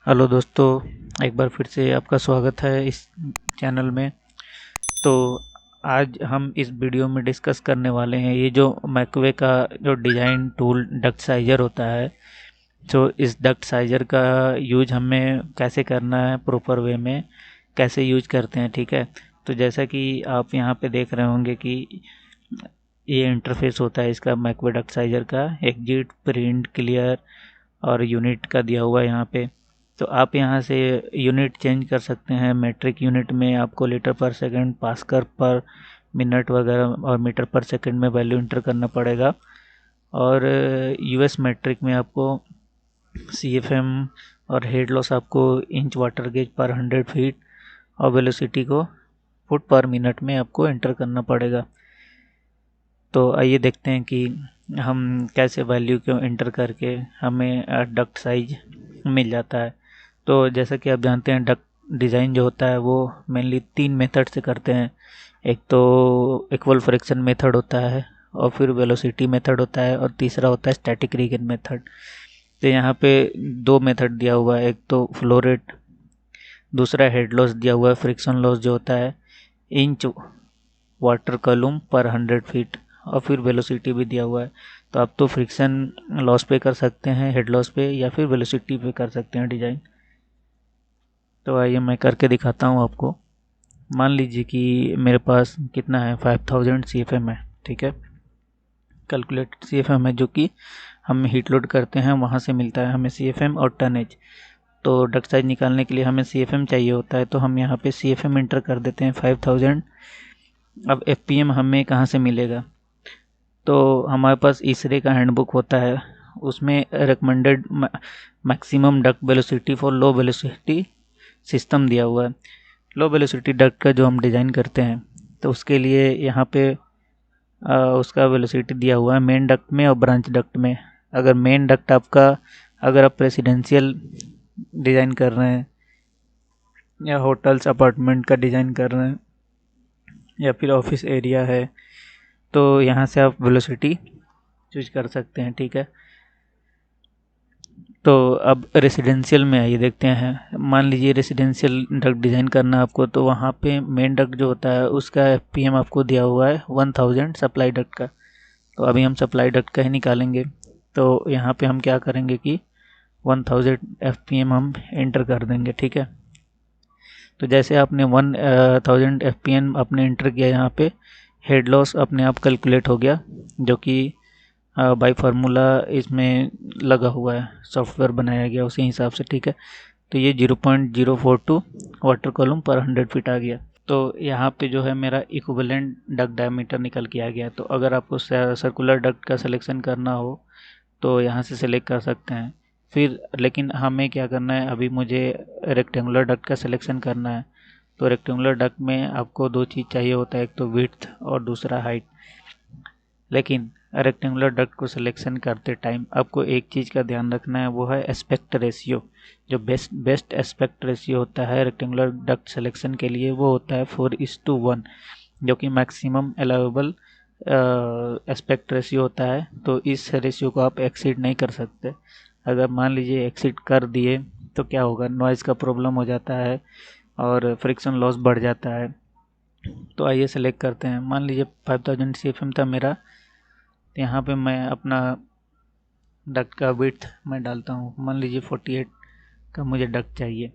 Hello दोस्तों, एक बार फिर से आपका स्वागत है इस चैनल में। तो आज हम इस वीडियो में डिस्कस करने वाले हैं ये जो मैकवे का जो डिज़ाइन टूल डक्ट साइजर होता है। तो इस डक्ट साइजर का यूज हमें कैसे करना है, प्रॉपर वे में कैसे यूज करते हैं, ठीक है। तो जैसा कि आप यहाँ पे देख रहे होंगे कि ये इंटरफेस होता है इसका मैकवे डक्ट साइजर का, एग्जिट, प्रिंट, क्लियर और यूनिट का दिया हुआ है यहाँ पे। तो आप यहाँ से यूनिट चेंज कर सकते हैं। मेट्रिक यूनिट में आपको लीटर पर सेकंड, पास्कल पर मिनट वगैरह और मीटर पर सेकंड में वैल्यू इंटर करना पड़ेगा। और यूएस मेट्रिक में आपको सीएफएम और हेड लॉस आपको इंच वाटर गेज पर 100 फीट और वेलोसिटी को फुट पर मिनट में आपको एंटर करना पड़ेगा। तो आइए देखते हैं कि हम कैसे वैल्यू को एंटर करके हमें डक्ट साइज मिल जाता है। तो जैसा कि आप जानते हैं, डक्ट डिज़ाइन जो होता है वो मेनली 3 मेथड से करते हैं। एक तो इक्वल फ्रिक्शन मेथड होता है, और फिर वेलोसिटी मेथड होता है, और तीसरा होता है स्टैटिक रीगन मेथड। तो यहाँ पे 2 मेथड दिया हुआ है, एक तो फ्लो रेट, दूसरा हेड लॉस दिया हुआ है, फ्रिक्शन लॉस जो होता है इंच वाटर कॉलम पर 100 फीट, और फिर वेलोसिटी भी दिया हुआ है। तो आप तो फ्रिक्शन लॉस पे कर सकते हैं, हेड लॉस पे, या फिर वेलोसिटी पे कर सकते हैं डिज़ाइन। तो आइए मैं करके दिखाता हूँ आपको। मान लीजिए कि मेरे पास कितना है, 5000 CFM है, ठीक है। कैलकुलेटेड CFM है, जो कि हम हीट लोड करते हैं वहाँ से मिलता है हमें CFM और टनेज। तो डक्ट साइज निकालने के लिए हमें CFM चाहिए होता है, तो हम यहाँ पे CFM इंटर कर देते हैं 5000। अब FPM हमें कहाँ से मिलेगा? तो हमारे पास इसरे का हैंडबुक होता है, उसमें recommended maximum duct velocity for low velocity system दिया हुआ है। लो वेलोसिटी डक्ट का जो हम डिज़ाइन करते हैं, तो उसके लिए यहाँ पे उसका वेलोसिटी दिया हुआ है मेन डक्ट में और ब्रांच डक्ट में। अगर मेन डक्ट आपका, अगर आप रेसिडेंशियल डिज़ाइन कर रहे हैं या होटल्स अपार्टमेंट का डिज़ाइन कर रहे हैं या फिर ऑफिस एरिया है, तो यहाँ से आप वेलोसिटी चूज कर सकते हैं, ठीक है। तो अब रेसिडेंशियल में आइए देखते हैं। मान लीजिए रेसिडेंशियल डक्ट डिज़ाइन करना है आपको, तो वहाँ पे मेन डक्ट जो होता है उसका FPM आपको दिया हुआ है 1000 सप्लाई डक्ट का। तो अभी हम सप्लाई डक्ट का ही निकालेंगे। तो यहाँ पे हम क्या करेंगे कि 1000 FPM हम एंटर कर देंगे, ठीक है। तो जैसे आपने 1000 FPM आपने एंटर किया, यहाँ पे हेड लॉस अपने आप कैलकुलेट हो गया, जो कि बाई फार्मूला इसमें लगा हुआ है, सॉफ्टवेयर बनाया गया उसी हिसाब से, ठीक है। तो ये 0.042 वाटर कॉलम पर 100 फीट आ गया। तो यहाँ पे जो है मेरा इक्विवेलेंट डक्ट डायमीटर निकल के आ गया। तो अगर आपको सर्कुलर डक्ट का सिलेक्शन करना हो तो यहाँ से सिलेक्ट कर सकते हैं। फिर लेकिन हमें क्या करना है, अभी मुझे रेक्टेंगुलर डक्ट का सिलेक्शन करना है। तो रेक्टेंगुलर डक्ट में आपको 2 चीज़ चाहिए होता है, एक तो विड्थ और दूसरा हाइट। लेकिन रेक्टेंगुलर डक्ट को सिलेक्शन करते टाइम आपको एक चीज़ का ध्यान रखना है, वो है एस्पेक्ट रेशियो। जो बेस्ट एस्पेक्ट रेशियो होता है रेक्टेंगुलर डक्ट सिलेक्शन के लिए, वो होता है 4:1, जो कि मैक्सिमम अलाउेबल एस्पेक्ट रेशियो होता है। तो इस रेशियो को आप एक्सीड नहीं कर सकते। अगर मान लीजिए एक्सीड कर दिए तो क्या होगा, नॉइज़ का प्रॉब्लम हो जाता है और फ्रिक्शन लॉस बढ़ जाता है। तो आइए सेलेक्ट करते हैं। मान लीजिए 5000 CFM था मेरा, तो यहाँ पे मैं अपना डक्ट का विड्थ मैं डालता हूँ। मान लीजिए 48 का मुझे डक्ट चाहिए,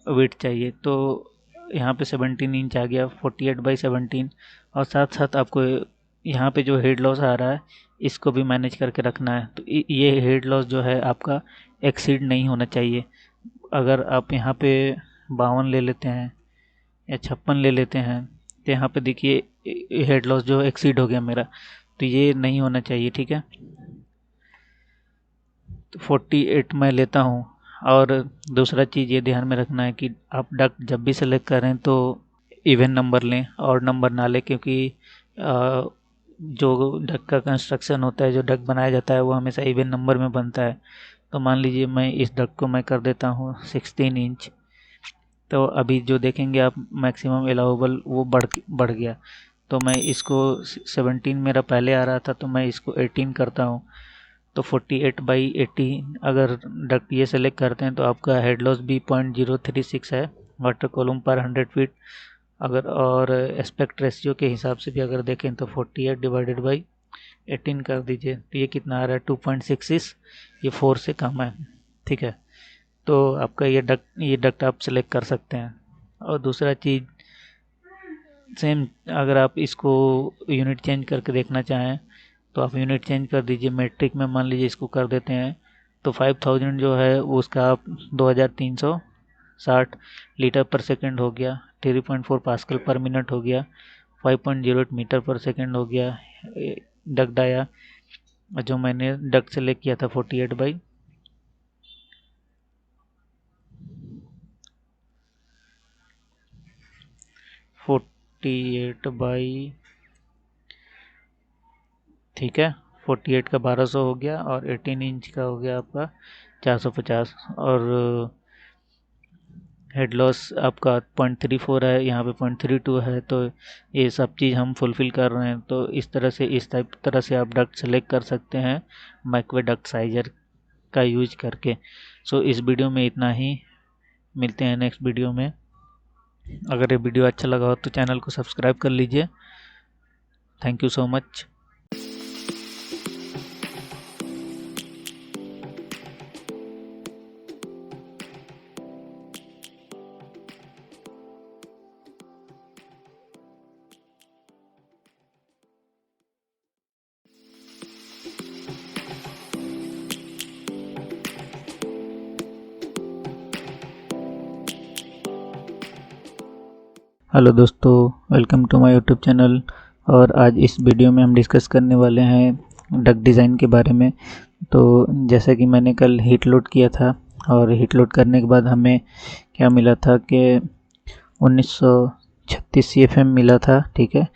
विड्थ चाहिए। तो यहाँ पे 17 इंच आ गया, 48/17। और साथ साथ आपको यहाँ पे जो हेड लॉस आ रहा है इसको भी मैनेज करके रखना है। तो ये हेड लॉस जो है आपका एक्सीड नहीं होना चाहिए। अगर आप यहाँ पे 52 ले लेते हैं या 56 ले लेते हैं, तो यहाँ पे देखिए हेड लॉस जो एक्सीड हो गया मेरा। तो ये नहीं होना चाहिए, ठीक है। तो 48 मैं लेता हूँ। और दूसरा चीज़ ये ध्यान में रखना है कि आप डक्ट जब भी सेलेक्ट करें तो इवन नंबर लें और नंबर ना लें, क्योंकि जो डक्ट का कंस्ट्रक्शन होता है, जो डक्ट बनाया जाता है, वो हमेशा इवन नंबर में बनता है। तो मान लीजिए मैं इस डक्ट को मैं कर देता हूँ 16 इंच। तो अभी जो देखेंगे आप मैक्सिमम अलाउेबल वो बढ़ गया। तो मैं इसको 17 मेरा पहले आ रहा था, तो मैं इसको 18 करता हूँ। तो 48/80 अगर डक्ट ये सेलेक्ट करते हैं तो आपका हेड लॉस भी 0.036 है वाटर कॉलम पर 100 फीट। अगर और एस्पेक्ट रेशियो के हिसाब से भी अगर देखें तो 48/18 कर दीजिए तो ये कितना आ रहा है 2.66। ये 4 से कम है, ठीक है। तो आपका ये डक्ट आप सेलेक्ट कर सकते हैं। और दूसरा चीज़ सेम, अगर आप इसको यूनिट चेंज करके देखना चाहें तो आप यूनिट चेंज कर दीजिए। मेट्रिक में मान लीजिए इसको कर देते हैं तो 5000 जो है वो उसका आप 2360 लीटर पर सेकंड हो गया, 3.4 पास्कल पर मिनट हो गया, 5.08 मीटर पर सेकंड हो गया डक्ट आया। जो मैंने डक्ट सेलेक्ट किया था 48/48 ठीक है, 48 का 1200 हो गया और 18 इंच का हो गया आपका 450। और हेड लॉस आपका 0.34 है, यहाँ पे 0.32 है। तो ये सब चीज़ हम फुलफ़िल कर रहे हैं। तो इस तरह से आप डक्ट सेलेक्ट कर सकते हैं मैकवे डक्ट साइजर का यूज करके। सो इस वीडियो में इतना ही, मिलते हैं नेक्स्ट वीडियो में। अगर ये वीडियो अच्छा लगा हो तो चैनल को सब्सक्राइब कर लीजिए। Thank you so much. Hello दोस्तों, welcome to my YouTube channel. और आज इस वीडियो में हम डिस्कस करने वाले हैं डक्ट डिज़ाइन के बारे में। तो जैसा कि मैंने कल हीट लोड किया था और हीट लोड करने के बाद हमें क्या मिला था कि 1936 CFM मिला था, ठीक है,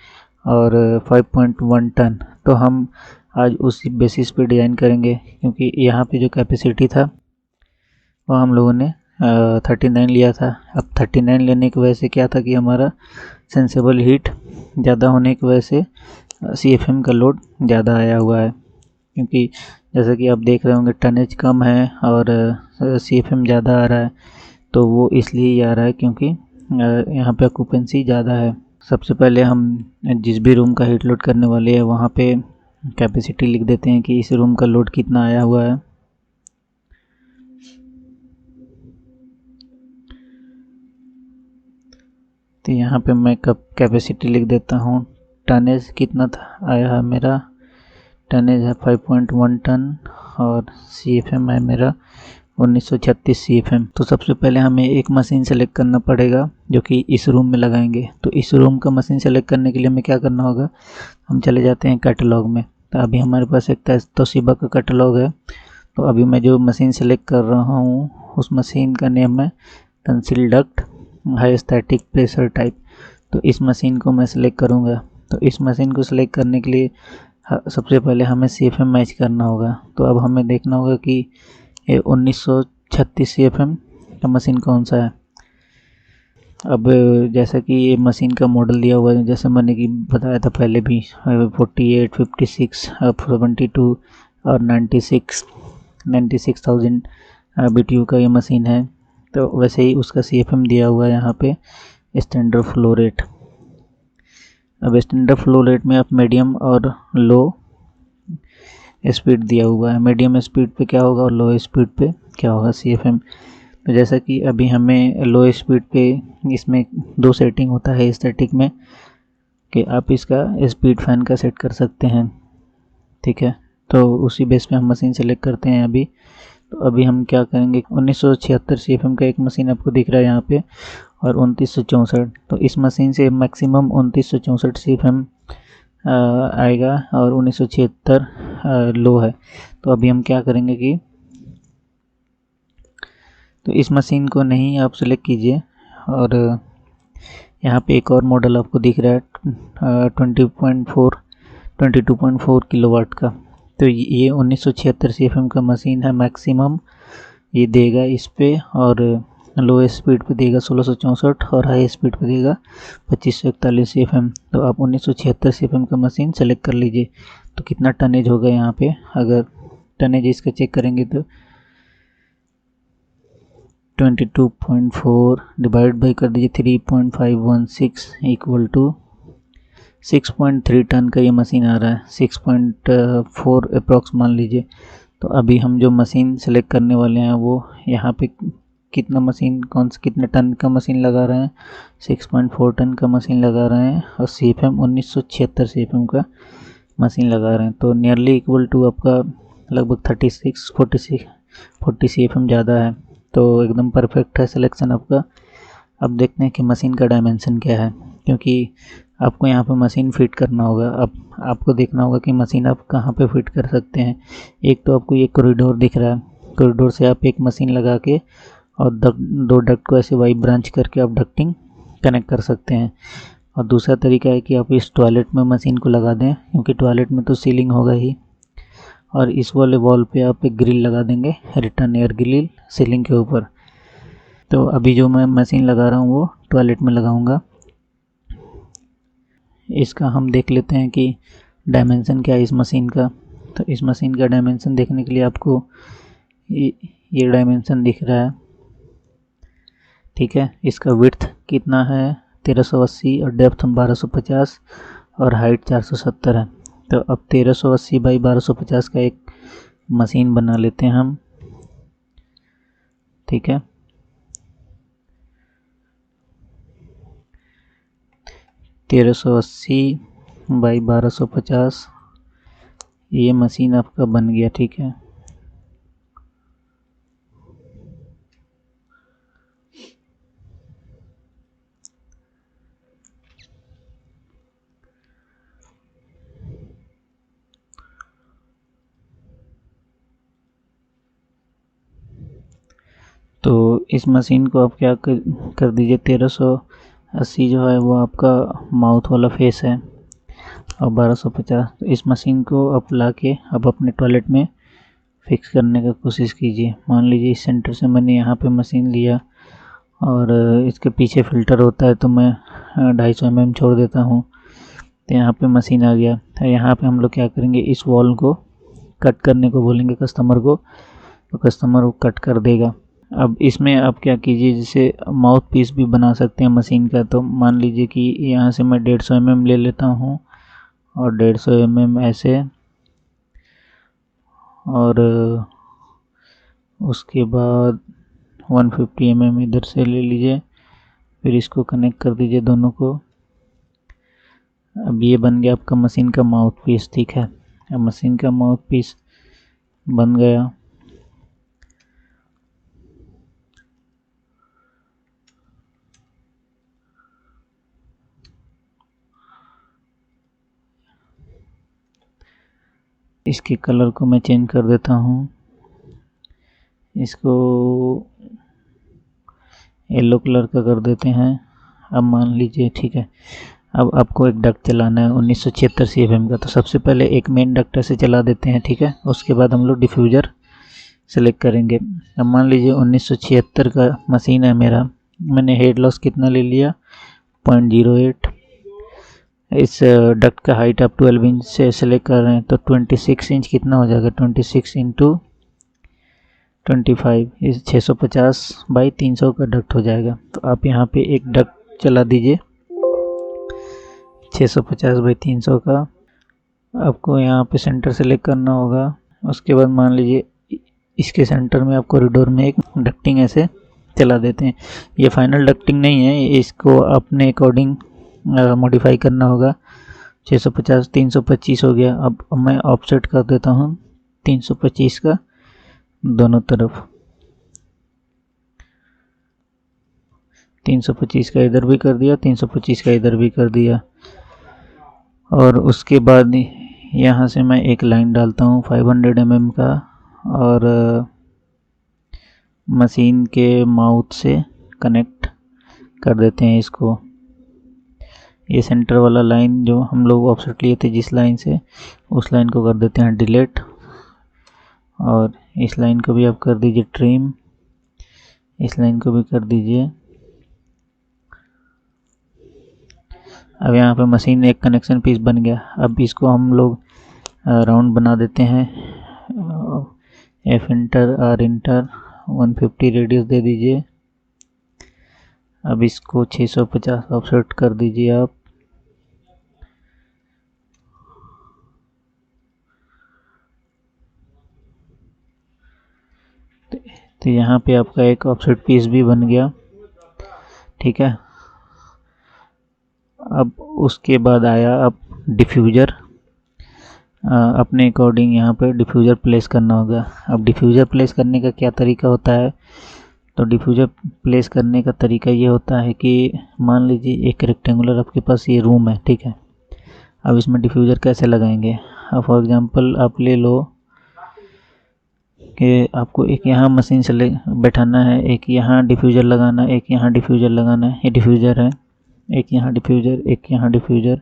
और 5.1 टन। तो हम आज उसी बेसिस पे डिज़ाइन करेंगे, क्योंकि यहाँ पे जो कैपेसिटी था वो हम लोगों ने 39 लिया था। अब 39 लेने की वजह से क्या था कि हमारा सेंसेबल हीट ज़्यादा होने की वजह से CFM का लोड ज़्यादा आया हुआ है। क्योंकि जैसा कि आप देख रहे होंगे टनेज कम है और CFM ज़्यादा आ रहा है। तो वो इसलिए ही आ रहा है क्योंकि यहाँ पे ऑक्यूपेंसी ज़्यादा है। सबसे पहले हम जिस भी रूम का हीट लोड करने वाले हैं वहाँ पे कैपेसिटी लिख देते हैं कि इस रूम का लोड कितना आया हुआ है। तो यहाँ पे मैं कैपेसिटी लिख देता हूँ। टनेज कितना था आया है मेरा, टनेज है 5.1 टन और CFM है मेरा 1936 CFM। तो सबसे पहले हमें एक मशीन सेलेक्ट करना पड़ेगा जो कि इस रूम में लगाएंगे। तो इस रूम का मशीन सेलेक्ट करने के लिए हमें क्या करना होगा, हम चले जाते हैं कैटलॉग में। तो अभी हमारे पास एक तोशिबा का कैटलॉग है। तो अभी मैं जो मशीन सेलेक्ट कर रहा हूँ उस मशीन का नेम है tensile duct high static pressure type. तो इस मशीन को मैं सेलेक्ट करूँगा। तो इस मशीन को सेलेक्ट करने के लिए सबसे पहले हमें CFM मैच करना होगा। तो अब हमें देखना होगा कि ये 1936 CFM का मशीन कौन सा है। अब जैसा कि ये मशीन का मॉडल दिया हुआ है, जैसे मैंने कि बताया था पहले भी, 48, 56, 72 और 96,000 BTU का ये मशीन है। तो वैसे ही उसका CFM दिया हुआ है यहाँ पे स्टैंडर्ड फ्लो रेट। अब स्टैंडर्ड फ्लो रेट में आप मीडियम और लो स्पीड दिया हुआ है। मीडियम स्पीड पे क्या होगा और लो स्पीड पे क्या होगा CFM। तो जैसा कि अभी हमें लो स्पीड पे, इसमें 2 सेटिंग होता है स्टैटिक में कि आप इसका स्पीड फैन का सेट कर सकते हैं, ठीक है। तो उसी बेस पे हम मशीन सेलेक्ट करते हैं अभी। तो अभी हम क्या करेंगे, 1976 CFM का एक मशीन आपको दिख रहा है यहाँ पे और 2964। तो इस मशीन से मैक्सिमम 2964 CFM आएगा और 1976 लो है। तो अभी हम क्या करेंगे कि तो इस मशीन को नहीं आप सेलेक्ट कीजिए। और यहाँ पे एक और मॉडल आपको दिख रहा है 22.4 किलोवाट का। तो ये 1976 CFM का मशीन है। मैक्सिमम ये देगा इस पे, और लो स्पीड पे देगा 1664 और हाई स्पीड पे देगा 2541 CFM। तो आप 1976 CFM का मशीन सेलेक्ट कर लीजिए। तो कितना टनेज होगा यहाँ पे, अगर टनेज इसका चेक करेंगे तो 22.4 डिवाइड बाई कर दीजिए 3.516 इक्वल टू 6.3 टन का ये मशीन आ रहा है। 6.4 अप्रॉक्स मान लीजिए। तो अभी हम जो मशीन सेलेक्ट करने वाले हैं वो यहाँ पे कितना मशीन कितने टन का मशीन लगा रहे हैं, 6.4 टन का मशीन लगा रहे हैं और CFM 1976 CFM का मशीन लगा रहे हैं। तो नियरली इक्वल टू आपका लगभग 40 CFM ज़्यादा है। तो एकदम परफेक्ट है सिलेक्शन आपका। अब देखते हैं कि मशीन का डायमेंशन क्या है, क्योंकि आपको यहाँ पे मशीन फिट करना होगा। अब आपको देखना होगा कि मशीन आप कहाँ पे फिट कर सकते हैं। एक तो आपको ये कॉरिडोर दिख रहा है, कॉरिडोर से आप एक मशीन लगा के और दो डक्ट को ऐसे वाई ब्रांच करके आप डक्टिंग कनेक्ट कर सकते हैं। और दूसरा तरीका है कि आप इस टॉयलेट में मशीन को लगा दें, क्योंकि टॉयलेट में तो सीलिंग होगा ही, और इस वाले वॉल पे आप एक ग्रिल लगा देंगे, रिटर्न एयर ग्रिल सीलिंग के ऊपर। तो अभी जो मैं मशीन लगा रहा हूँ वो टॉयलेट में लगाऊंगा। इसका हम देख लेते हैं कि डायमेंशन क्या है इस मशीन का। तो इस मशीन का डायमेंशन देखने के लिए आपको ये डायमेंशन दिख रहा है, ठीक है। इसका विड्थ कितना है 1380 और डेप्थ 1250 और हाइट 470 है। तो अब 1380 बाई 1250 का एक मशीन बना लेते हैं हम, ठीक है। 1380 बाई 1250 ये मशीन आपका बन गया, ठीक है। तो इस मशीन को आप क्या कर दीजिए, 1380 जो है वो आपका माउथ वाला फेस है और 1250। तो इस मशीन को आप ला के आप अपने टॉयलेट में फिक्स करने का कोशिश कीजिए। मान लीजिए इस सेंटर से मैंने यहाँ पे मशीन लिया और इसके पीछे फ़िल्टर होता है, तो मैं 250 mm छोड़ देता हूँ। तो यहाँ पे मशीन आ गया। तो यहाँ पे हम लोग क्या करेंगे, इस वॉल को कट करने को बोलेंगे कस्टमर को, तो कस्टमर वो कट कर देगा। अब इसमें आप क्या कीजिए, जैसे माउथ पीस भी बना सकते हैं मशीन का। तो मान लीजिए कि यहाँ से मैं 150 mm ले लेता हूँ और 150 mm ऐसे, और उसके बाद 150 mm इधर से ले लीजिए, फिर इसको कनेक्ट कर दीजिए दोनों को। अब ये बन गया आपका मशीन का माउथ पीस, ठीक है। अब मशीन का माउथ पीस बन गया। इसके कलर को मैं चेंज कर देता हूँ, इसको येलो कलर का कर देते हैं। अब मान लीजिए, ठीक है। अब आपको एक डक्ट चलाना है 1976 CFM का। तो सबसे पहले एक मेन डक्ट से चला देते हैं, ठीक है। उसके बाद हम लोग डिफ्यूज़र सेलेक्ट करेंगे। अब मान लीजिए 1976 का मशीन है मेरा, मैंने हेड लॉस कितना ले लिया 0.08। इस डक्ट का हाइट आप 12 इंच से सेलेक्ट कर रहे हैं, तो 26 इंच कितना हो जाएगा, 26 इंटू 25 इस 650 बाई 300 का डक्ट हो जाएगा। तो आप यहाँ पे एक डक्ट चला दीजिए 650 बाई 300 का। आपको यहाँ पे सेंटर सेलेक्ट करना होगा। उसके बाद मान लीजिए इसके सेंटर में आप कॉरिडोर में एक डक्टिंग ऐसे चला देते हैं। ये फाइनल डक्टिंग नहीं है, इसको अपने अकॉर्डिंग मॉडिफाई करना होगा। 650 325 हो गया। अब मैं ऑफसेट कर देता हूँ 325 का दोनों तरफ। 325 का इधर भी कर दिया, 325 का इधर भी कर दिया। और उसके बाद यहाँ से मैं एक लाइन डालता हूँ 500 mm का, और मशीन के माउथ से कनेक्ट कर देते हैं इसको। ये सेंटर वाला लाइन जो हम लोग ऑफसेट लिए थे जिस लाइन से, उस लाइन को कर देते हैं डिलीट, और इस लाइन को भी आप कर दीजिए ट्रिम, इस लाइन को भी कर दीजिए। अब यहाँ पे मशीन एक कनेक्शन पीस बन गया। अब इसको हम लोग राउंड बना देते हैं F enter R enter 150 radius दे दीजिए। अब इसको 650 ऑफसेट कर दीजिए आप। तो यहाँ पे आपका एक ऑफसेट पीस भी बन गया, ठीक है। अब उसके बाद आया अब डिफ्यूज़र। अपने अकॉर्डिंग यहाँ पे डिफ्यूज़र प्लेस करना होगा। अब डिफ्यूज़र प्लेस करने का क्या तरीका होता है, तो डिफ्यूज़र प्लेस करने का तरीका ये होता है कि मान लीजिए एक रेक्टेंगुलर आपके पास ये रूम है, ठीक है। अब इसमें डिफ्यूज़र कैसे लगाएंगे। अब फॉर एग्जांपल आप ले लो कि आपको एक यहाँ मशीन से बैठाना है, एक यहाँ डिफ्यूज़र लगाना, एक यहाँ डिफ्यूज़र लगाना है। ये डिफ्यूज़र है, एक यहाँ डिफ्यूज़र, एक यहाँ डिफ्यूज़र,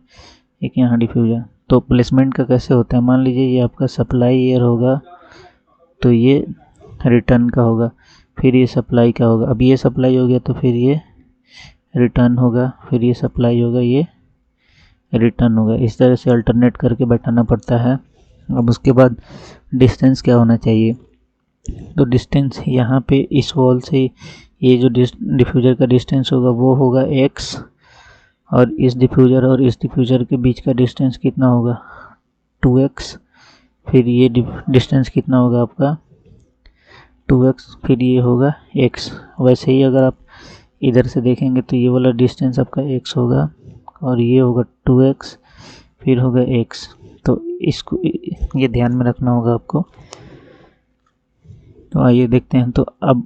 एक यहाँ डिफ्यूज़र। तो प्लेसमेंट का कैसे होता है, मान लीजिए ये आपका सप्लाई एयर होगा तो ये रिटर्न का होगा, फिर ये सप्लाई का होगा। अब ये सप्लाई हो गया तो फिर ये रिटर्न होगा, फिर ये सप्लाई होगा, ये रिटर्न होगा। इस तरह से अल्टरनेट करके बैठाना पड़ता है। अब उसके बाद डिस्टेंस क्या होना चाहिए, तो डिस्टेंस यहाँ पे इस वॉल से ये जो डिफ्यूज़र का डिस्टेंस होगा वो होगा x, और इस डिफ्यूज़र और इस डिफ्यूज़र के बीच का डिस्टेंस कितना होगा 2x। फिर ये डिस्टेंस कितना होगा आपका 2x, फिर ये होगा x। वैसे ही अगर आप इधर से देखेंगे तो ये वाला डिस्टेंस आपका x होगा और ये होगा 2x, फिर होगा x। तो इसको ये ध्यान में रखना होगा आपको। तो आइए देखते हैं। तो अब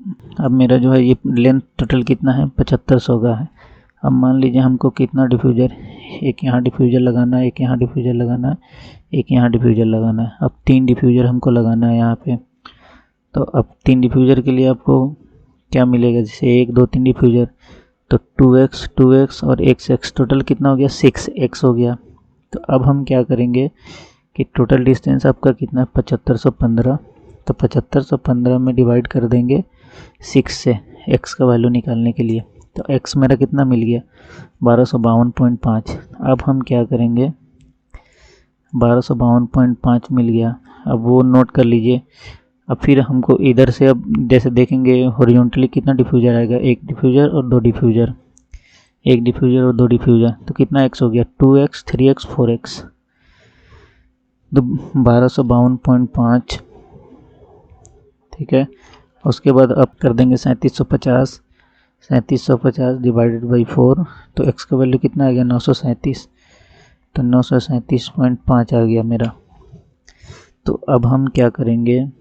मेरा जो है ये लेंथ टोटल कितना है 7500 का है। अब मान लीजिए हमको कितना डिफ्यूज़र, एक यहाँ डिफ्यूज़र लगाना है, एक यहाँ डिफ्यूज़र लगाना है, एक यहाँ डिफ्यूज़र लगाना है। अब 3 डिफ्यूज़र हमको लगाना है यहाँ पे। तो अब 3 डिफ्यूज़र के लिए आपको क्या मिलेगा, जैसे 1 2 3 डिफ्यूज़र, तो 2x 2x और x टोटल कितना हो गया 6x हो गया। तो अब हम क्या करेंगे कि टोटल डिस्टेंस आपका कितना है 7515। तो 7515 में डिवाइड कर देंगे 6 से x का वैल्यू निकालने के लिए। तो x मेरा कितना मिल गया 1252.5। अब हम क्या करेंगे 1252.5 मिल गया, अब वो नोट कर लीजिए। अब फिर हमको इधर से अब जैसे देखेंगे हॉरिजॉन्टली कितना डिफ्यूज़र आएगा, एक डिफ्यूज़र और 2 डिफ्यूज़र, एक डिफ्यूज़र और 2 डिफ्यूज़र, तो कितना x हो गया 2x 3x 4x। तो 1252.5, ठीक है। उसके बाद अब कर देंगे 3750, 3750 डिवाइडेड बाई 4, तो x का वैल्यू कितना आ गया 937। तो 937.5 आ गया मेरा। तो अब हम क्या करेंगे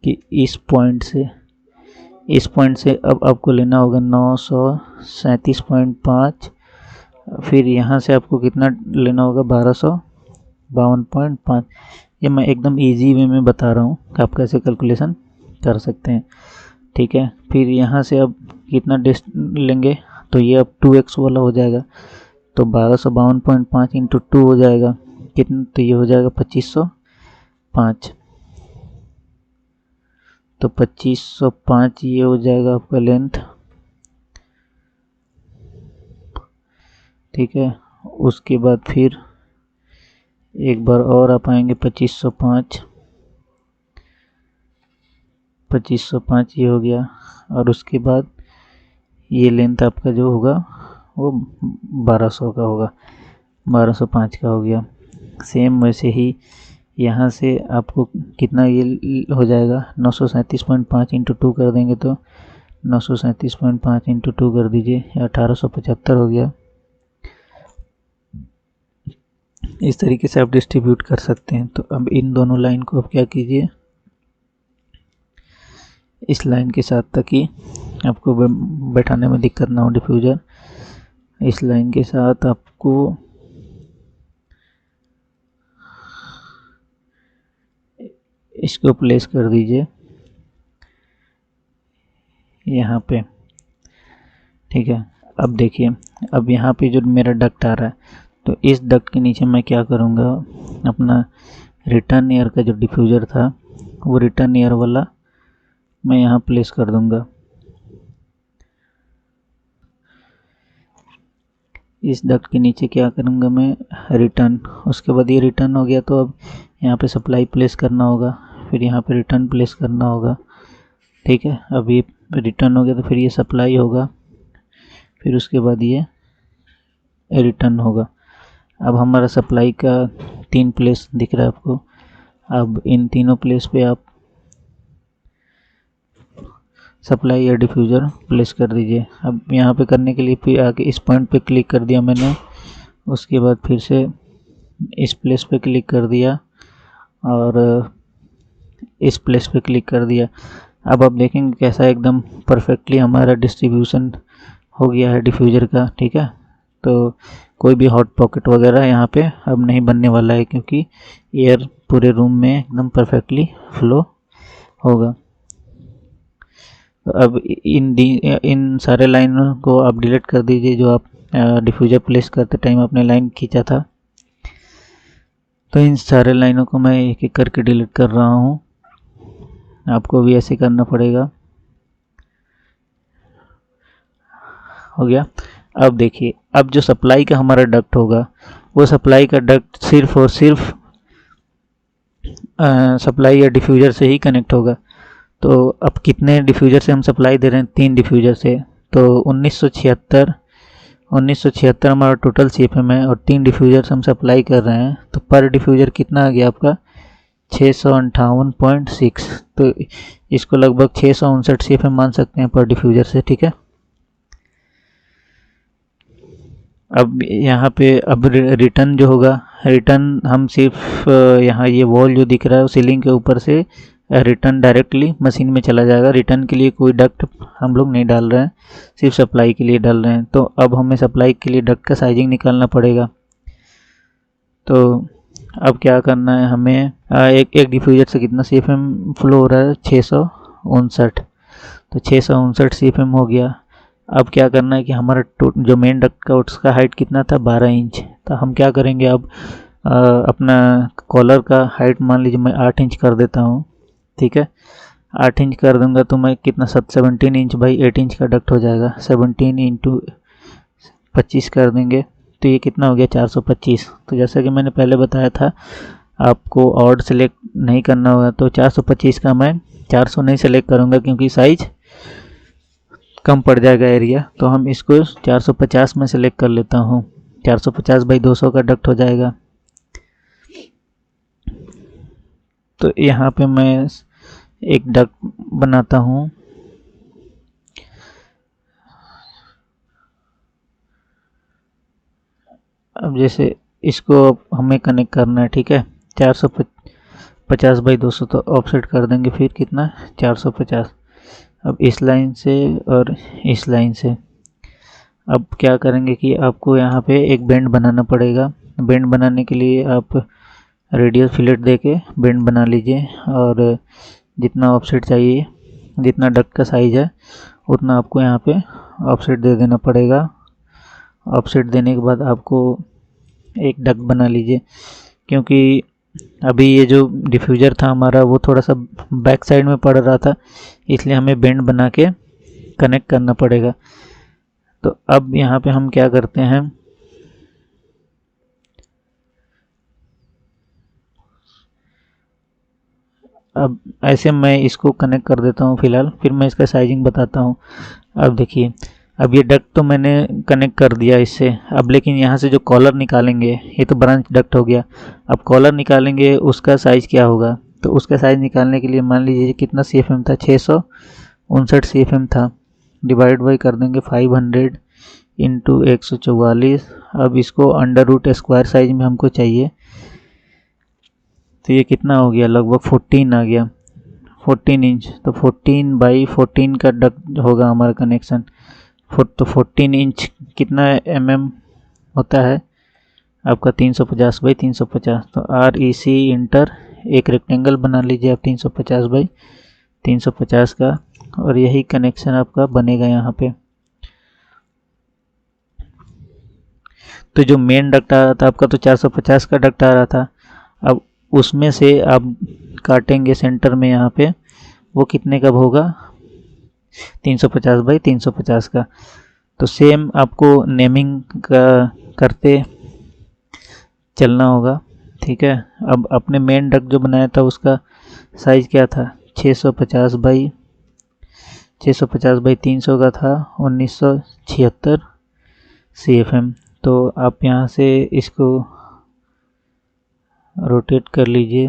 कि इस पॉइंट से अब आपको लेना होगा 937.5, फिर यहाँ से आपको कितना लेना होगा 1252.5। ये मैं एकदम इजी वे में बता रहा हूँ कि आप कैसे कैलकुलेशन कर सकते हैं, ठीक है। फिर यहाँ से अब कितना लेंगे, तो ये अब 2x वाला हो जाएगा। तो 1252.5 इंटू 2 हो जाएगा कितना, तो ये हो जाएगा 2505। तो 2505 ये हो जाएगा आपका लेंथ, ठीक है। उसके बाद फिर एक बार और आप आएंगे 2505 ये हो गया। और उसके बाद ये लेंथ आपका जो होगा वो 1200 का होगा, 1205 का हो गया। सेम वैसे ही यहाँ से आपको कितना ये हो जाएगा 937.5 इंटू 2 कर देंगे तो 937.5 इंटू 2 कर दीजिए, 1875 हो गया। इस तरीके से आप डिस्ट्रीब्यूट कर सकते हैं। तो अब इन दोनों लाइन को आप क्या कीजिए इस लाइन के साथ, ताकि आपको बैठाने में दिक्कत ना हो डिफ्यूज़र। इस लाइन के साथ आपको इसको प्लेस कर दीजिए यहाँ पे, ठीक है। अब देखिए, अब यहाँ पे जो मेरा डक्ट आ रहा है, तो इस डक्ट के नीचे मैं क्या करूँगा, अपना रिटर्न एयर का जो डिफ्यूज़र था वो रिटर्न एयर वाला मैं यहाँ प्लेस कर दूँगा इस डक्ट के नीचे। क्या करूँगा मैं रिटर्न, उसके बाद ये रिटर्न हो गया तो अब यहाँ पे सप्लाई प्लेस करना होगा। फिर यहाँ पे रिटर्न प्लेस करना होगा। ठीक है, अब ये रिटर्न हो गया तो फिर ये सप्लाई होगा, फिर उसके बाद ये रिटर्न होगा। अब हमारा सप्लाई का 3 प्लेस दिख रहा है आपको। अब इन तीनों प्लेस पे आप सप्लाई या डिफ्यूज़र प्लेस कर दीजिए। अब यहाँ पे करने के लिए फिर आके इस पॉइंट पे क्लिक कर दिया मैंने, उसके बाद फिर से इस प्लेस पे क्लिक कर दिया और इस प्लेस पे क्लिक कर दिया। अब आप देखेंगे कैसा एकदम परफेक्टली हमारा डिस्ट्रीब्यूशन हो गया है डिफ्यूज़र का। ठीक है, तो कोई भी हॉट पॉकेट वगैरह यहाँ पे अब नहीं बनने वाला है, क्योंकि एयर पूरे रूम में एकदम परफेक्टली फ्लो होगा। तो अब इन सारे लाइनों को आप डिलीट कर दीजिए जो आप डिफ्यूज़र प्लेस करते टाइम आपने लाइन खींचा था। तो इन सारे लाइनों को मैं एक एक करके डिलीट कर रहा हूँ, आपको भी ऐसे करना पड़ेगा। हो गया। अब देखिए, अब जो सप्लाई का हमारा डक्ट होगा वो सप्लाई का डक्ट सिर्फ और सिर्फ सप्लाई या डिफ्यूज़र से ही कनेक्ट होगा। तो अब कितने डिफ्यूज़र से हम सप्लाई दे रहे हैं? 3 डिफ्यूज़र से। तो 1976 हमारा टोटल CFM है और 3 डिफ्यूज़र से हम सप्लाई कर रहे हैं। तो पर डिफ्यूज़र कितना आ गया आपका? 658.6। तो इसको लगभग 659 CFM मान सकते हैं पर डिफ्यूज़र से। ठीक है, अब यहाँ पे अब रिटर्न जो होगा, रिटर्न हम सिर्फ यहाँ ये वॉल जो दिख रहा है सीलिंग के ऊपर से रिटर्न डायरेक्टली मशीन में चला जाएगा। रिटर्न के लिए कोई डक्ट हम लोग नहीं डाल रहे हैं, सिर्फ सप्लाई के लिए डाल रहे हैं। तो अब हमें सप्लाई के लिए डक्ट का साइजिंग निकालना पड़ेगा। तो अब क्या करना है हमें, एक डिफ्यूज़र से कितना CFM फ्लो हो रहा है? 659। तो 659 CFM हो गया। अब क्या करना है कि हमारा जो मेन डक्ट का उसका हाइट कितना था? 12 इंच। तो हम क्या करेंगे, अब अपना कॉलर का हाइट मान लीजिए मैं 8 इंच कर देता हूँ। ठीक है, 8 इंच कर दूंगा तो मैं कितना 17 इंच बाई 8 इंच का डक्ट हो जाएगा। 17 इंटू 25 कर देंगे तो ये कितना हो गया? 425। तो जैसा कि मैंने पहले बताया था आपको ऑड सेलेक्ट नहीं करना होगा, तो 425 का मैं 400 नहीं सेलेक्ट करूँगा क्योंकि साइज कम पड़ जाएगा एरिया। तो हम इसको 450 में सेलेक्ट कर लेता हूँ। 450 बाई 200 का डक्ट हो जाएगा। तो यहाँ पे मैं एक डक्ट बनाता हूँ। अब जैसे इसको हमें कनेक्ट करना है। ठीक है, 450 बाई 200 तो ऑफसेट कर देंगे, फिर कितना? 450। अब इस लाइन से और इस लाइन से अब क्या करेंगे कि आपको यहाँ पे एक बेंड बनाना पड़ेगा। बेंड बनाने के लिए आप रेडियल फिलेट देके बेंड बना लीजिए और जितना ऑफसेट चाहिए, जितना डक्ट का साइज़ है उतना आपको यहाँ पे ऑफसेट दे देना पड़ेगा। ऑफसेट देने के बाद आपको एक डक्ट बना लीजिए, क्योंकि अभी ये जो डिफ्यूज़र था हमारा वो थोड़ा सा बैक साइड में पड़ रहा था, इसलिए हमें बेंड बना के कनेक्ट करना पड़ेगा। तो अब यहाँ पे हम क्या करते हैं, अब ऐसे मैं इसको कनेक्ट कर देता हूँ फ़िलहाल, फिर मैं इसका साइजिंग बताता हूँ। अब देखिए, अब ये डक्ट तो मैंने कनेक्ट कर दिया इससे। अब लेकिन यहाँ से जो कॉलर निकालेंगे, ये तो ब्रांच डक्ट हो गया। अब कॉलर निकालेंगे, उसका साइज़ क्या होगा? तो उसका साइज़ निकालने के लिए मान लीजिए कितना CFM था? 659 CFM था। डिवाइड बाई कर देंगे 500 इंटू 144। अब इसको अंडर रूट स्क्वायर साइज में हमको चाहिए, तो ये कितना हो गया? लगभग 14 आ गया, 14 इंच। तो 14 बाई 14 का डक्ट होगा हमारा कनेक्शन। तो 14 इंच कितना mm होता है आपका? 350 बाई 350। तो REC इंटर एक रेक्टेंगल बना लीजिए आप 350 बाई 350 का, और यही कनेक्शन आपका बनेगा यहाँ पे। तो जो मेन डक्ट आ रहा था आपका, तो 450 का डक्ट आ रहा था। अब उसमें से आप काटेंगे सेंटर में यहाँ पे, वो कितने का होगा? 350 बाई 350 का। तो सेम आपको नेमिंग का करते चलना होगा। ठीक है, अब अपने मेन डक्ट जो बनाया था उसका साइज़ क्या था 650 बाई 300 का था 1976 CFM। तो आप यहाँ से इसको रोटेट कर लीजिए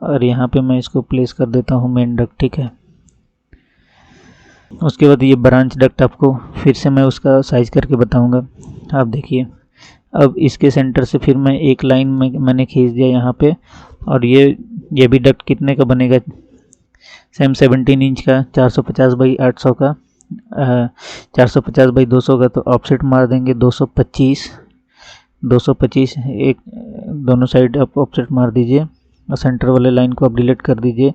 और यहाँ पे मैं इसको प्लेस कर देता हूँ मेन डक्ट, ठीक है। उसके बाद ये ब्रांच डक्ट आपको फिर से मैं उसका साइज़ करके बताऊँगा। आप देखिए, अब इसके सेंटर से फिर मैं एक लाइन में मैंने खींच दिया यहाँ पे, और ये भी डक्ट कितने का बनेगा, सेम 17 इंच का 450 बाई 800 का 450 बाई 200 का। तो ऑफसेट मार देंगे 225 एक दोनों साइड आप ऑफसेट मार दीजिए और सेंटर वाले लाइन को आप डिलीट कर दीजिए।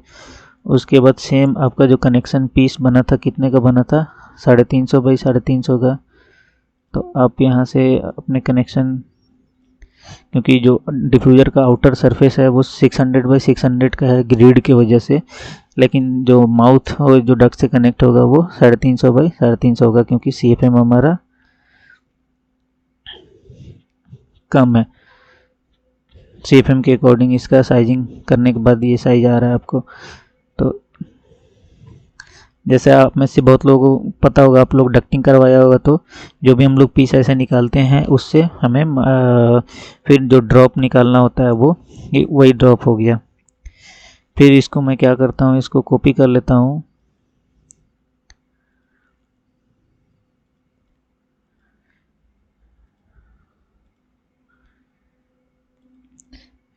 उसके बाद सेम आपका जो कनेक्शन पीस बना था कितने का बना था 350 बाई 350 का। तो आप यहाँ से अपने कनेक्शन, क्योंकि जो डिफ्यूज़र का आउटर सरफेस है वो 600 बाई 600 का है ग्रिड की वजह से, लेकिन जो माउथ और जो डक्ट से कनेक्ट होगा वो 350 बाई 350 होगा, क्योंकि CFM हमारा कम है। CFM के अकॉर्डिंग इसका साइजिंग करने के बाद ये साइज आ रहा है आपको। तो जैसे आप में से बहुत लोगों को पता होगा, आप लोग डक्टिंग करवाया होगा, तो जो भी हम लोग पीस ऐसे निकालते हैं उससे हमें फिर जो ड्रॉप निकालना होता है वो वही ड्रॉप हो गया। फिर इसको मैं क्या करता हूँ, इसको कॉपी कर लेता हूँ।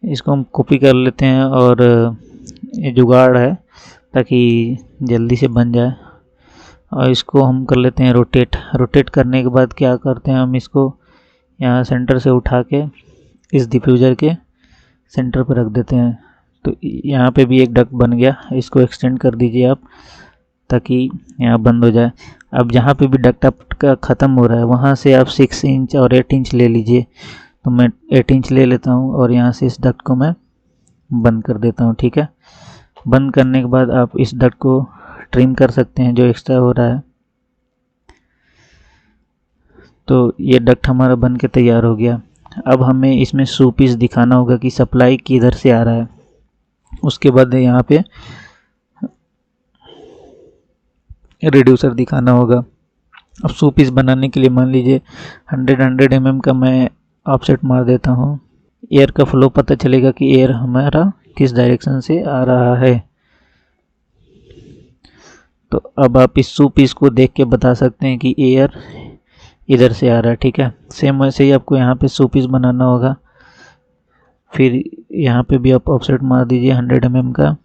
इसको हम कॉपी कर लेते हैं और ये जुगाड़ है ताकि जल्दी से बन जाए। और इसको हम कर लेते हैं रोटेट करने के बाद क्या करते हैं, हम इसको यहाँ सेंटर से उठा के इस डिफ्यूज़र के सेंटर पर रख देते हैं। तो यहाँ पे भी एक डक्ट बन गया, इसको एक्सटेंड कर दीजिए आप ताकि यहाँ बंद हो जाए। अब जहाँ पे भी डक्ट आपका ख़त्म हो रहा है वहाँ से आप 6 इंच और 8 इंच ले लीजिए। तो मैं 8 इंच ले लेता हूँ और यहाँ से इस डक्ट को मैं बंद कर देता हूँ, ठीक है। बंद करने के बाद आप इस डक्ट को ट्रिम कर सकते हैं जो एक्स्ट्रा हो रहा है। तो ये डक्ट हमारा बन के तैयार हो गया। अब हमें इसमें शू पीस दिखाना होगा कि सप्लाई किधर से आ रहा है। उसके बाद यहाँ पे रिड्यूसर दिखाना होगा। अब शू पीस बनाने के लिए मान लीजिए 100 mm का मैं ऑफसेट मार देता हूँ। एयर का फ्लो पता चलेगा कि एयर हमारा किस डायरेक्शन से आ रहा है। तो अब आप इस शू पीस को देख के बता सकते हैं कि एयर इधर से आ रहा है, ठीक है। सेम वैसे ही आपको यहाँ पे शू पीस बनाना होगा। फिर यहाँ पे भी आप ऑफसेट मार दीजिए 100 mm का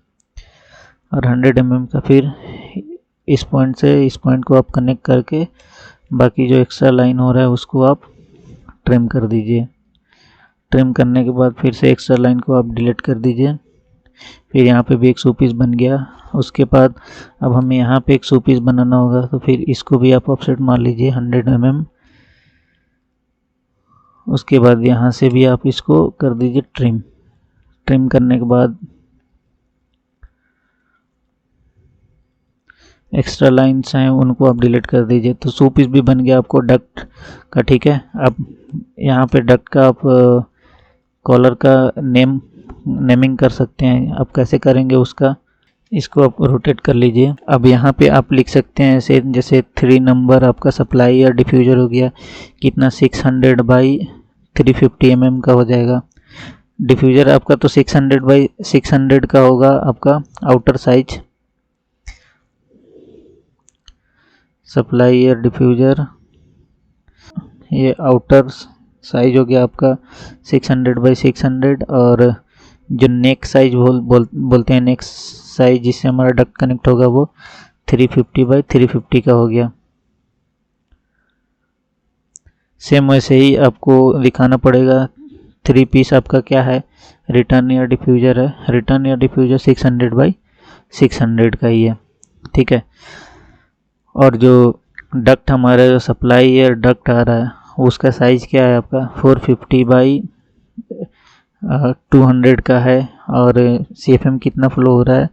और 100 mm का। फिर इस पॉइंट से इस पॉइंट को आप कनेक्ट करके बाकी जो एक्स्ट्रा लाइन हो रहा है उसको आप ट्रिम कर दीजिए। ट्रिम करने के बाद फिर से एक्स्ट्रा लाइन को आप डिलीट कर दीजिए। फिर यहाँ पे भी एक शू पीस बन गया। उसके बाद अब हमें यहाँ पे एक शू पीस बनाना होगा, तो फिर इसको भी आप ऑफसेट मार लीजिए 100 mm। उसके बाद यहाँ से भी आप इसको कर दीजिए ट्रिम करने के बाद एक्स्ट्रा लाइन्स हैं उनको आप डिलीट कर दीजिए। तो शू पीस भी बन गया आपको डक्ट का, ठीक है। अब यहाँ पे डक्ट का आप कॉलर का नेमिंग कर सकते हैं। आप कैसे करेंगे उसका, इसको आप रोटेट कर लीजिए। अब यहाँ पे आप लिख सकते हैं ऐसे, जैसे 3 नंबर आपका सप्लाई या डिफ्यूज़र हो गया, कितना 600 बाई 350 mm का हो जाएगा। डिफ्यूज़र आपका तो 600 बाई 600 का होगा आपका आउटर साइज। सप्लाई या डिफ्यूज़र ये आउटर साइज हो गया आपका 600 बाई 600। और जो नेक साइज बोलते हैं, नेक साइज जिससे हमारा डक्ट कनेक्ट होगा वो 350 बाई 350 का हो गया। सेम वैसे ही आपको दिखाना पड़ेगा। 3 पीस आपका क्या है, रिटर्न या डिफ्यूज़र है। रिटर्न या डिफ्यूज़र 600 बाई 600 का ही है, ठीक है। और जो डक्ट हमारा जो सप्लाई या डक्ट आ रहा है उसका साइज़ क्या है आपका 450 बाई 200 का है। और CFM कितना फ्लो हो रहा है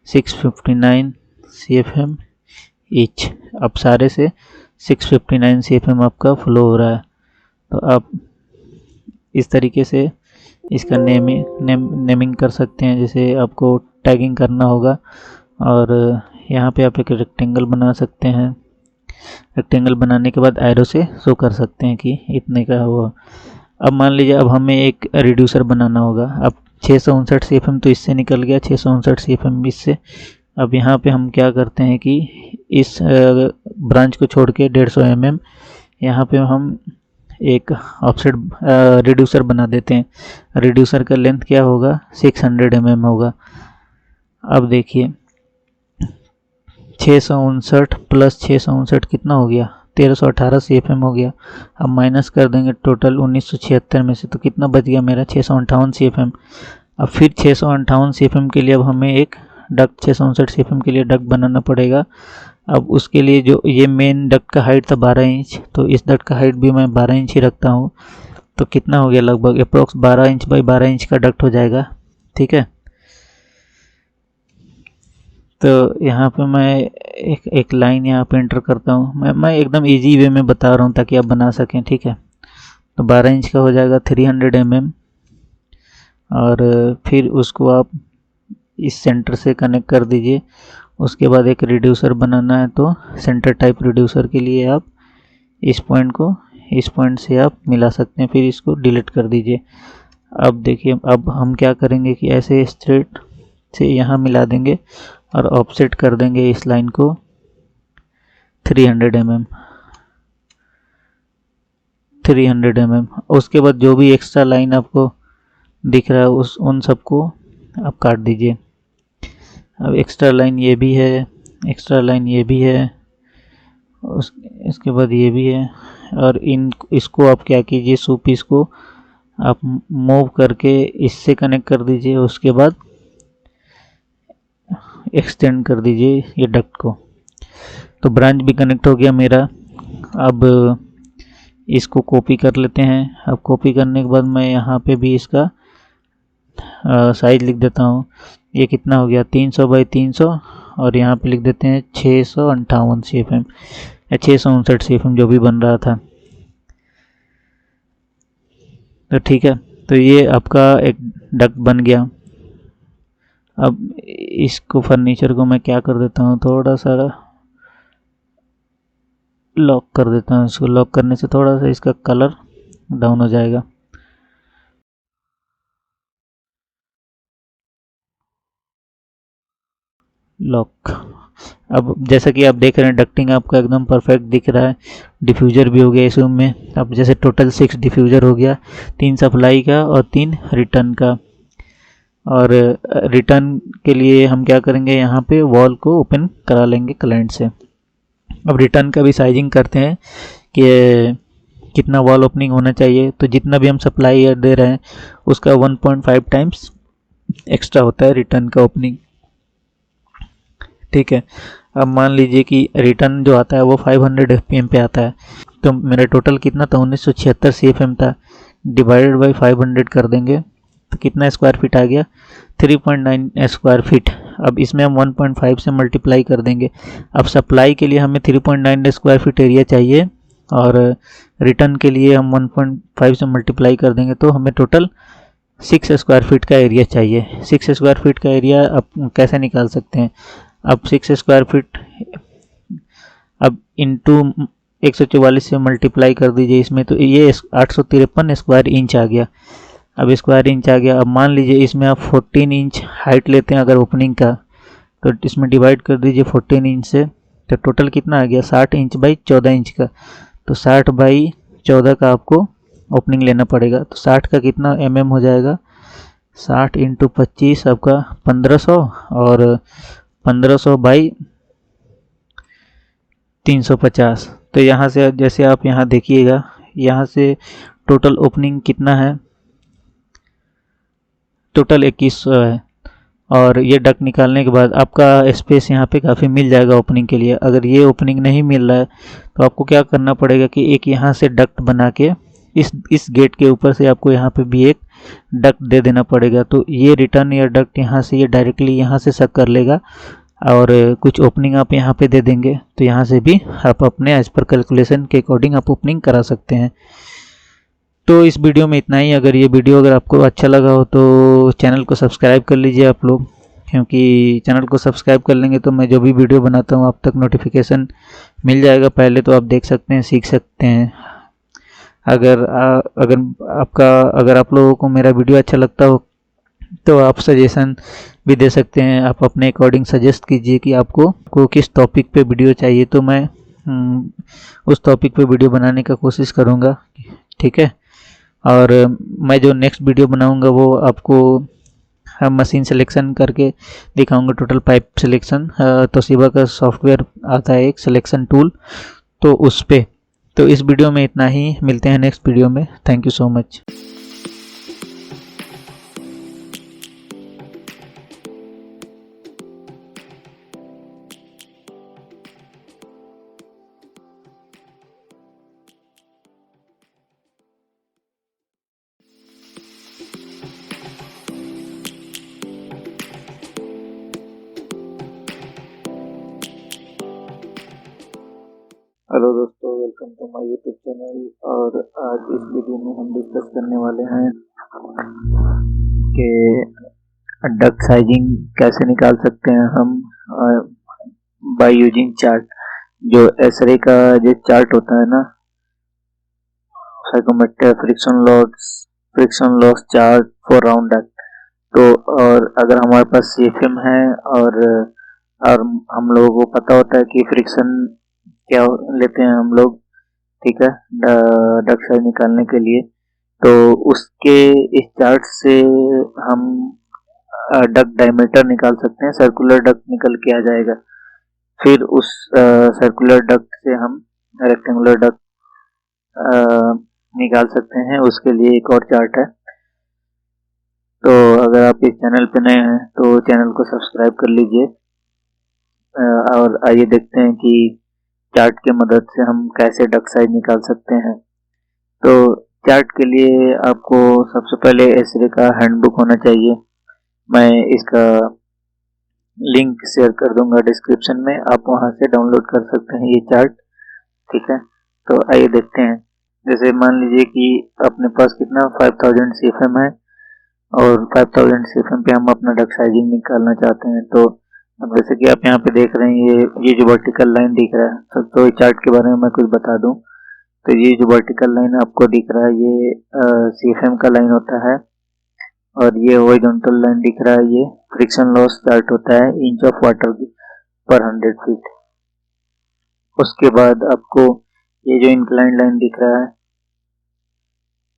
659 CFM ईच। अब सारे से 659 CFM आपका फ्लो हो रहा है। तो आप इस तरीके से इसका नेमिंग कर सकते हैं, जैसे आपको टैगिंग करना होगा। और यहाँ पे आप एक रेक्टेंगल बना सकते हैं। रेक्टेंगल बनाने के बाद एरो से शो कर सकते हैं कि इतने का हुआ। अब मान लीजिए अब हमें एक रिड्यूसर बनाना होगा। अब 659 CFM तो इससे निकल गया, 659 CFM इससे। अब यहाँ पे हम क्या करते हैं कि इस ब्रांच को छोड़ के 150 mm यहाँ पे हम एक ऑफसेट रिड्यूसर बना देते हैं। रिड्यूसर का लेंथ क्या होगा, 600 mm होगा। अब देखिए 659 प्लस 659 कितना हो गया, 1318 CFM हो गया। अब माइनस कर देंगे टोटल 1976 में से, तो कितना बच गया मेरा, 658 CFM। अब फिर 658 CFM के लिए अब हमें एक डक्ट 659 CFM के लिए डक्ट बनाना पड़ेगा। अब उसके लिए जो ये मेन डक्ट का हाइट था 12 इंच, तो इस डक्ट का हाइट भी मैं 12 इंच ही रखता हूँ। तो कितना हो गया, लगभग अप्रोक्स 12 इंच बाई 12 इंच का डक्ट हो जाएगा। ठीक है, तो यहाँ पे मैं एक लाइन यहाँ पे एंटर करता हूँ। मैं एकदम इजी वे में बता रहा हूँ ताकि आप बना सकें। ठीक है, तो 12 इंच का हो जाएगा 300 mm। और फिर उसको आप इस सेंटर से कनेक्ट कर दीजिए। उसके बाद एक रिड्यूसर बनाना है, तो सेंटर टाइप रिड्यूसर के लिए आप इस पॉइंट को इस पॉइंट से आप मिला सकते हैं, फिर इसको डिलीट कर दीजिए। अब देखिए, अब हम क्या करेंगे कि ऐसे स्ट्रेट से यहाँ मिला देंगे और ऑफसेट कर देंगे इस लाइन को 300 mm। उसके बाद जो भी एक्स्ट्रा लाइन आपको दिख रहा है उन सबको आप काट दीजिए। अब एक्स्ट्रा लाइन ये भी है, एक्स्ट्रा लाइन ये भी है, इसके बाद ये भी है। और इसको आप क्या कीजिए, सू पीस को आप मूव करके इससे कनेक्ट कर दीजिए। उसके बाद एक्सटेंड कर दीजिए ये डक्ट को। तो ब्रांच भी कनेक्ट हो गया मेरा। अब इसको कॉपी कर लेते हैं। अब कॉपी करने के बाद मैं यहाँ पे भी इसका साइज लिख देता हूँ। ये कितना हो गया, 300 बाई 300, और यहाँ पे लिख देते हैं 658 CFM या 659 CFM जो भी बन रहा था। तो ठीक है, तो ये आपका एक डक्ट बन गया। अब इसको फर्नीचर को मैं क्या कर देता हूँ, थोड़ा सा लॉक कर देता हूँ। इसको लॉक करने से थोड़ा सा इसका कलर डाउन हो जाएगा। लॉक। अब जैसा कि आप देख रहे हैं डक्टिंग आपका एकदम परफेक्ट दिख रहा है। डिफ्यूज़र भी हो गया इस रूम में। अब जैसे टोटल 6 डिफ्यूज़र हो गया, 3 सप्लाई का और 3 रिटर्न का। और रिटर्न के लिए हम क्या करेंगे, यहाँ पे वॉल को ओपन करा लेंगे क्लाइंट से। अब रिटर्न का भी साइजिंग करते हैं कि कितना वॉल ओपनिंग होना चाहिए। तो जितना भी हम सप्लाई एयर दे रहे हैं उसका 1.5 टाइम्स एक्स्ट्रा होता है रिटर्न का ओपनिंग। ठीक है, अब मान लीजिए कि रिटर्न जो आता है वो 500 FPM पे आता है। तो मेरा टोटल कितना था, 1976 CFM था। डिवाइडेड बाई 500 कर देंगे तो कितना स्क्वायर फीट आ गया, 3.9 स्क्वायर फीट। अब इसमें हम 1.5 से मल्टीप्लाई कर देंगे। अब सप्लाई के लिए हमें 3.9 स्क्वायर फीट एरिया चाहिए और रिटर्न के लिए हम 1.5 से मल्टीप्लाई कर देंगे, तो हमें टोटल 6 स्क्वायर फीट का एरिया चाहिए। 6 स्क्वायर फीट का एरिया आप कैसे निकाल सकते हैं, अब 6 स्क्वायर फीट अब इंटू 144 से मल्टीप्लाई कर दीजिए इसमें, तो ये 853 स्क्वायर इंच आ गया। अब स्क्वायर इंच आ गया। अब मान लीजिए इसमें आप 14 इंच हाइट लेते हैं अगर ओपनिंग का, तो इसमें डिवाइड कर दीजिए 14 इंच से, तो टोटल कितना आ गया, 60 इंच बाई 14 इंच का। तो 60 बाई 14 का आपको ओपनिंग लेना पड़ेगा। तो 60 का कितना हो जाएगा, 60 इंटू 25 आपका 1500, और 1500 बाई 350। तो यहाँ से जैसे आप यहाँ देखिएगा, यहाँ से टोटल ओपनिंग कितना है, टोटल 2100 है। और ये डक्ट निकालने के बाद आपका स्पेस यहाँ पे काफ़ी मिल जाएगा ओपनिंग के लिए। अगर ये ओपनिंग नहीं मिल रहा है तो आपको क्या करना पड़ेगा कि एक यहाँ से डक्ट बना के इस गेट के ऊपर से आपको यहाँ पे भी एक डक्ट दे देना पड़ेगा। तो ये रिटर्न या डक्ट यहाँ से ये डायरेक्टली यहाँ से सक कर लेगा और कुछ ओपनिंग आप यहाँ पे दे देंगे, तो यहाँ से भी आप अपने एज पर कैलकुलेशन के अकॉर्डिंग आप ओपनिंग करा सकते हैं। तो इस वीडियो में इतना ही। अगर आपको अच्छा लगा हो तो चैनल को सब्सक्राइब कर लीजिए आप लोग, क्योंकि चैनल को सब्सक्राइब कर लेंगे तो मैं जो भी वीडियो बनाता हूँ आप तक नोटिफिकेशन मिल जाएगा पहले, तो आप देख सकते हैं, सीख सकते हैं। अगर आप लोगों को मेरा वीडियो अच्छा लगता हो तो आप सजेशन भी दे सकते हैं। आप अपने अकॉर्डिंग सजेस्ट कीजिए कि आपको किस टॉपिक पे वीडियो चाहिए, तो मैं उस टॉपिक पे वीडियो बनाने का कोशिश करूँगा। ठीक है। और मैं जो नेक्स्ट वीडियो बनाऊँगा वो आपको हम मशीन सिलेक्शन करके दिखाऊंगा, टोटल पाइप सिलेक्शन। तोशिबा का सॉफ्टवेयर आता है एक सिलेक्शन टूल, तो उस पे। तो इस वीडियो में इतना ही, मिलते हैं नेक्स्ट वीडियो में। Thank you so much. Hello दोस्तों, welcome to my YouTube channel. और आज इस वीडियो में हम डिस्कस करने वाले हैं कि डक साइजिंग कैसे निकाल सकते हैं हम बाय यूजिंग चार्ट। जो एसरे का जो चार्ट होता है ना, psychometric friction loss chart for round duct. तो और अगर हमारे पास सीएफएम है और हम लोगों को पता होता है कि फ्रिक्शन क्या लेते हैं हम लोग, ठीक है, डक साइज निकालने के लिए, तो उसके इस चार्ट से हम डक डायमीटर निकाल सकते हैं। सर्कुलर डक निकल के आ जाएगा। फिर उस सर्कुलर डक से हम रेक्टेंगुलर डक निकाल सकते हैं। उसके लिए एक और चार्ट है। तो अगर आप इस चैनल पे नए हैं तो चैनल को सब्सक्राइब कर लीजिए। और आइए देखते हैं कि चार्ट की मदद से हम कैसे डक साइज निकाल सकते हैं। तो चार्ट के लिए आपको सबसे पहले एसरे का हैंडबुक होना चाहिए। मैं इसका लिंक शेयर कर दूंगा डिस्क्रिप्शन में, आप वहां से डाउनलोड कर सकते हैं ये चार्ट। ठीक है। तो आइए देखते हैं। जैसे मान लीजिए कि अपने पास कितना 5000 सीएफएम है और 5000 सीएफएम पे हम अपना डक साइजिंग निकालना चाहते हैं। तो अब जैसे कि आप यहाँ पे देख रहे हैं, ये जो वर्टिकल लाइन दिख रहा है, तो इस चार्ट के बारे में मैं कुछ बता दूं। तो ये जो वर्टिकल लाइन आपको दिख रहा है, ये सीएफएम का लाइन होता है। और ये हॉरिजॉन्टल लाइन दिख रहा है, ये फ्रिक्शन लॉस चार्ट होता है इंच ऑफ वाटर पर 100 फीट। उसके बाद आपको ये जो इंक्लाइन लाइन दिख रहा है,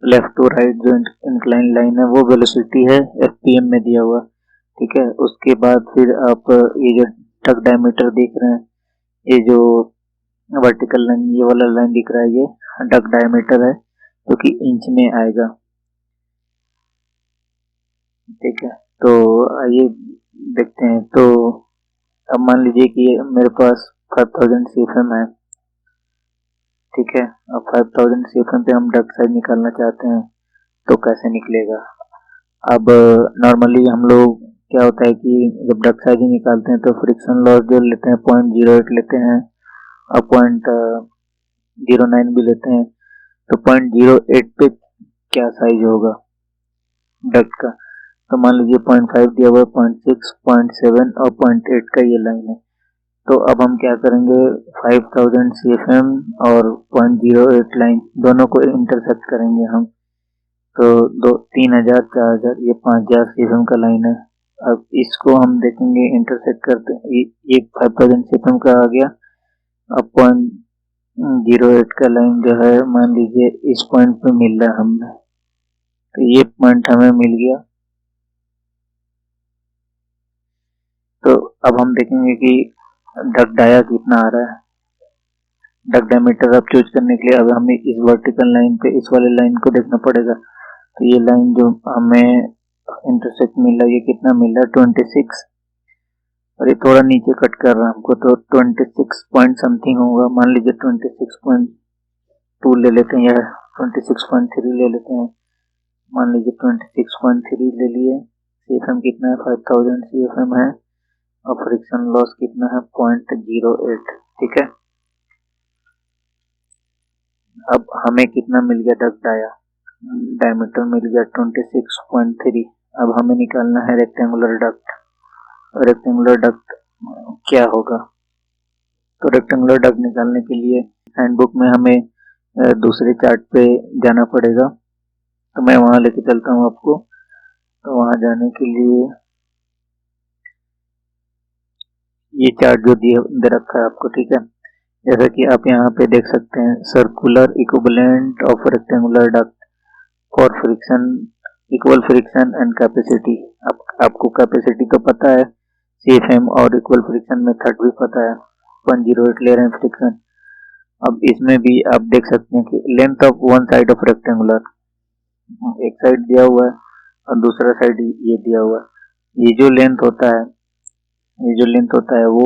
लेफ्ट टू राइट जो इंक्लाइन लाइन है, वो वेलोसिटी है एफपीएम में दिया हुआ। ठीक है। उसके बाद फिर आप ये जो डक डायमीटर देख रहे हैं, ये जो वर्टिकल लाइन, ये वाला लाइन दिख रहा है, ये डक डायमीटर है जो कि इंच में आएगा। ठीक है। तो आइए देखते हैं। तो अब मान लीजिए कि मेरे पास 5000 सीएफएम है। ठीक है। अब 5000 सीएफएम पे हम डक साइज निकालना चाहते हैं, तो कैसे निकलेगा। अब नॉर्मली हम लोग क्या होता है कि जब डक साइज निकालते हैं तो फ्रिक्शन लॉस जो लेते हैं 0.08 लेते हैं और 0.09 भी लेते हैं। तो 0.08 पे क्या साइज होगा डक का, तो मान लीजिए 0.5 दिया हुआ है, 0.6, 0.7 और 0.8 का ये लाइन है। तो अब हम क्या करेंगे, 5000 सीएफएम और 0.08 लाइन दोनों को इंटरसेक्ट करेंगे हम। तो 3000, 4000, ये 5000 सीएफएम का लाइन है। अब इसको हम देखेंगे इंटरसेक्ट करते हैं। ये 5000 सीएफएम का आ गया। अब 0.08 का लाइन जो है, मान लीजिए इस पॉइंट पे मिल रहा है हमें, तो ये पॉइंट हमें मिल गया। तो अब हम देखेंगे कि डक डाया कितना आ रहा है। डक डायमीटर अब चूज करने के लिए अब हमें इस वर्टिकल लाइन पे इस वाले लाइन को देखना पड़ेगा। तो ये लाइन जो हमें इंटरसेक्ट मिल रहा है, ये कितना मिल रहा है, 26। और ये थोड़ा नीचे कट कर रहा है हमको, तो 26 पॉइंट समथिंग होगा। मान लीजिए 26.2 ले लेते हैं या 26.3 ले लेते हैं। मान लीजिए 26.3 ले लिए। सीएफएम कितना है, 5000 सीएफएम है और फ्रिक्शन लॉस कितना है, 0.08। ठीक है। अब हमें कितना मिल गया डक डाया, डायमीटर मिल गया 26.3। अब हमें निकालना है रेक्टेंगुलर डक्ट। रेक्टेंगुलर डक्ट क्या होगा? तो रेक्टेंगुलर डक्ट निकालने के लिए हैंडबुक में हमें दूसरे चार्ट पे जाना पड़ेगा। तो मैं वहां लेके चलता हूँ आपको। तो वहां जाने के लिए ये चार्ट जो दे रखा है आपको, ठीक है। जैसा कि आप यहाँ पे देख सकते हैं, circular equivalent of rectangular duct for friction, equal friction and capacity. आपको कैपेसिटी तो पता है CFM, और इक्वल फ्रिक्शन मेथड भी पता है 108 लेयर एंड फ्रिक्शन। अब इसमें भी आप देख सकते हैं कि length of one side of rectangular, एक साइड दिया हुआ है और दूसरा साइड ये दिया हुआ है। ये जो लेंथ होता है, ये जो लेंथ होता है वो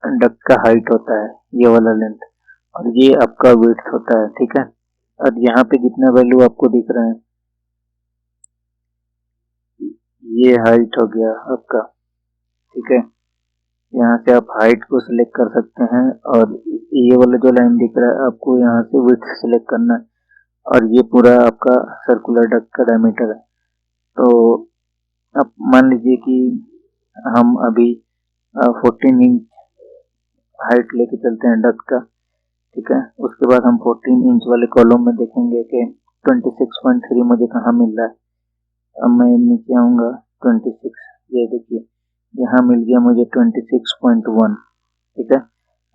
डक्ट का हाइट होता है, ये वाला लेंथ, और ये आपका विड्थ होता है, ठीक है। और यहाँ पे जितना वैल्यू आपको दिख रहा है, ये हाइट हो गया आपका, ठीक है। यहाँ से आप हाइट को सिलेक्ट कर सकते हैं, और ये वाला जो लाइन दिख रहा है आपको यहाँ से विड्थ सिलेक्ट करना है, और ये पूरा आपका सर्कुलर डक्ट का डायमीटर है। तो अब मान लीजिए कि हम अभी 14 इंच हाइट लेके चलते हैं डक्ट का, ठीक है। उसके बाद हम 14 इंच वाले कॉलम में देखेंगे कि 26.3 मुझे कहाँ मिल रहा है। अब मैं नीचे आऊँगा 26, ये देखिए यहाँ मिल गया मुझे 26.1, ठीक है।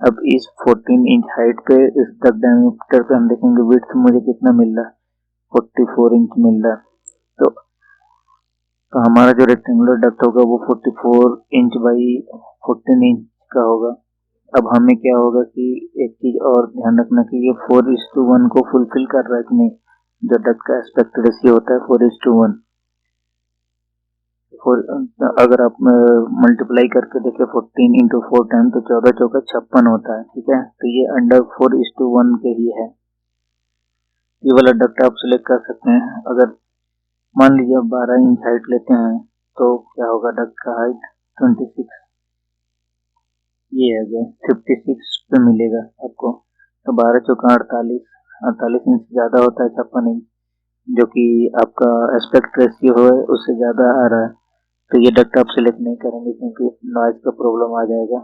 अब इस 14 इंच हाइट पे इस डक्ट डायमीटर पे हम देखेंगे विड्थ मुझे कितना मिल रहा है, 44 इंच मिल रहा है। तो हमारा जो रेक्टेंगुलर डक्ट होगा वो 44 इंच बाई 14 इंच का होगा। अब हमें क्या होगा कि एक चीज और ध्यान रखना कि ये 4:1 को फुलफिल कर रहा है कि नहीं। जो डक्ट का एस्पेक्ट रेशियो होता है 4:1, अगर आप मल्टीप्लाई करके देखें 14 इंटू 4 टाइम, तो 14 चौका 56 होता है, ठीक है। तो ये अंडर 4:1 के ही है। ये वाला डक्ट आप सिलेक्ट कर सकते हैं। अगर मान लीजिए आप 12 इंच हाइट लेते हैं तो क्या होगा, डक्ट का हाइट 26, ये है गया 56 पे मिलेगा आपको। तो 12 चौका 48, 48 इंच ज़्यादा होता है 56 इंच, जो कि आपका एस्पेक्ट रेशियो है उससे ज़्यादा आ रहा है। तो ये डक्ट आप सिलेक्ट नहीं करेंगे क्योंकि नॉइज का प्रॉब्लम आ जाएगा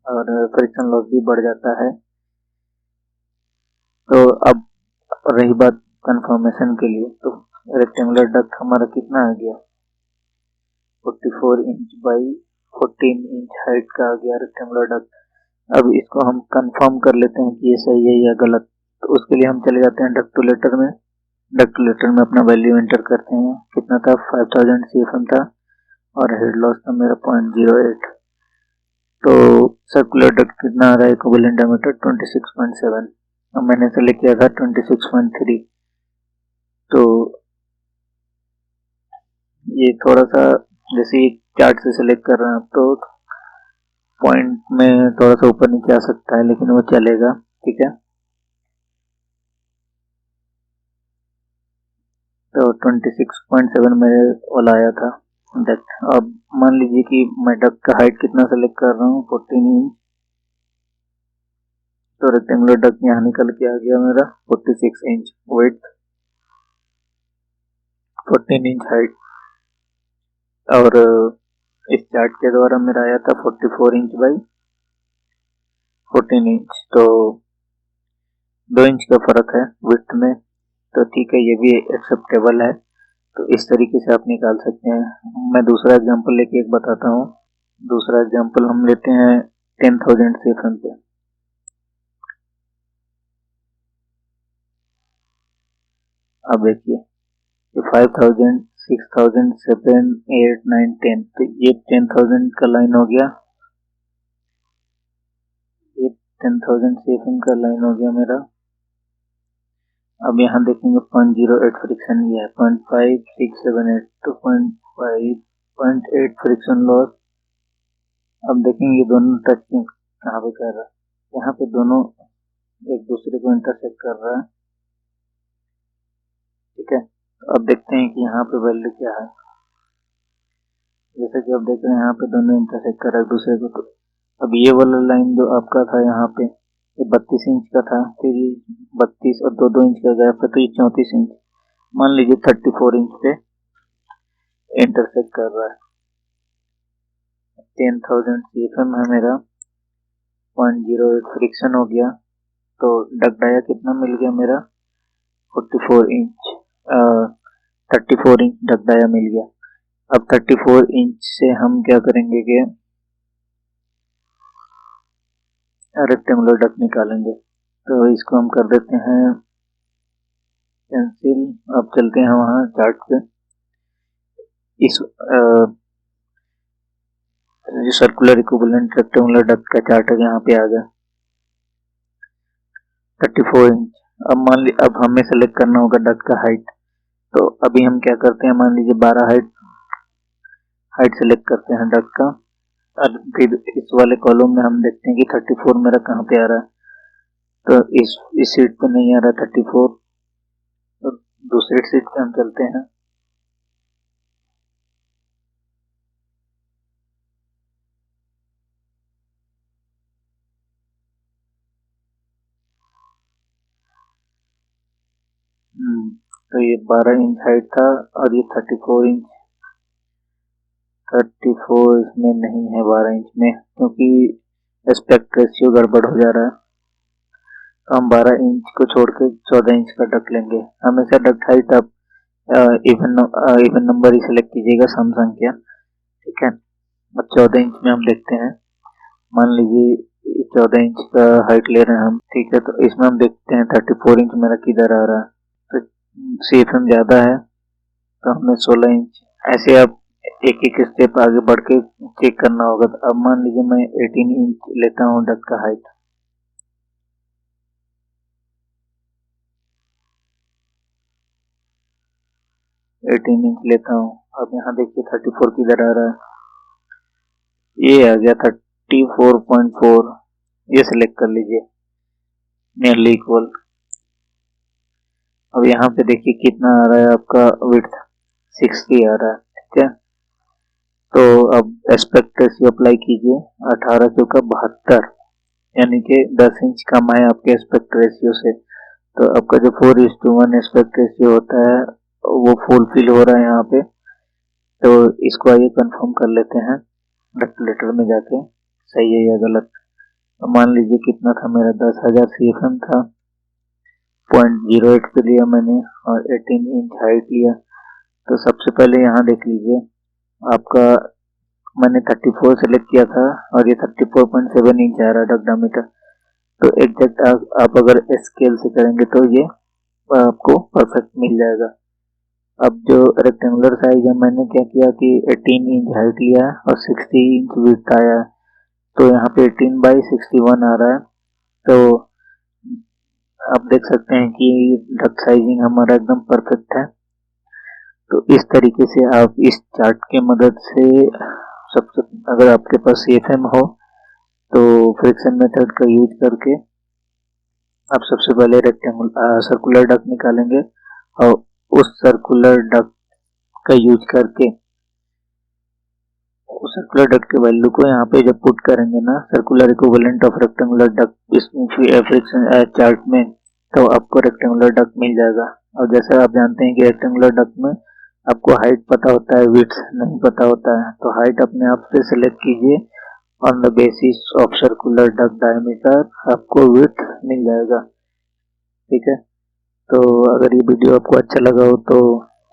और फ्रिक्शन लॉस भी बढ़ जाता है। तो अब रही बात कंफर्मेशन के लिए, तो रेक्टेंगुलर डक्ट हमारा कितना आ गया, 44 इंच बाई 14 इंच हाइट का आ गया रेक्टेंगुलर डक्ट। अब इसको हम कंफर्म कर लेते हैं कि ये सही है या गलत। तो उसके लिए हम चले जाते हैं डक्टुलेटर में। डक्टुलेटर में अपना वैल्यू एंटर करते हैं, कितना था 5000 CFM था, और हेड लॉस था मेरा 0.08। तो सर्कुलर डक्ट कितना आ रहा है, इक्विवेलेंट डायमीटर 26.7, और मैंने सेलेक्ट किया था 26.3। तो ये थोड़ा सा जैसे चार्ट से सिलेक्ट कर रहे हैं तो पॉइंट में थोड़ा सा ऊपर नीचे आ सकता है, लेकिन वो चलेगा, ठीक है। तो 26.7 मेरे वाला आया था डक्ट। अब मान लीजिए कि मैं डक्ट का हाइट कितना सेलेक्ट कर रहा हूँ, 14 इंच। तो रेक्टेंगुलर डक्ट यहाँ निकल के आ गया मेरा 46 इंच विड्थ, 14 इंच हाइट, और इस चार्ट के द्वारा मेरा आया था 44 इंच बाई 14 इंच। तो 2 इंच का फर्क है विड्थ में, तो ठीक है, ये भी एक्सेप्टेबल है। तो इस तरीके से आप निकाल सकते हैं। मैं दूसरा एग्जांपल लेके एक बताता हूँ। दूसरा एग्जांपल हम लेते हैं 10,000 CFM पे। अब देखिए 5,000, 6,000, 7, 8, 9, 10, तो ये 10,000 का लाइन हो गया, ये 10,000 CFM का लाइन हो गया मेरा। अब यहाँ देखेंगे 0.08 फ्रिक्शन, ये है 0.5678, तो 0.8 फ्रिक्शन लॉस। अब देखेंगे ये दोनों टचिंग कहाँ पे कर रहा है, यहाँ पे दोनों एक दूसरे को इंटरसेक्ट कर रहा है, ठीक है। तो अब देखते हैं कि यहाँ पे वैल्यू क्या है। जैसे कि आप देख रहे हैं यहाँ पे दोनों इंटरसेक्ट कर रहा है एक दूसरे को। तो अब ये वाला लाइन जो आपका था यहाँ पे, ये 32 इंच का था, फिर ये 32 और 2-2 इंच का गैप है, तो ये 34 इंच, मान लीजिए 34 इंच पे इंटरसेक्ट कर रहा है। 10,000 CFM है मेरा, 0.08 फ्रिक्शन हो गया, तो डक डाया कितना मिल गया मेरा, 34 इंच 34 इंच डक डाया मिल गया। अब 34 इंच से हम क्या करेंगे कि रेक्टेंगुलर डक निकालेंगे, तो इसको हम कर देते हैं कैंसिल। अब चलते हैं वहाँ चार्ट पे, इस जो सर्कुलर इक्विवेलेंट रेक्टेंगुलर डक का चार्ट है यहाँ पे आ गया 34 इंच। अब मान लीजिए अब हमें सेलेक्ट करना होगा डक का हाइट, तो अभी हम क्या करते हैं, मान लीजिए 12 हाइट सेलेक्ट करते हैं डक का, और फिर इस वाले कॉलम में हम देखते हैं कि 34 मेरा कहाँ पे आ रहा है, तो इस सीट पे नहीं आ रहा 34, तो दूसरी सीट पे हम चलते हैं। तो ये 12 इंच हाइट था और ये 34 इंच, 34 इसमें नहीं है 12 इंच में, क्योंकि एस्पेक्ट रेशियो गड़बड़ हो जा रहा है, तो हम 12 इंच को छोड़ के 14 इंच का डक लेंगे। हमेशा डक हाइट आप इवन नंबर ही सेलेक्ट कीजिएगा, सम संख्या, ठीक है। अब 14 इंच में हम देखते हैं, मान लीजिए 14 इंच का हाइट ले रहे हैं हम, ठीक है, तो इसमें हम देखते हैं 34 इंच मेरा किधर आ रहा है, तो CFM ज़्यादा है, तो हमें 16 इंच, ऐसे आप एक एक स्टेप आगे बढ़ के चेक करना होगा। तो अब मान लीजिए मैं 18 इंच लेता हूँ डक का हाइट, लेता हूँ। अब यहाँ देखिए 34 किधर आ रहा है, ये आ गया 34.4, ये सिलेक्ट कर लीजिए, नियरली इक्वल। अब यहाँ पे देखिए कितना आ रहा है आपका विड्थ, 60 आ रहा है, ठीक है। तो अब एस्पेक्ट रेशियो अप्लाई कीजिए, 18 चौका 72, यानी कि 10 इंच कम है आपके एस्पेक्ट रेशियो से, तो आपका जो 4:1 एस्पेक्ट रेशियो होता है वो फुलफिल हो रहा है यहाँ पे। तो इसको आइए कंफर्म कर लेते हैं कैलकुलेटर में जाके, सही है या गलत। तो मान लीजिए कितना था मेरा, 10,000 CFM था, 0.08 पे लिया मैंने और 18 इंच हाइट लिया। तो सबसे पहले यहाँ देख लीजिए आपका, मैंने 34 सेलेक्ट किया था और ये 34.7 इंच आ रहा है डक डायमीटर, तो एग्जैक्ट आप अगर स्केल से करेंगे तो ये आपको परफेक्ट मिल जाएगा। अब जो रेक्टेंगुलर साइज है, मैंने क्या किया कि 18 इंच हाइट लिया है और 60 इंच विड्थ आया है, तो यहाँ पे 18/61 आ रहा है। तो आप देख सकते हैं कि डक साइजिंग हमारा एकदम परफेक्ट है। तो इस तरीके से आप इस चार्ट के मदद से सबसे, अगर आपके पास CFM हो तो फ्रिक्शन मेथड का यूज करके आप सबसे पहले सर्कुलर डक निकालेंगे, और उस सर्कुलर डक का यूज करके उस सर्कुलर डक के वैल्यू को यहाँ पे जब पुट करेंगे ना, circular equivalent of rectangular duck इसमें फ्रिक्शन चार्ट में, तो आपको रेक्टेंगुलर डक मिल जाएगा। और जैसे आप जानते हैं कि रेक्टेंगुलर डक में आपको हाइट पता होता है, विड्थ नहीं पता होता है, तो हाइट अपने आप से सिलेक्ट कीजिए, on the basis of circular duck diameter आपको विड्थ मिल जाएगा, ठीक है। तो अगर ये वीडियो आपको अच्छा लगा हो तो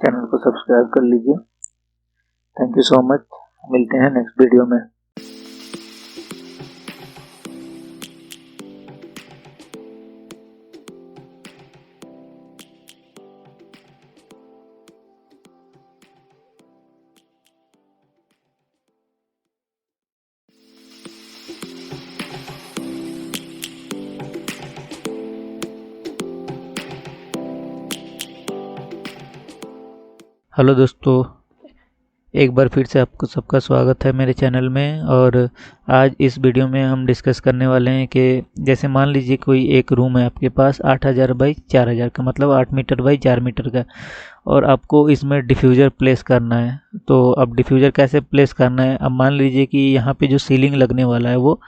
चैनल को सब्सक्राइब कर लीजिए। थैंक यू सो मच, मिलते हैं नेक्स्ट वीडियो में। हेलो दोस्तों, एक बार फिर से आपको सबका स्वागत है मेरे चैनल में। और आज इस वीडियो में हम डिस्कस करने वाले हैं कि जैसे मान लीजिए कोई एक रूम है आपके पास 8,000 बाई 4,000 का, मतलब 8 मीटर बाई 4 मीटर का, और आपको इसमें डिफ्यूज़र प्लेस करना है। तो अब डिफ्यूज़र कैसे प्लेस करना है, अब मान लीजिए कि यहाँ पे जो सीलिंग लगने वाला है वो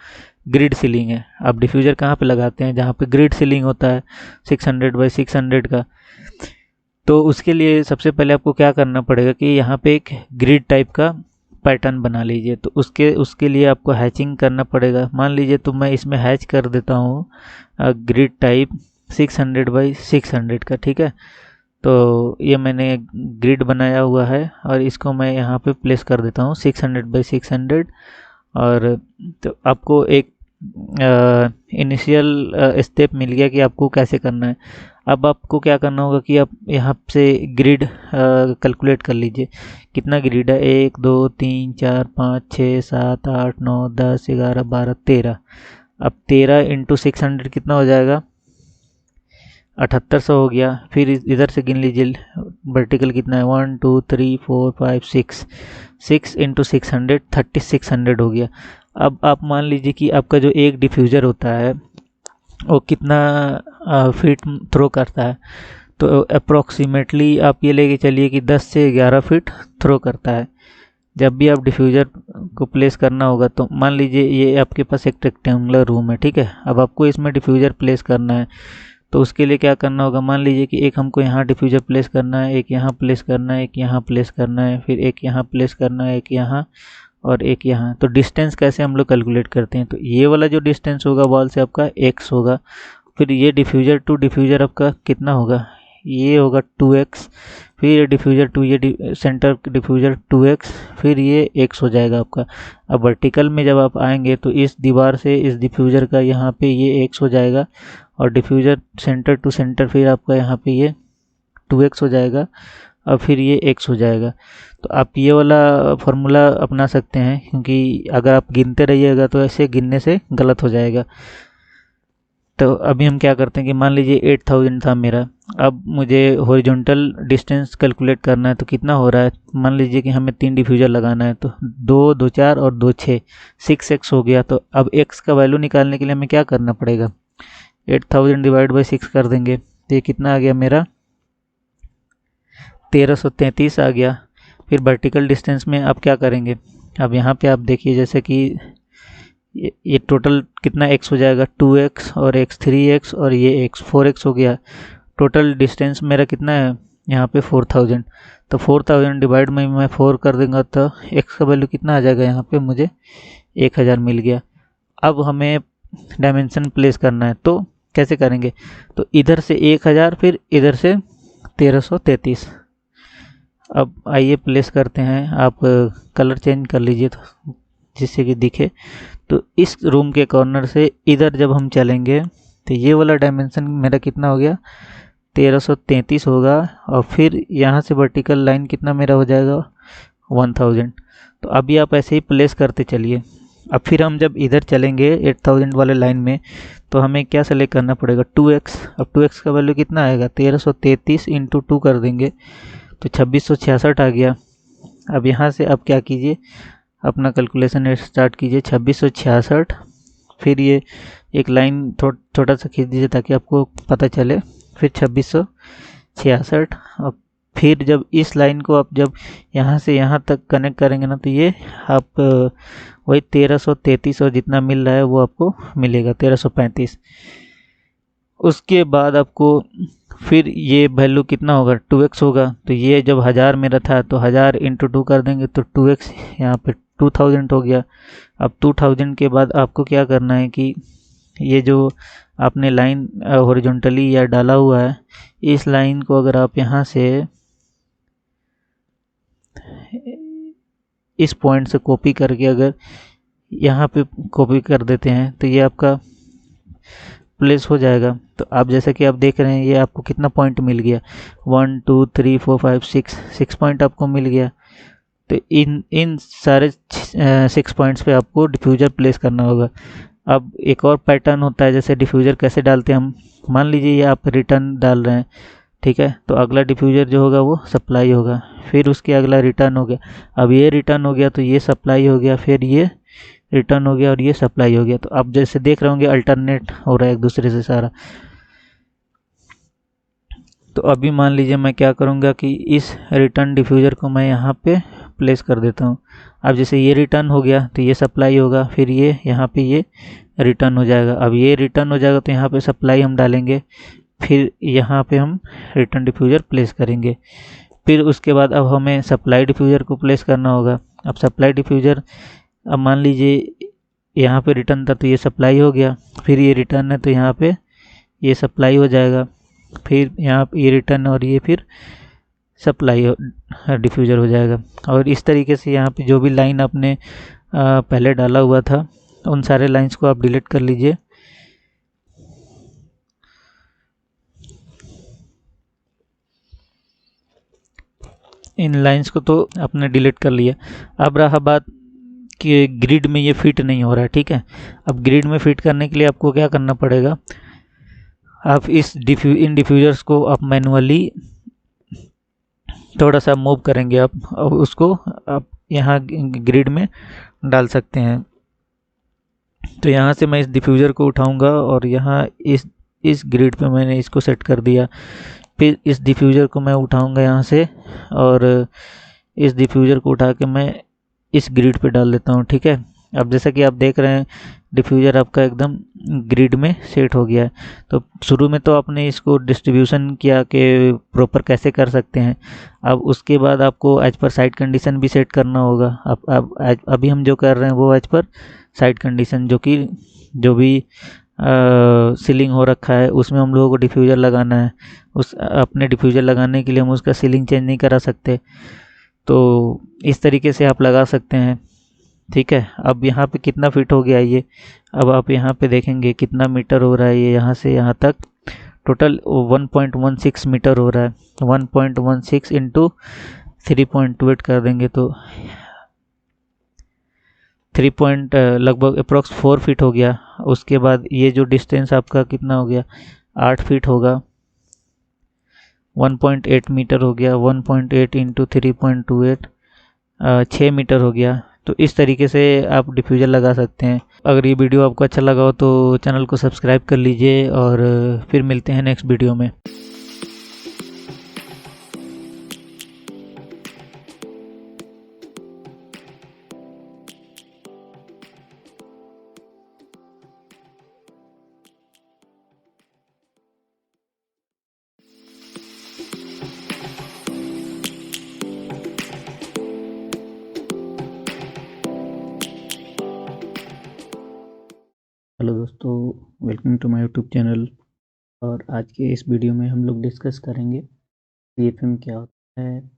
ग्रिड सीलिंग है। आप डिफ्यूज़र कहाँ पे लगाते हैं, जहाँ पे ग्रिड सीलिंग होता है 600 बाई 600 का। तो उसके लिए सबसे पहले आपको क्या करना पड़ेगा कि यहाँ पे एक ग्रिड टाइप का पैटर्न बना लीजिए। तो उसके लिए आपको हैचिंग करना पड़ेगा। मान लीजिए तो मैं इसमें हैच कर देता हूँ ग्रिड टाइप 600 बाई 600 का, ठीक है। तो ये मैंने ग्रिड बनाया हुआ है और इसको मैं यहाँ पे प्लेस कर देता हूँ 600 बाई 600। और तो आपको एक इनिशियल स्टेप मिल गया कि आपको कैसे करना है। अब आपको क्या करना होगा कि आप यहाँ से ग्रिड कैलकुलेट कर लीजिए कितना ग्रिड है। 1 2 3 4 5 6 7 8 9 10 11 12 13। अब 13 इंटू 600 कितना हो जाएगा, 7800 हो गया। फिर इधर से गिन लीजिए वर्टिकल कितना है, 1 2 3 4 5 6। 6 इंटू 600 3600 हो गया। अब आप मान लीजिए कि आपका जो एक डिफ्यूज़र होता है वो कितना फीट थ्रो करता है। तो अप्रोक्सीमेटली आप ये लेके चलिए कि 10 से 11 फीट थ्रो करता है। जब भी आप डिफ्यूज़र को प्लेस करना होगा तो मान लीजिए ये आपके पास एक रेक्टेंगुलर रूम है, ठीक है। अब आपको इसमें डिफ्यूज़र प्लेस करना है तो उसके लिए क्या करना होगा, मान लीजिए कि एक हमको यहाँ डिफ्यूज़र प्लेस करना है, एक यहाँ प्लेस करना है, एक यहाँ प्लेस करना है, फिर एक यहाँ प्लेस करना है, एक यहाँ और एक यहाँ। तो डिस्टेंस कैसे हम लोग कैलकुलेट करते हैं, तो ये वाला जो डिस्टेंस होगा वॉल से आपका x होगा। फिर ये डिफ्यूज़र टू डिफ्यूज़र आपका कितना होगा, ये होगा 2x। फिर ये डिफ्यूज़र टू ये सेंटर डिफ्यूज़र 2x, फिर ये x हो जाएगा आपका। अब वर्टिकल में जब आप आएंगे तो इस दीवार से इस डिफ्यूज़र का यहाँ पे ये x हो जाएगा और डिफ्यूज़र सेंटर टू सेंटर फिर आपका यहाँ पे ये 2x हो जाएगा और फिर ये x हो जाएगा। तो आप ये वाला फार्मूला अपना सकते हैं, क्योंकि अगर आप गिनते रहिएगा तो ऐसे गिनने से गलत हो जाएगा। तो अभी हम क्या करते हैं कि मान लीजिए 8000 था मेरा। अब मुझे हॉरिजॉन्टल डिस्टेंस कैलकुलेट करना है तो कितना हो रहा है, मान लीजिए कि हमें 3 डिफ्यूज़र लगाना है तो 2 2 4 और 2 6 6x हो गया। तो अब x का वैल्यू निकालने के लिए हमें क्या करना पड़ेगा, 8000 डिवाइड बाई 6 कर देंगे तो ये कितना आ गया मेरा 1333 आ गया। फिर वर्टिकल डिस्टेंस में आप क्या करेंगे, अब यहाँ पे आप देखिए जैसे कि ये टोटल कितना x हो जाएगा, 2x और x 3x और ये x 4x हो गया। टोटल डिस्टेंस मेरा कितना है यहाँ पे 4000। तो 4000 डिवाइड में मैं 4 कर दूंगा तो x का वैल्यू कितना आ जाएगा, यहाँ पे मुझे 1000 मिल गया। अब हमें डायमेंशन प्लेस करना है तो कैसे करेंगे, तो इधर से 1000 फिर इधर से 1333। अब आइए प्लेस करते हैं, आप कलर चेंज कर लीजिए तो जिससे कि दिखे। तो इस रूम के कॉर्नर से इधर जब हम चलेंगे तो ये वाला डायमेंशन मेरा कितना हो गया 1333 होगा। और फिर यहाँ से वर्टिकल लाइन कितना मेरा हो जाएगा 1000। तो अभी आप ऐसे ही प्लेस करते चलिए। अब फिर हम जब इधर चलेंगे 8000 वाले लाइन में तो हमें क्या सेलेक्ट करना पड़ेगा 2x। अब 2x का वैल्यू कितना आएगा 1333 इंटू 2 कर देंगे तो 2666 आ गया। अब यहाँ से आप क्या कीजिए, अपना कैलकुलेशन स्टार्ट कीजिए 2666। फिर ये एक लाइन छोटा सा खींच दीजिए ताकि आपको पता चले। फिर 2666 और फिर जब इस लाइन को आप जब यहाँ से यहाँ तक कनेक्ट करेंगे ना तो ये आप वही 1333 और जितना मिल रहा है वो आपको मिलेगा 1335। उसके बाद आपको फिर ये वैल्यू कितना होगा 2x होगा। तो ये जब 1000 मेरा था तो 1000 इंटू 2 कर देंगे तो 2x यहाँ पे 2000 हो गया। अब 2000 के बाद आपको क्या करना है कि ये जो आपने लाइन हॉरिजॉन्टली या डाला हुआ है इस लाइन को अगर आप यहाँ से इस पॉइंट से कॉपी करके अगर यहाँ पे कॉपी कर देते हैं तो ये आपका प्लेस हो जाएगा। तो आप जैसा कि आप देख रहे हैं ये आपको कितना पॉइंट मिल गया 1 2 3 4 5 6 पॉइंट आपको मिल गया। तो इन सारे 6 पॉइंट्स पे आपको डिफ्यूज़र प्लेस करना होगा। अब एक और पैटर्न होता है, जैसे डिफ्यूज़र कैसे डालते हैं हम, मान लीजिए ये आप रिटर्न डाल रहे हैं, ठीक है। तो अगला डिफ्यूज़र जो होगा वो सप्लाई होगा, फिर उसके अगला रिटर्न हो गया। अब ये रिटर्न हो गया तो ये सप्लाई हो गया, फिर ये रिटर्न हो गया और ये सप्लाई हो गया। तो आप जैसे देख रहे होंगे अल्टरनेट हो रहा है एक दूसरे से सारा। तो अभी मान लीजिए मैं क्या करूँगा कि इस रिटर्न डिफ्यूज़र को मैं यहाँ पे प्लेस कर देता हूँ। अब जैसे ये रिटर्न हो गया तो ये सप्लाई होगा, फिर ये यहाँ पे ये रिटर्न हो जाएगा। अब ये रिटर्न हो जाएगा तो यहाँ पे सप्लाई हम डालेंगे, फिर यहाँ पे हम रिटर्न डिफ्यूज़र प्लेस करेंगे। फिर उसके बाद अब हमें सप्लाई डिफ्यूज़र को प्लेस करना होगा। अब सप्लाई डिफ्यूज़र, अब मान लीजिए यहाँ पे रिटर्न था तो ये सप्लाई हो गया, फिर ये रिटर्न है तो यहाँ पे ये सप्लाई हो जाएगा, फिर यहाँ पे ये रिटर्न और ये फिर सप्लाई डिफ्यूज़र हो जाएगा। और इस तरीके से यहाँ पे जो भी लाइन आपने पहले डाला हुआ था उन सारे लाइंस को आप डिलीट कर लीजिए। इन लाइंस को तो आपने डिलीट कर लिया। अब रहा बात कि ग्रिड में ये फिट नहीं हो रहा है, ठीक है। अब ग्रिड में फिट करने के लिए आपको क्या करना पड़ेगा, आप इन डिफ्यूजर्स को आप मैनुअली थोड़ा सा मूव करेंगे आप, और उसको आप यहाँ ग्रिड में डाल सकते हैं। तो यहाँ से मैं इस डिफ्यूज़र को उठाऊंगा और यहाँ इस ग्रिड पे मैंने इसको सेट कर दिया। फिर इस डिफ्यूज़र को मैं उठाऊंगा यहाँ से, और इस डिफ्यूज़र को उठा के मैं इस ग्रिड पे डाल देता हूँ, ठीक है। अब जैसा कि आप देख रहे हैं डिफ्यूज़र आपका एकदम ग्रिड में सेट हो गया है। तो शुरू में तो आपने इसको डिस्ट्रीब्यूशन किया कि प्रॉपर कैसे कर सकते हैं। अब उसके बाद आपको एज पर साइट कंडीशन भी सेट करना होगा। अब अभी हम जो कर रहे हैं वो एज पर साइट कंडीशन, जो कि जो भी सीलिंग हो रखा है उसमें हम लोगों को डिफ्यूज़र लगाना है। उस अपने डिफ्यूज़र लगाने के लिए हम उसका सीलिंग चेंज नहीं करा सकते, तो इस तरीके से आप लगा सकते हैं, ठीक है। अब यहाँ पे कितना फिट हो गया ये, अब आप यहाँ पे देखेंगे कितना मीटर हो रहा है ये, यहाँ से यहाँ तक टोटल 1.16 मीटर हो रहा है। 1.16 इंटू 3.28 कर देंगे तो 3 पॉइंट लगभग अप्रोक्स 4 फीट हो गया। उसके बाद ये जो डिस्टेंस आपका कितना हो गया, 8 फीट होगा। 1.8 मीटर हो गया, 1.8 इंटू 3.28 6 मीटर हो गया। तो इस तरीके से आप डिफ्यूज़र लगा सकते हैं। अगर ये वीडियो आपको अच्छा लगा हो तो चैनल को सब्सक्राइब कर लीजिए, और फिर मिलते हैं नेक्स्ट वीडियो में। हेलो दोस्तों, welcome to my YouTube channel. और आज के इस वीडियो में हम लोग डिस्कस करेंगे सीएफएम क्या होता है,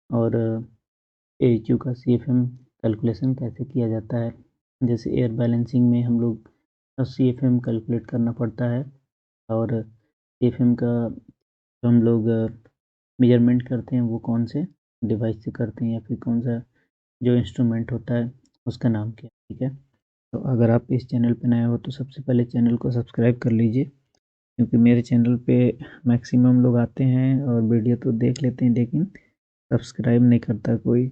और एएचयू का सीएफएम कैलकुलेशन कैसे किया जाता है। जैसे एयर बैलेंसिंग में हम लोग सीएफएम कैलकुलेट करना पड़ता है, और सीएफएम का जो हम लोग मेजरमेंट करते हैं वो कौन से डिवाइस से करते हैं, या फिर कौन सा जो इंस्ट्रूमेंट होता है उसका नाम क्या है, ठीक है। तो अगर आप इस चैनल पर नए हो तो सबसे पहले चैनल को सब्सक्राइब कर लीजिए, क्योंकि मेरे चैनल पे मैक्सिमम लोग आते हैं और वीडियो तो देख लेते हैं लेकिन सब्सक्राइब नहीं करता कोई।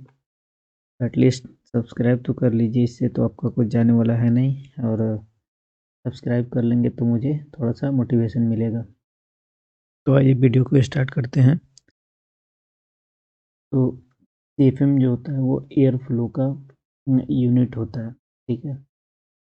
एटलीस्ट सब्सक्राइब तो कर लीजिए, इससे तो आपका कुछ जाने वाला है नहीं, और सब्सक्राइब कर लेंगे तो मुझे थोड़ा सा मोटिवेशन मिलेगा। तो आइए वीडियो को स्टार्ट करते हैं। तो सीएफएम जो होता है वो एयर फ्लो का यूनिट होता है, ठीक है।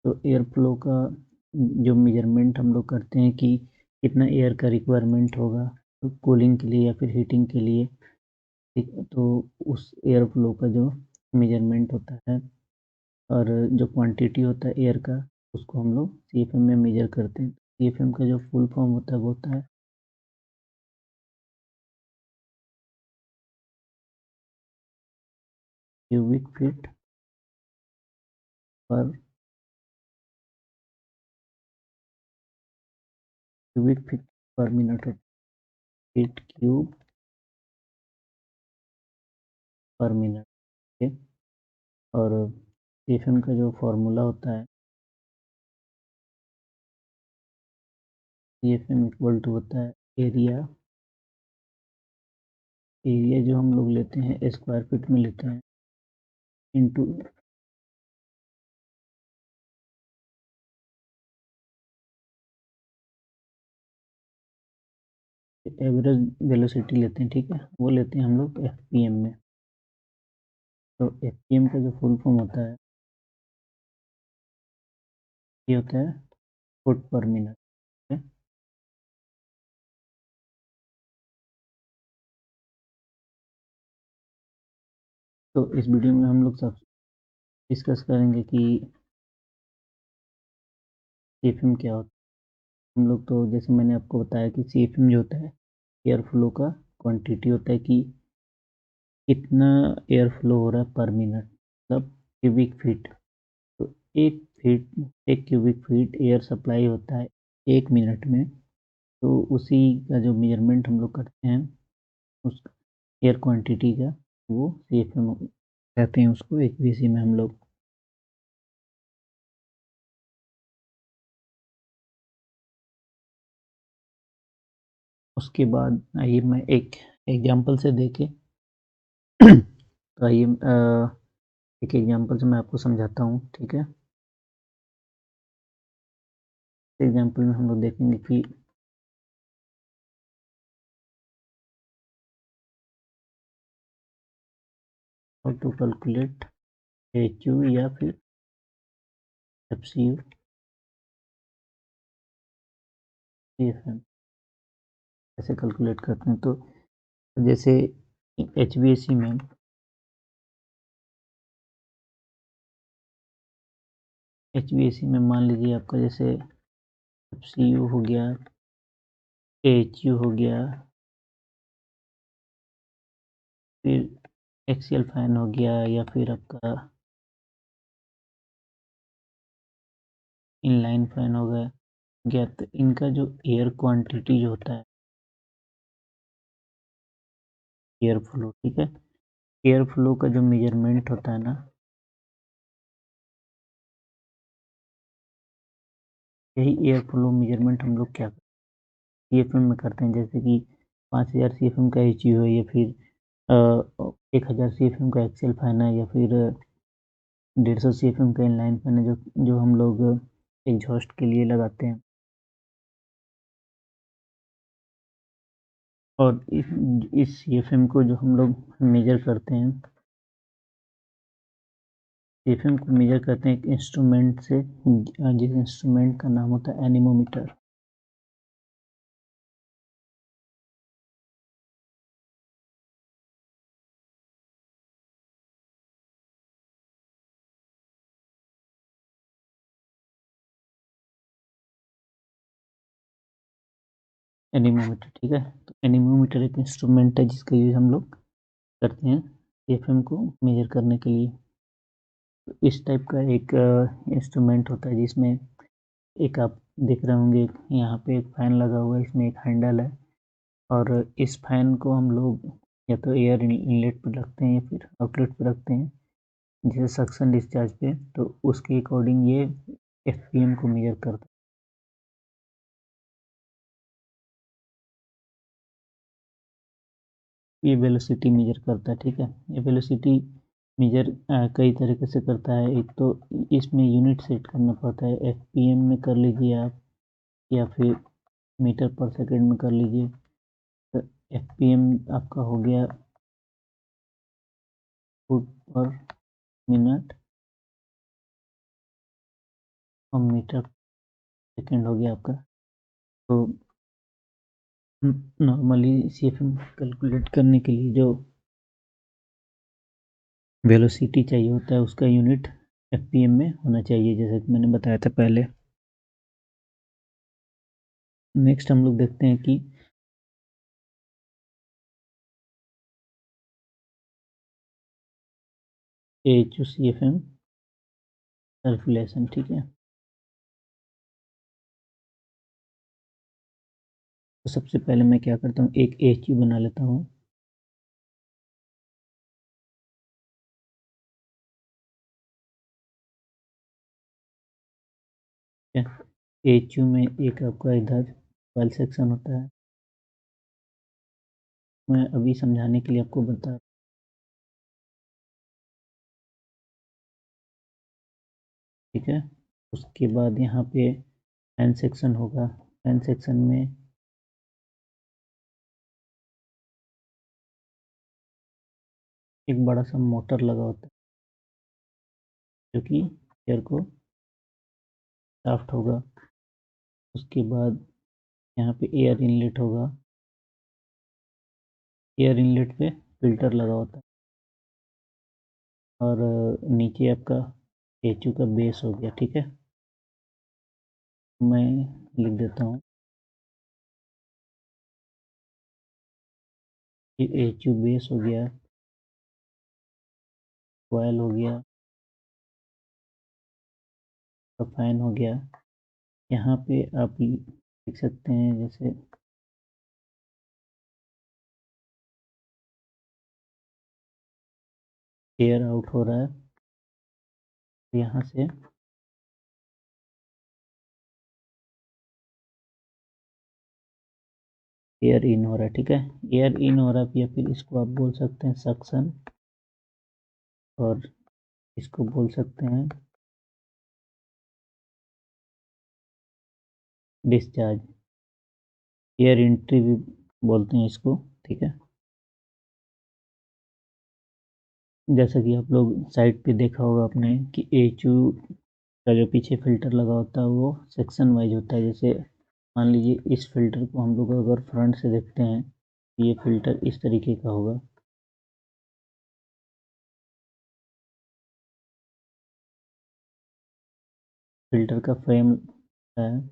तो एयर फ्लो का जो मेजरमेंट हम लोग करते हैं कि कितना एयर का रिक्वायरमेंट होगा तो कूलिंग के लिए या फिर हीटिंग के लिए, ठीक है। तो उस एयर फ्लो का जो मेजरमेंट होता है और जो क्वांटिटी होता है एयर का, उसको हम लोग सीएफएम में मेजर करते हैं। सीएफएम का जो फुल फॉर्म होता है वो होता है क्यूबिक फीट पर मिनट, फीट क्यूब पर मिनट, ठीक है। और सीएफएम का जो फॉर्मूला होता है, सीएफएम इक्वल टू होता है एरिया। एरिया जो हम लोग लेते हैं स्क्वायर फीट में लेते हैं, इंटू एवरेज वेलोसिटी लेते हैं, ठीक है। वो लेते हैं हम लोग एफपीएम में। तो एफपीएम का जो फुल फॉर्म होता है ये होता है फुट पर मिनट। तो इस वीडियो में हम लोग सब डिस्कस करेंगे कि सीएफएम क्या होता है। हम लोग तो जैसे मैंने आपको बताया कि सीएफएम जो होता है एयर फ्लो का क्वांटिटी होता है कि कितना एयर फ्लो हो रहा है पर मिनट, मतलब क्यूबिक फीट। तो एक क्यूबिक फीट एयर सप्लाई होता है 1 मिनट में। तो उसी का जो मेजरमेंट हम लोग करते हैं उस एयर क्वांटिटी का, वो सीएफएम कहते हैं उसको एचवीएसी में हम लोग। उसके बाद आइए मैं एक एग्जांपल से देके तो आइए एक एग्जांपल से मैं आपको समझाता हूँ, ठीक है। एग्जांपल में हम लोग देखेंगे कि how to calculate H U या फिर एफ सी यू सीएफएम कैसे कैलकुलेट करते हैं। तो जैसे एचवीएसी में मान लीजिए आपका जैसे एफ सी यू हो गया, एच यू हो गया, फिर एक्सियल फैन हो गया, या फिर आपका इनलाइन फैन हो गया। तो इनका जो एयर क्वांटिटी जो होता है एयर फ्लो, ठीक है, एयर फ्लो का जो मेजरमेंट होता है ना, यही एयर फ्लो मेजरमेंट हम लोग क्या सीएफएम में करते हैं। जैसे कि 5000 सीएफएम का एचयू है, या फिर 1000 सीएफएम का एक्सेल फैन है, या फिर 150 सीएफएम का इनलाइन फैन है, जो जो हम लोग एग्जॉस्ट के लिए लगाते हैं। और इस सीएफएम को जो हम लोग मेजर करते हैं, सीएफएम को मेजर करते हैं एक इंस्ट्रूमेंट से, जिस इंस्ट्रूमेंट का नाम होता है एनीमोमीटर। एनीमोमीटर, ठीक है। तो एनीमोमीटर एक इंस्ट्रूमेंट है जिसका यूज हम लोग करते हैं सीएफएम को मेजर करने के लिए। तो इस टाइप का एक इंस्ट्रूमेंट होता है जिसमें एक आप देख रहे होंगे यहाँ पे एक फैन लगा हुआ है, इसमें एक हैंडल है। और इस फैन को हम लोग या तो एयर इनलेट पर रखते हैं या फिर आउटलेट पर रखते हैं, जैसे सक्शन डिस्चार्ज पे। तो उसके अकॉर्डिंग ये एफपीएम को मेजर करता है, ये वेलोसिटी मेजर करता है, ठीक है। ये वेलोसिटी मेजर कई तरीके से करता है। एक तो इसमें यूनिट सेट करना पड़ता है, एफपीएम में कर लीजिए आप, या फिर मीटर पर सेकेंड में कर लीजिए। तो एफपीएम आपका हो गया फुट पर मिनट, और मीटर सेकेंड हो गया आपका। तो नॉर्मली सीएफएम कैलकुलेट करने के लिए जो वेलोसिटी चाहिए होता है उसका यूनिट एफपीएम में होना चाहिए, जैसे कि मैंने बताया था पहले। नेक्स्ट हम लोग देखते हैं कि H C F M calculation, ठीक है। तो सबसे पहले मैं क्या करता हूँ, एक एच यू बना लेता हूँ। एच यू में एक आपका इधर ट्वेल्व सेक्शन होता है। मैं अभी समझाने के लिए आपको बता, ठीक है। उसके बाद यहाँ पे एन सेक्शन होगा। एन सेक्शन में एक बड़ा सा मोटर लगा होता है जो कि एयर को शाफ्ट होगा। उसके बाद यहाँ पे एयर इनलेट होगा, एयर इनलेट पे फिल्टर लगा होता है, और नीचे आपका एचयू का बेस हो गया। ठीक है, मैं लिख देता हूँ कि एचयू बेस हो गया, कॉइल हो गया, फैन हो गया। यहाँ पे आप लिख सकते हैं जैसे एयर आउट हो रहा है, यहाँ से एयर इन हो रहा है। ठीक है, एयर इन हो रहा है, या फिर इसको आप बोल सकते हैं सक्शन, और इसको बोल सकते हैं डिस्चार्ज, एयर एंट्री भी बोलते हैं इसको। ठीक है, जैसा कि आप लोग साइड पे देखा होगा आपने कि एचयू का जो पीछे फिल्टर लगा होता है वो सेक्शन वाइज होता है। जैसे मान लीजिए इस फिल्टर को हम लोग अगर फ्रंट से देखते हैं तो ये फिल्टर इस तरीके का होगा। फिल्टर का फ्रेम है,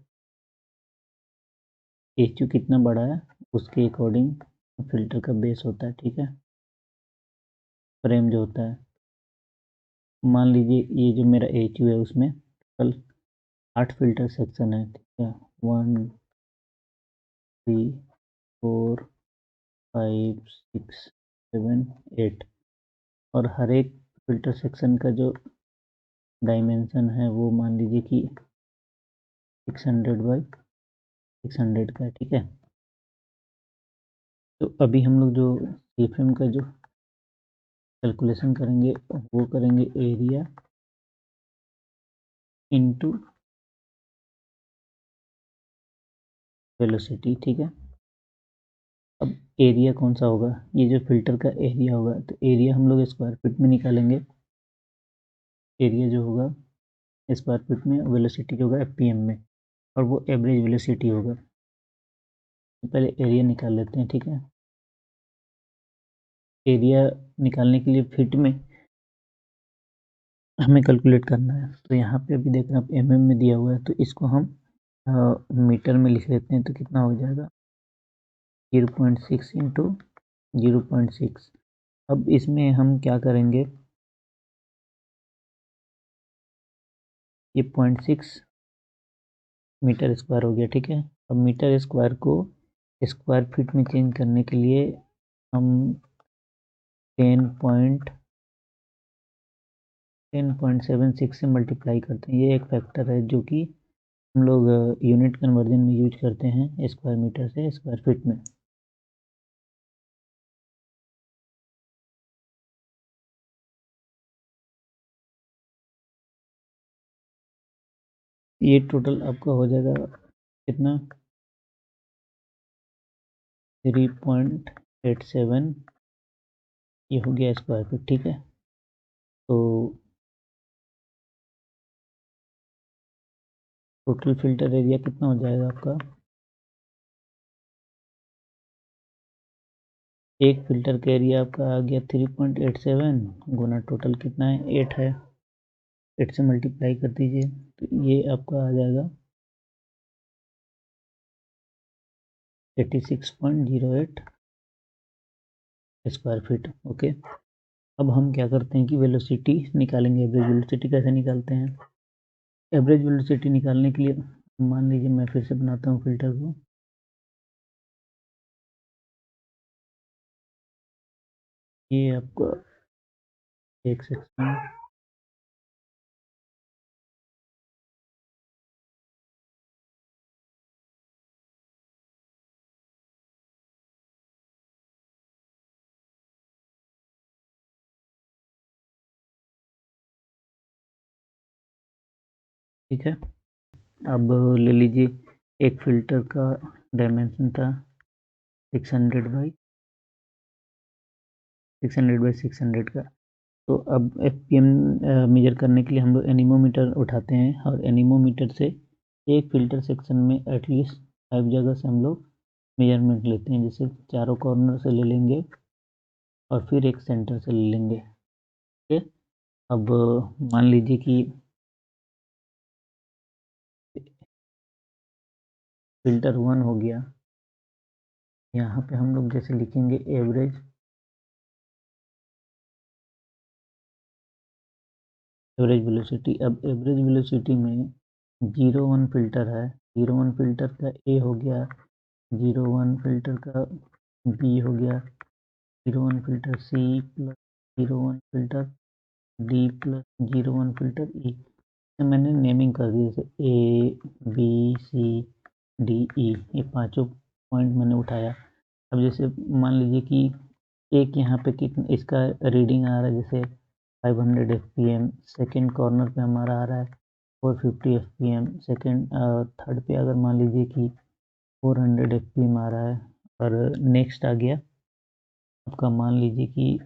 एचयू कितना बड़ा है उसके अकॉर्डिंग फिल्टर का बेस होता है। ठीक है, फ्रेम जो होता है, मान लीजिए ये जो मेरा एचयू है उसमें टोटल 8 फिल्टर सेक्शन है। ठीक है, 1 3 4 5 6 7 8, और हर एक फिल्टर सेक्शन का जो डायमेंशन है वो मान लीजिए कि 600 बाई 600 का है। ठीक है, तो अभी हम लोग जो सीफ्रेम का जो कैलकुलेशन करेंगे वो करेंगे एरिया इनटू वेलोसिटी। ठीक है, अब एरिया कौन सा होगा, ये जो फिल्टर का एरिया होगा, तो एरिया हम लोग स्क्वायर फीट में निकालेंगे। एरिया जो होगा स्क्वायर फीट में, वेलोसिटी जो होगा एफपीएम में, और वो एवरेज वेलोसिटी होगा। तो पहले एरिया निकाल लेते हैं। ठीक है, एरिया निकालने के लिए फीट में हमें कैलकुलेट करना है। तो यहाँ पे अभी देख रहे हैं आप एमएम में दिया हुआ है, तो इसको हम मीटर में लिख लेते हैं। तो कितना हो जाएगा 0.6 इंटू 0.6। अब इसमें हम क्या करेंगे, ये 0.6 मीटर स्क्वायर हो गया। ठीक है, अब मीटर स्क्वायर को स्क्वायर फीट में चेंज करने के लिए हम 10.76 से मल्टीप्लाई करते हैं। ये एक फैक्टर है जो कि हम लोग यूनिट कन्वर्जन में यूज करते हैं स्क्वायर मीटर से स्क्वायर फीट में। ये टोटल आपका हो जाएगा कितना 3.87, ये हो गया स्क्वायर फीट। ठीक है, तो टोटल फिल्टर एरिया कितना हो जाएगा आपका, एक फिल्टर का एरिया आपका आ गया 3.87 गुना टोटल कितना है 8 है, 8 से मल्टीप्लाई कर दीजिए, तो ये आपका आ जाएगा 86.08 स्क्वायर फीट। ओके, अब हम क्या करते हैं कि वेलोसिटी निकालेंगे। एवरेज वेलोसिटी कैसे निकालते हैं, एवरेज वेलोसिटी निकालने के लिए मान लीजिए मैं फिर से बनाता हूँ फिल्टर को। ये आपका एक सेक्शन, ठीक है। अब ले लीजिए एक फिल्टर का डायमेंशन था 600 बाई 600/600 का। तो अब FPM मेजर करने के लिए हम लोग एनीमोमीटर उठाते हैं और एनीमोमीटर से एक फिल्टर सेक्शन में एटलीस्ट 5 जगह से हम लोग मेजरमेंट लेते हैं। जैसे चारों कॉर्नर से ले लेंगे और फिर एक सेंटर से ले लेंगे। ठीक है, अब मान लीजिए कि फिल्टर 1 हो गया। यहाँ पे हम लोग जैसे लिखेंगे एवरेज वेलोसिटी। अब एवरेज वेलोसिटी में 01 फिल्टर है, 01 फिल्टर का ए हो गया, 01 फिल्टर का बी हो गया, 01 filter C plus 01 filter D plus 01 filter E. मैंने नेमिंग कर दी, जैसे A B C D E, ये पांचों पॉइंट मैंने उठाया। अब जैसे मान लीजिए कि एक यहाँ पे कितना इसका रीडिंग आ रहा है, जैसे 500 fpm। सेकेंड कॉर्नर पे हमारा आ रहा है 450 fpm। सेकेंड थर्ड पे अगर मान लीजिए कि 400 fpm आ रहा है, और नेक्स्ट आ गया आपका मान लीजिए कि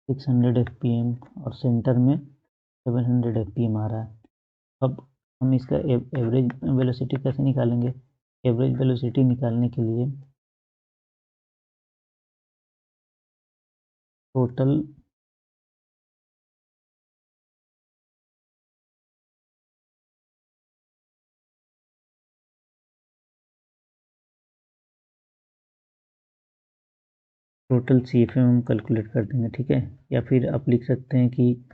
600 fpm, और सेंटर में 700 fpm आ रहा है। अब हम इसका एवरेज वेलोसिटी कैसे निकालेंगे? एवरेज वेलोसिटी निकालने के लिए टोटल CFM हम कैलकुलेट कर देंगे। ठीक है, या फिर आप लिख सकते हैं कि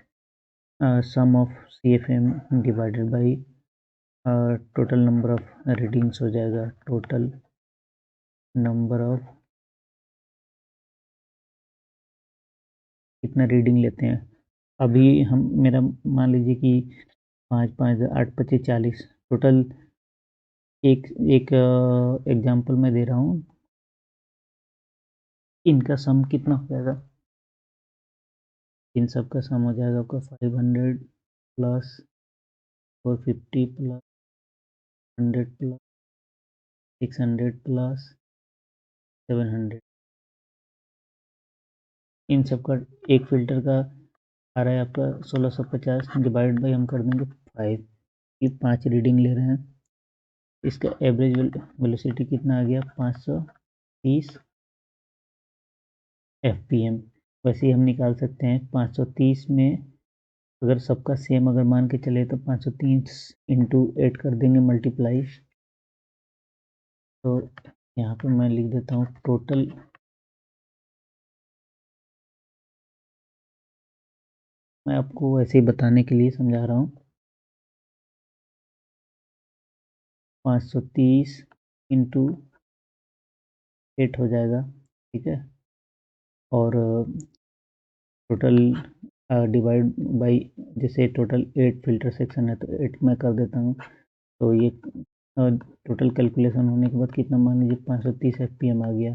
sum of CFM divided by total number of readings हो जाएगा। टोटल नंबर ऑफ, कितना रीडिंग लेते हैं अभी हम, मेरा मान लीजिए कि 5 5 8 25 40 टोटल। एक एक एग्जांपल मैं दे रहा हूँ, इनका सम कितना हो जाएगा? इन सब का सम हो जाएगा आपका 500 प्लस 450 प्लस 100 प्लस 600 प्लस 700। इन सब का एक फिल्टर का आ रहा है आपका 1650, डिवाइड बाई हम कर देंगे 5। ये 5 रीडिंग ले रहे हैं। इसका एवरेज वेलोसिटी कितना आ गया? 530 fpm। वैसे ही हम निकाल सकते हैं 530 में, अगर सबका सेम अगर मान के चले तो 530 इंटू 8 कर देंगे मल्टीप्लाई। तो यहाँ पे मैं लिख देता हूँ टोटल, मैं आपको वैसे ही बताने के लिए समझा रहा हूँ। 530 इंटू 8 हो जाएगा। ठीक है, और टोटल डिवाइड बाई, जैसे टोटल 8 फिल्टर सेक्शन है तो 8 मैं कर देता हूँ। तो ये टोटल कैलकुलेशन होने के बाद कितना, मान लीजिए 530 fpm आ गया।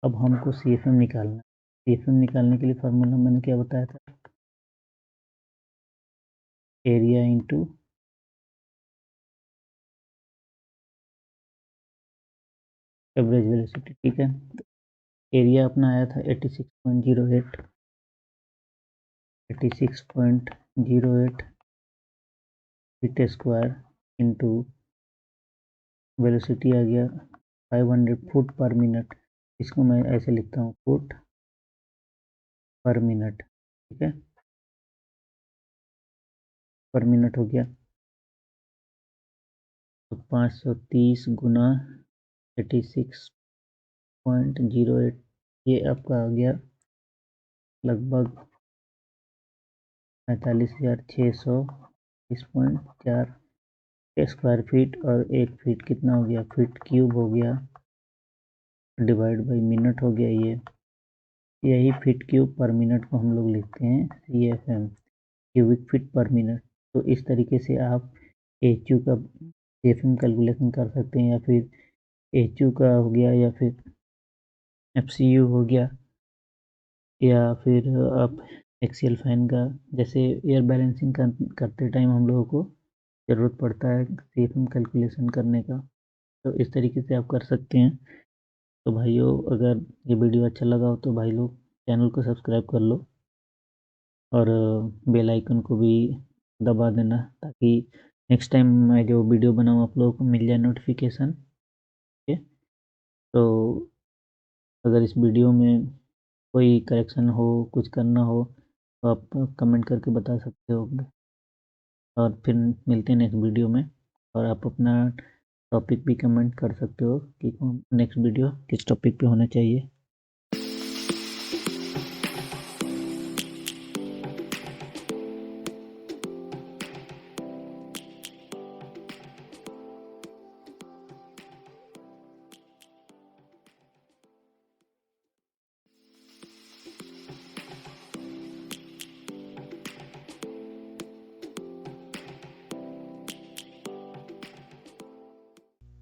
अब हमको CFM निकालना है। CFM निकालने के लिए फार्मूला मैंने क्या बताया था? Area into average velocity. ठीक है, एरिया अपना आया था 86.08 फीट स्क्वायर, इंटू वेलोसिटी आ गया 500 फुट पर मिनट। इसको मैं ऐसे लिखता हूँ, फुट पर मिनट। ठीक है, पर मिनट हो गया। तो 530 गुना 86.08, ये आपका आ गया लगभग 45,600.4 स्क्वायर फीट। और एक फीट कितना हो गया? फीट क्यूब हो गया, डिवाइड बाई मिनट हो गया। ये यही फीट क्यूब पर मिनट को हम लोग लिखते हैं CFM, क्यूबिक फीट पर मिनट। तो इस तरीके से आप HU का CFM कैलकुलेशन कर सकते हैं, या फिर HU का हो गया, या फिर FCU हो गया, या फिर आप एक्सियल फैन का, जैसे एयर बैलेंसिंग करते टाइम हम लोगों को ज़रूरत पड़ता है CFM कैलकुलेशन करने का। तो इस तरीके से आप कर सकते हैं। तो भाइयों, अगर ये वीडियो अच्छा लगा हो तो भाई लोग चैनल को सब्सक्राइब कर लो और बेल आइकन को भी दबा देना, ताकि नेक्स्ट टाइम मैं जो वीडियो बनाऊँ आप लोगों को मिल जाए नोटिफिकेशन। ओके, तो अगर इस वीडियो में कोई करेक्शन हो, कुछ करना हो, तो आप कमेंट करके बता सकते हो। और फिर मिलते हैं नेक्स्ट वीडियो में। और आप अपना टॉपिक भी कमेंट कर सकते हो कि नेक्स्ट वीडियो किस टॉपिक पे होना चाहिए।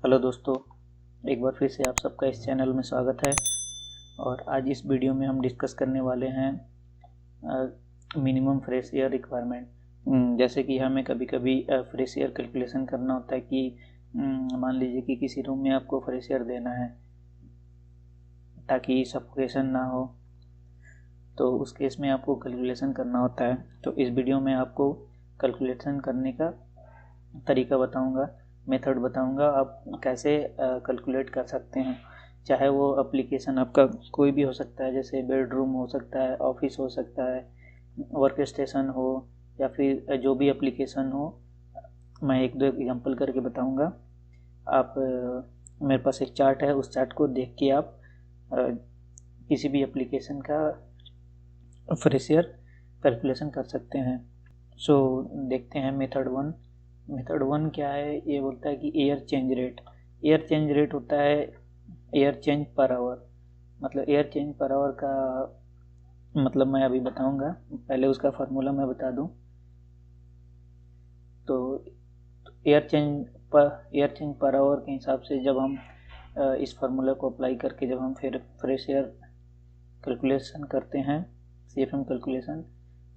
हेलो दोस्तों, एक बार फिर से आप सबका इस चैनल में स्वागत है। और आज इस वीडियो में हम डिस्कस करने वाले हैं मिनिमम फ्रेश एयर रिक्वायरमेंट। जैसे कि हमें कभी कभी फ्रेश एयर कैलकुलेशन करना होता है कि मान लीजिए कि किसी रूम में आपको फ्रेश एयर देना है ताकि सफोकेशन ना हो, तो उस केस में आपको कैलकुलेशन करना होता है। तो इस वीडियो में आपको कैलकुलेशन करने का तरीका बताऊंगा, मेथड बताऊंगा, आप कैसे कैलकुलेट कर सकते हैं। चाहे वो एप्लीकेशन आपका कोई भी हो सकता है, जैसे बेडरूम हो सकता है, ऑफिस हो सकता है, वर्क स्टेशन हो, या फिर जो भी एप्लीकेशन हो। मैं एक दो एग्जांपल करके बताऊंगा। आप मेरे पास एक चार्ट है, उस चार्ट को देख के आप किसी भी एप्लीकेशन का फ्रेश एयर कैलकुलेशन कर सकते हैं। सो देखते हैं मेथड वन। मेथड वन क्या है? ये बोलता है कि air change rate. Air change rate होता है एयर चेंज पर आवर। मतलब एयर चेंज पर आवर का मतलब मैं अभी बताऊंगा, पहले उसका फार्मूला मैं बता दूं। तो एयर चेंज पर आवर के हिसाब से जब हम इस फार्मूला को अप्लाई करके जब हम फिर फ्रेश एयर कैलकुलेशन करते हैं, सीएफएम कैलकुलेशन,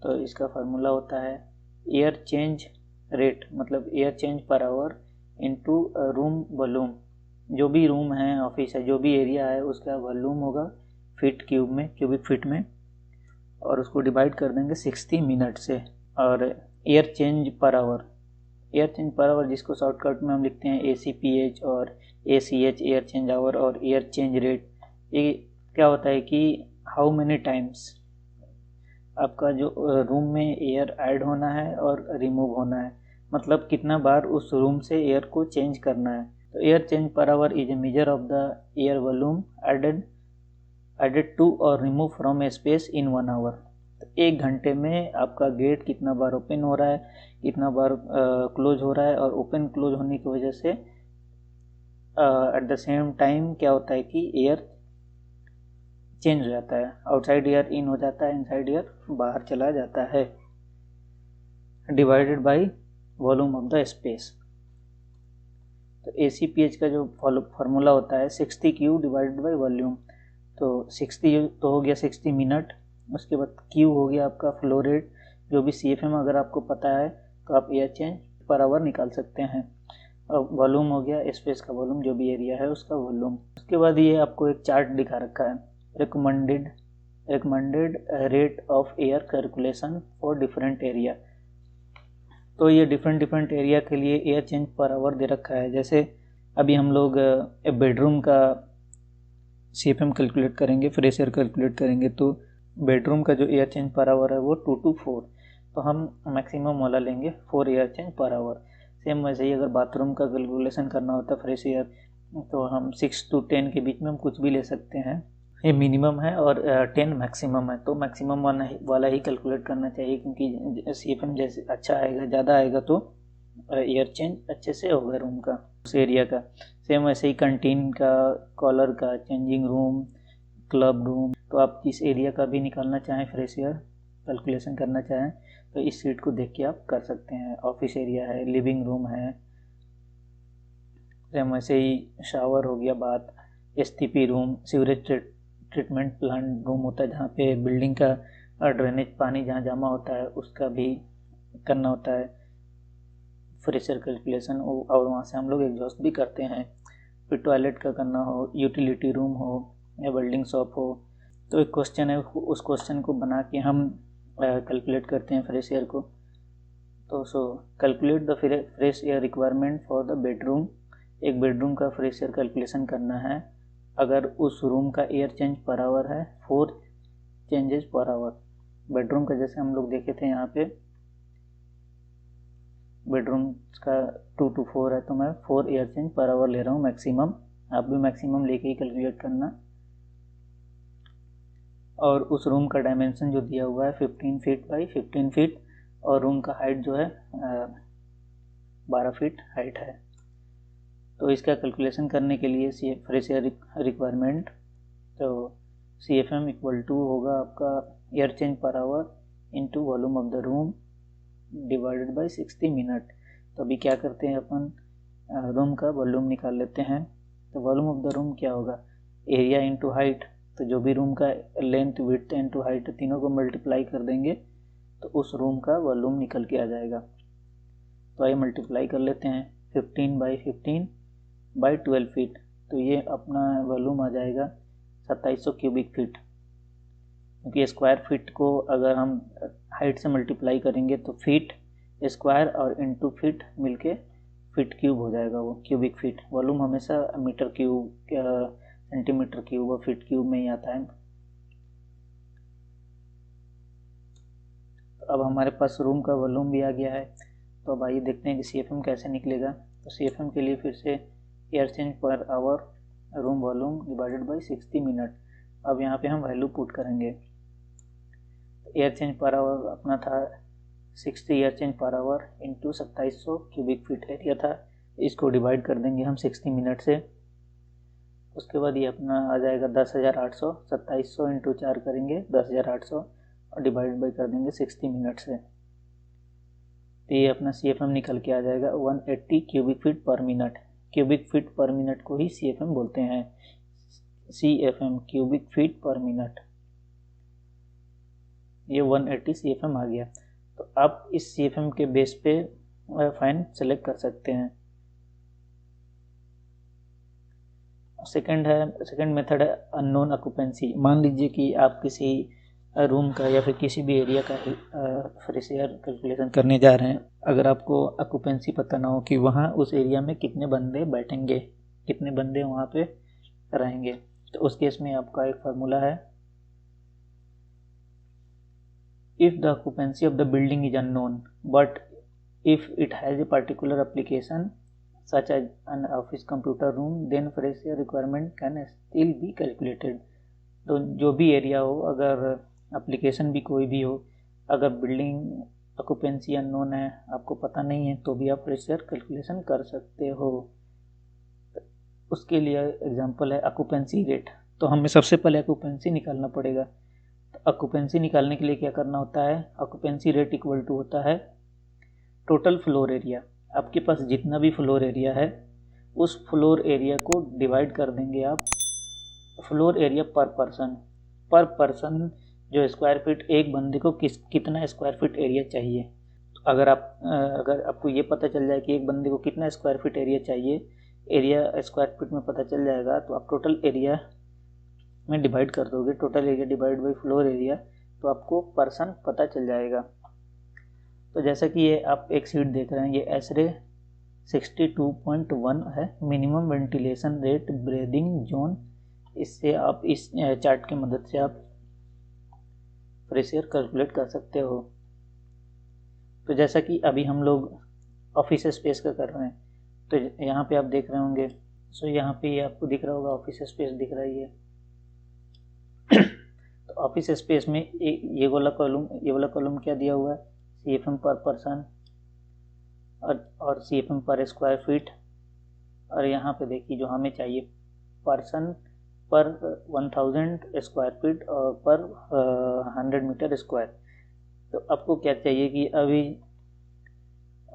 तो इसका फार्मूला होता है एयर चेंज रेट, मतलब air change per our into room volume. जो भी रूम है, ऑफिस है, जो भी एरिया है, उसका वॉल्यूम होगा फीट क्यूब में, क्यूबिक फीट में, और उसको डिवाइड कर देंगे 60 मिनट से। और air change per our, air change per our जिसको शॉर्टकट में हम लिखते हैं ACPH और ACH, एयर चेंज आवर और एयर चेंज रेट। ये क्या होता है कि हाउ मेनी टाइम्स आपका जो रूम में एयर ऐड होना है और रिमूव होना है, मतलब कितना बार उस रूम से एयर को चेंज करना है। तो air change per hour is a measure of the air volume added to और remove from a space in 1 hour. तो 1 घंटे में आपका गेट कितना बार ओपन हो रहा है, कितना बार क्लोज हो रहा है, और ओपन क्लोज होने की वजह से एट द सेम टाइम क्या होता है कि एयर चेंज हो जाता है, आउटसाइड एयर इन हो जाता है, इनसाइड एयर बाहर चला जाता है, divided by volume of the space. तो ACPH का जो फार्मूला होता है 60 क्यू डिवाइडेड बाय वॉल्यूम। तो 60 तो हो गया 60 मिनट, उसके बाद क्यू हो गया आपका फ्लो रेट। जो भी CFM अगर आपको पता है तो आप एयर चेंज पर आवर निकाल सकते हैं। और वॉल्यूम हो गया स्पेस का वॉल्यूम, जो भी एरिया है उसका वॉल्यूम। उसके बाद ये आपको एक चार्ट दिखा रखा है, recommended rate of air calculation for different area. तो ये डिफरेंट एरिया के लिए एयर चेंज पर आवर दे रखा है। जैसे अभी हम लोग बेडरूम का CFM कैलकुलेट करेंगे, फ्रेश एयर कैलकुलेट करेंगे, तो बेडरूम का जो एयर चेंज पर आवर है वो 2 to 4, तो हम मैक्सिमम वाला लेंगे 4 air change per our. Same वैसे ही अगर बाथरूम का कैलकुलेशन करना होता है फ्रेश एयर, तो हम 6 to 10 के बीच में हम कुछ भी ले सकते हैं। ये मिनिमम है और 10 मैक्सिमम है, तो मैक्सिमम वाला ही कैलकुलेट करना चाहिए, क्योंकि CFM जैसे अच्छा आएगा, ज़्यादा आएगा, तो एयर चेंज अच्छे से होगा रूम का, उस एरिया का। सेम वैसे ही कैंटीन का, कॉलर का, चेंजिंग रूम, क्लब रूम, तो आप जिस एरिया का भी निकालना चाहें फ्रेश एयर कैलकुलेशन करना चाहें, तो इस सीट को देख के आप कर सकते हैं। ऑफिस एरिया है, लिविंग रूम है, सेम वैसे ही शावर हो गया, bath, STP room, sewerage treatment plant room होता है, जहाँ पे बिल्डिंग का ड्रेनेज पानी जहाँ जमा होता है उसका भी करना होता है फ्रेश एयर कैलकुलेशन, और वहाँ से हम लोग एग्जॉस्ट भी करते हैं। फिर टॉयलेट का करना हो, यूटिलिटी रूम हो या वेल्डिंग शॉप हो, तो एक क्वेश्चन है, उस क्वेश्चन को बना के हम कैलकुलेट करते हैं फ्रेश एयर को। तो calculate the fresh air requirement for the bedroom. एक बेडरूम का फ्रेश एयर कैलकुलेशन करना है अगर उस रूम का एयर चेंज पर आवर है 4 चेंजेस पर आवर। बेडरूम का जैसे हम लोग देखे थे यहाँ पे बेडरूम का 2 to 4 है, तो मैं 4 एयर चेंज पर आवर ले रहा हूँ मैक्सिमम। आप भी मैक्सिमम लेके ही कैलकुलेट करना। और उस रूम का डायमेंशन जो दिया हुआ है 15 फीट बाई 15 फीट, और रूम का हाइट जो है 12 फीट हाइट है। तो इसका कैलकुलेशन करने के लिए फ्रेश एयर रिक्वायरमेंट, तो CFM इक्वल टू होगा आपका air change per hour into volume of the room divided by 60 minute. तो अभी क्या करते हैं अपन, रूम का वॉल्यूम निकाल लेते हैं। तो वॉल्यूम ऑफ द रूम क्या होगा, एरिया इंटू हाइट। तो जो भी रूम का लेंथ, विड्थ इंटू हाइट तीनों को मल्टीप्लाई कर देंगे तो उस रूम का वॉल्यूम निकल के आ जाएगा। तो आइए मल्टीप्लाई कर लेते हैं, 15 बाई 15 बाई 12 फीट, तो ये अपना वॉल्यूम आ जाएगा 2700 क्यूबिक फीट। क्योंकि स्क्वायर फीट को अगर हम हाइट से मल्टीप्लाई करेंगे तो फीट स्क्वायर और इंटू फीट मिलके फीट क्यूब हो जाएगा, वो क्यूबिक फीट। वॉल्यूम हमेशा मीटर क्यूब, सेंटीमीटर क्यूब और फीट क्यूब में ही आता है। तो अब हमारे पास रूम का वॉल्यूम भी आ गया है। तो अब आइए देखते हैं कि CFM कैसे निकलेगा। तो CFM के लिए फिर से air change per our room volume divided by 60 minute. अब यहाँ पे हम वैल्यू पुट करेंगे। एयर चेंज पर आवर अपना था 60 air change per hour into 2700 cubic feet area था। इसको डिवाइड कर देंगे हम 60 मिनट से। उसके बाद ये अपना आ जाएगा 10,800। 2700 इंटू 4 करेंगे 10,800 और डिवाइड बाई कर देंगे 60 मिनट से। तो ये अपना CFM निकल के आ जाएगा 180 क्यूबिक फीट पर मिनट। क्यूबिक फीट पर मिनट को ही CFM बोलते हैं, CFM क्यूबिक फीट पर मिनट। ये 180 CFM आ गया। तो आप इस CFM के बेस पे फाइन सेलेक्ट कर सकते हैं। सेकंड मेथड है अननोन ऑक्यूपेंसी। मान लीजिए कि आप किसी रूम का या फिर किसी भी एरिया का फ्रेश एयर कैलकुलेशन करने जा रहे हैं। अगर आपको ऑक्यूपेंसी पता ना हो कि वहाँ उस एरिया में कितने बंदे बैठेंगे, कितने बंदे वहाँ पे रहेंगे, तो उस केस में आपका एक फार्मूला है, if the occupancy of the building is unknown but if it has a particular application such as an office computer room, then fresh air requirement can still be calculated। तो जो भी area हो, अगर application भी कोई भी हो, अगर बिल्डिंग ऑक्यूपेंसी अननोन है, आपको पता नहीं है, तो भी आप फ्रेश एयर कैलकुलेशन कर सकते हो। उसके लिए एग्जांपल है ऑक्यूपेंसी रेट। तो हमें सबसे पहले ऑक्यूपेंसी निकालना पड़ेगा। तो ऑक्यूपेंसी निकालने के लिए क्या करना होता है, ऑक्यूपेंसी रेट इक्वल टू होता है टोटल फ्लोर एरिया। आपके पास जितना भी फ्लोर एरिया है उस फ्लोर एरिया को डिवाइड कर देंगे आप फ्लोर एरिया पर पर्सन जो स्क्वायर फीट, एक बंदे को कितना स्क्वायर फीट एरिया चाहिए। तो अगर आपको ये पता चल जाए कि एक बंदे को कितना स्क्वायर फीट एरिया चाहिए, एरिया स्क्वायर फीट में पता चल जाएगा, तो आप टोटल एरिया में डिवाइड कर दोगे, total area divide by floor area, तो आपको पर्सन पता चल जाएगा। तो जैसा कि ये आप एक शीट देख रहे हैं, ये एसरे 62.1 है, minimum ventilation rate breathing zone. इससे आप इस चार्ट की मदद से आप फ्रेश एयर कैलकुलेट कर सकते हो। तो जैसा कि अभी हम लोग ऑफिस स्पेस का कर रहे हैं, तो यहाँ पे आप देख रहे होंगे, सो यहाँ पे ये आपको दिख रहा होगा, ऑफिस स्पेस दिख रहा है ये। तो ऑफिस स्पेस में ये वाला कॉलम क्या दिया हुआ है, CFM पर पर्सन और CFM पर स्क्वायर फीट। और यहाँ पे देखिए जो हमें चाहिए पर्सन पर 1000 स्क्वायर फीट और पर 100 मीटर स्क्वायर। तो आपको क्या चाहिए कि अभी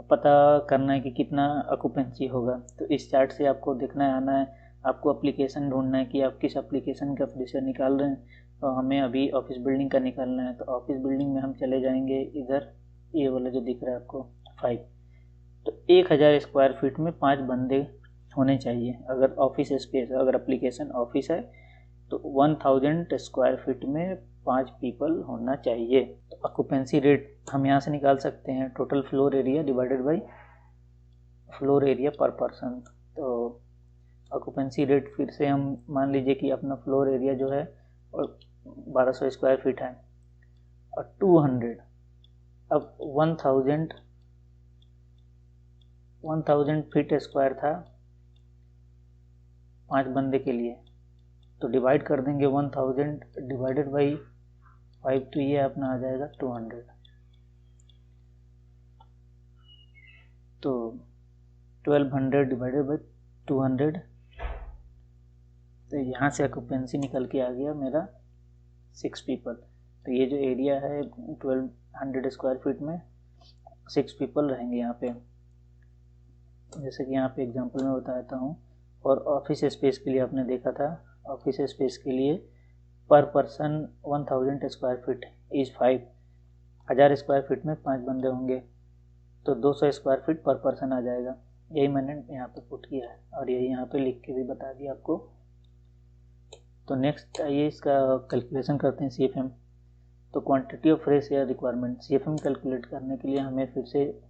पता करना है कि कितना ऑक्यूपेंसी होगा। तो इस चार्ट से आपको देखना है, आना है, आपको एप्लीकेशन ढूंढना है कि आप किस एप्लीकेशन का फ्रेश एयर निकाल रहे हैं। तो हमें अभी ऑफिस बिल्डिंग का निकालना है। तो ऑफिस बिल्डिंग में हम चले जाएंगे इधर, ये वाला जो दिख रहा है आपको 5। तो 1000 स्क्वायर फीट में 5 बंदे होने चाहिए। अगर ऑफिस स्पेस, अगर एप्लीकेशन ऑफिस है तो 1000 स्क्वायर फीट में 5 पीपल होना चाहिए। तो ऑक्यूपेंसी रेट हम यहाँ से निकाल सकते हैं, total floor area divided by floor area पर पर्सन। तो ऑक्यूपेंसी रेट फिर से हम मान लीजिए कि अपना फ्लोर एरिया जो है 1200 स्क्वायर फीट है और 200, अब 1000 फीट स्क्वायर था 5 बंदे के लिए, तो डिवाइड कर देंगे 1000 डिवाइडेड बाई 5, तो ये अपना आ जाएगा 200। तो 1200 डिवाइडेड बाई 200, तो यहाँ से ऑक्यूपेंसी निकल के आ गया मेरा 6 पीपल। तो ये जो एरिया है 1200 स्क्वायर फीट में 6 पीपल रहेंगे यहाँ पे। जैसे कि यहाँ पे एग्जांपल में बताता हूँ। और ऑफिस स्पेस के लिए आपने देखा था, ऑफिस स्पेस के लिए पर person 1000 square feet is 5, 1000 square feet में 5 बंदे होंगे तो 200 स्क्वायर फीट पर पर्सन आ जाएगा। यही मैंने यहाँ पे पुट किया है और यही यहाँ पे लिख के भी बता दिया आपको। तो नेक्स्ट आइए इसका कैलकुलेशन करते हैं CFM। तो quantity of fresh air requirement, CFM calculate करने के लिए हमें फिर से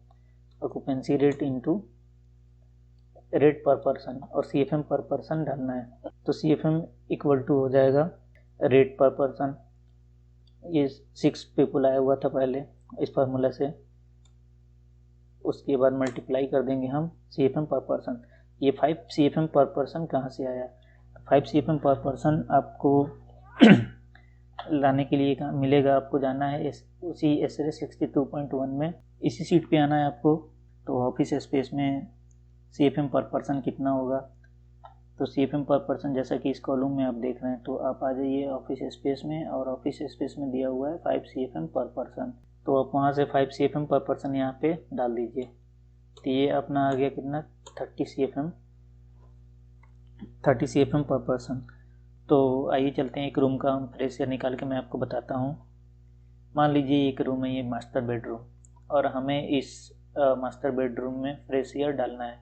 ऑक्यूपेंसी रेट इंटू रेट पर पर्सन और CFM पर पर्सन डालना है। तो CFM इक्वल टू हो जाएगा रेट पर पर्सन, ये 6 पीपल आया हुआ था पहले इस फार्मूला से, उसके बाद मल्टीप्लाई कर देंगे हम CFM पर पर्सन। ये 5 CFM पर पर्सन कहाँ से आया? 5 CFM पर पर्सन आपको लाने के लिए कहाँ मिलेगा? आपको जाना है उसी SRA 62.1 में, इसी सीट पे आना है आपको। तो ऑफिस स्पेस में CFM पर पर्सन कितना होगा? तो CFM पर पर्सन जैसा कि इस कॉलम में आप देख रहे हैं, तो आप आ जाइए ऑफिस स्पेस में और ऑफिस स्पेस में दिया हुआ है 5 CFM पर पर्सन। तो आप वहाँ से 5 CFM पर पर्सन यहाँ पे डाल दीजिए। तो ये अपना आ गया कितना? 30 CFM पर पर्सन। तो आइए चलते हैं एक रूम का हम फ्रेश एयर निकाल के मैं आपको बताता हूँ। मान लीजिए एक रूम है, ये मास्टर बेडरूम, और हमें इस मास्टर बेडरूम में फ्रेश एयर डालना है,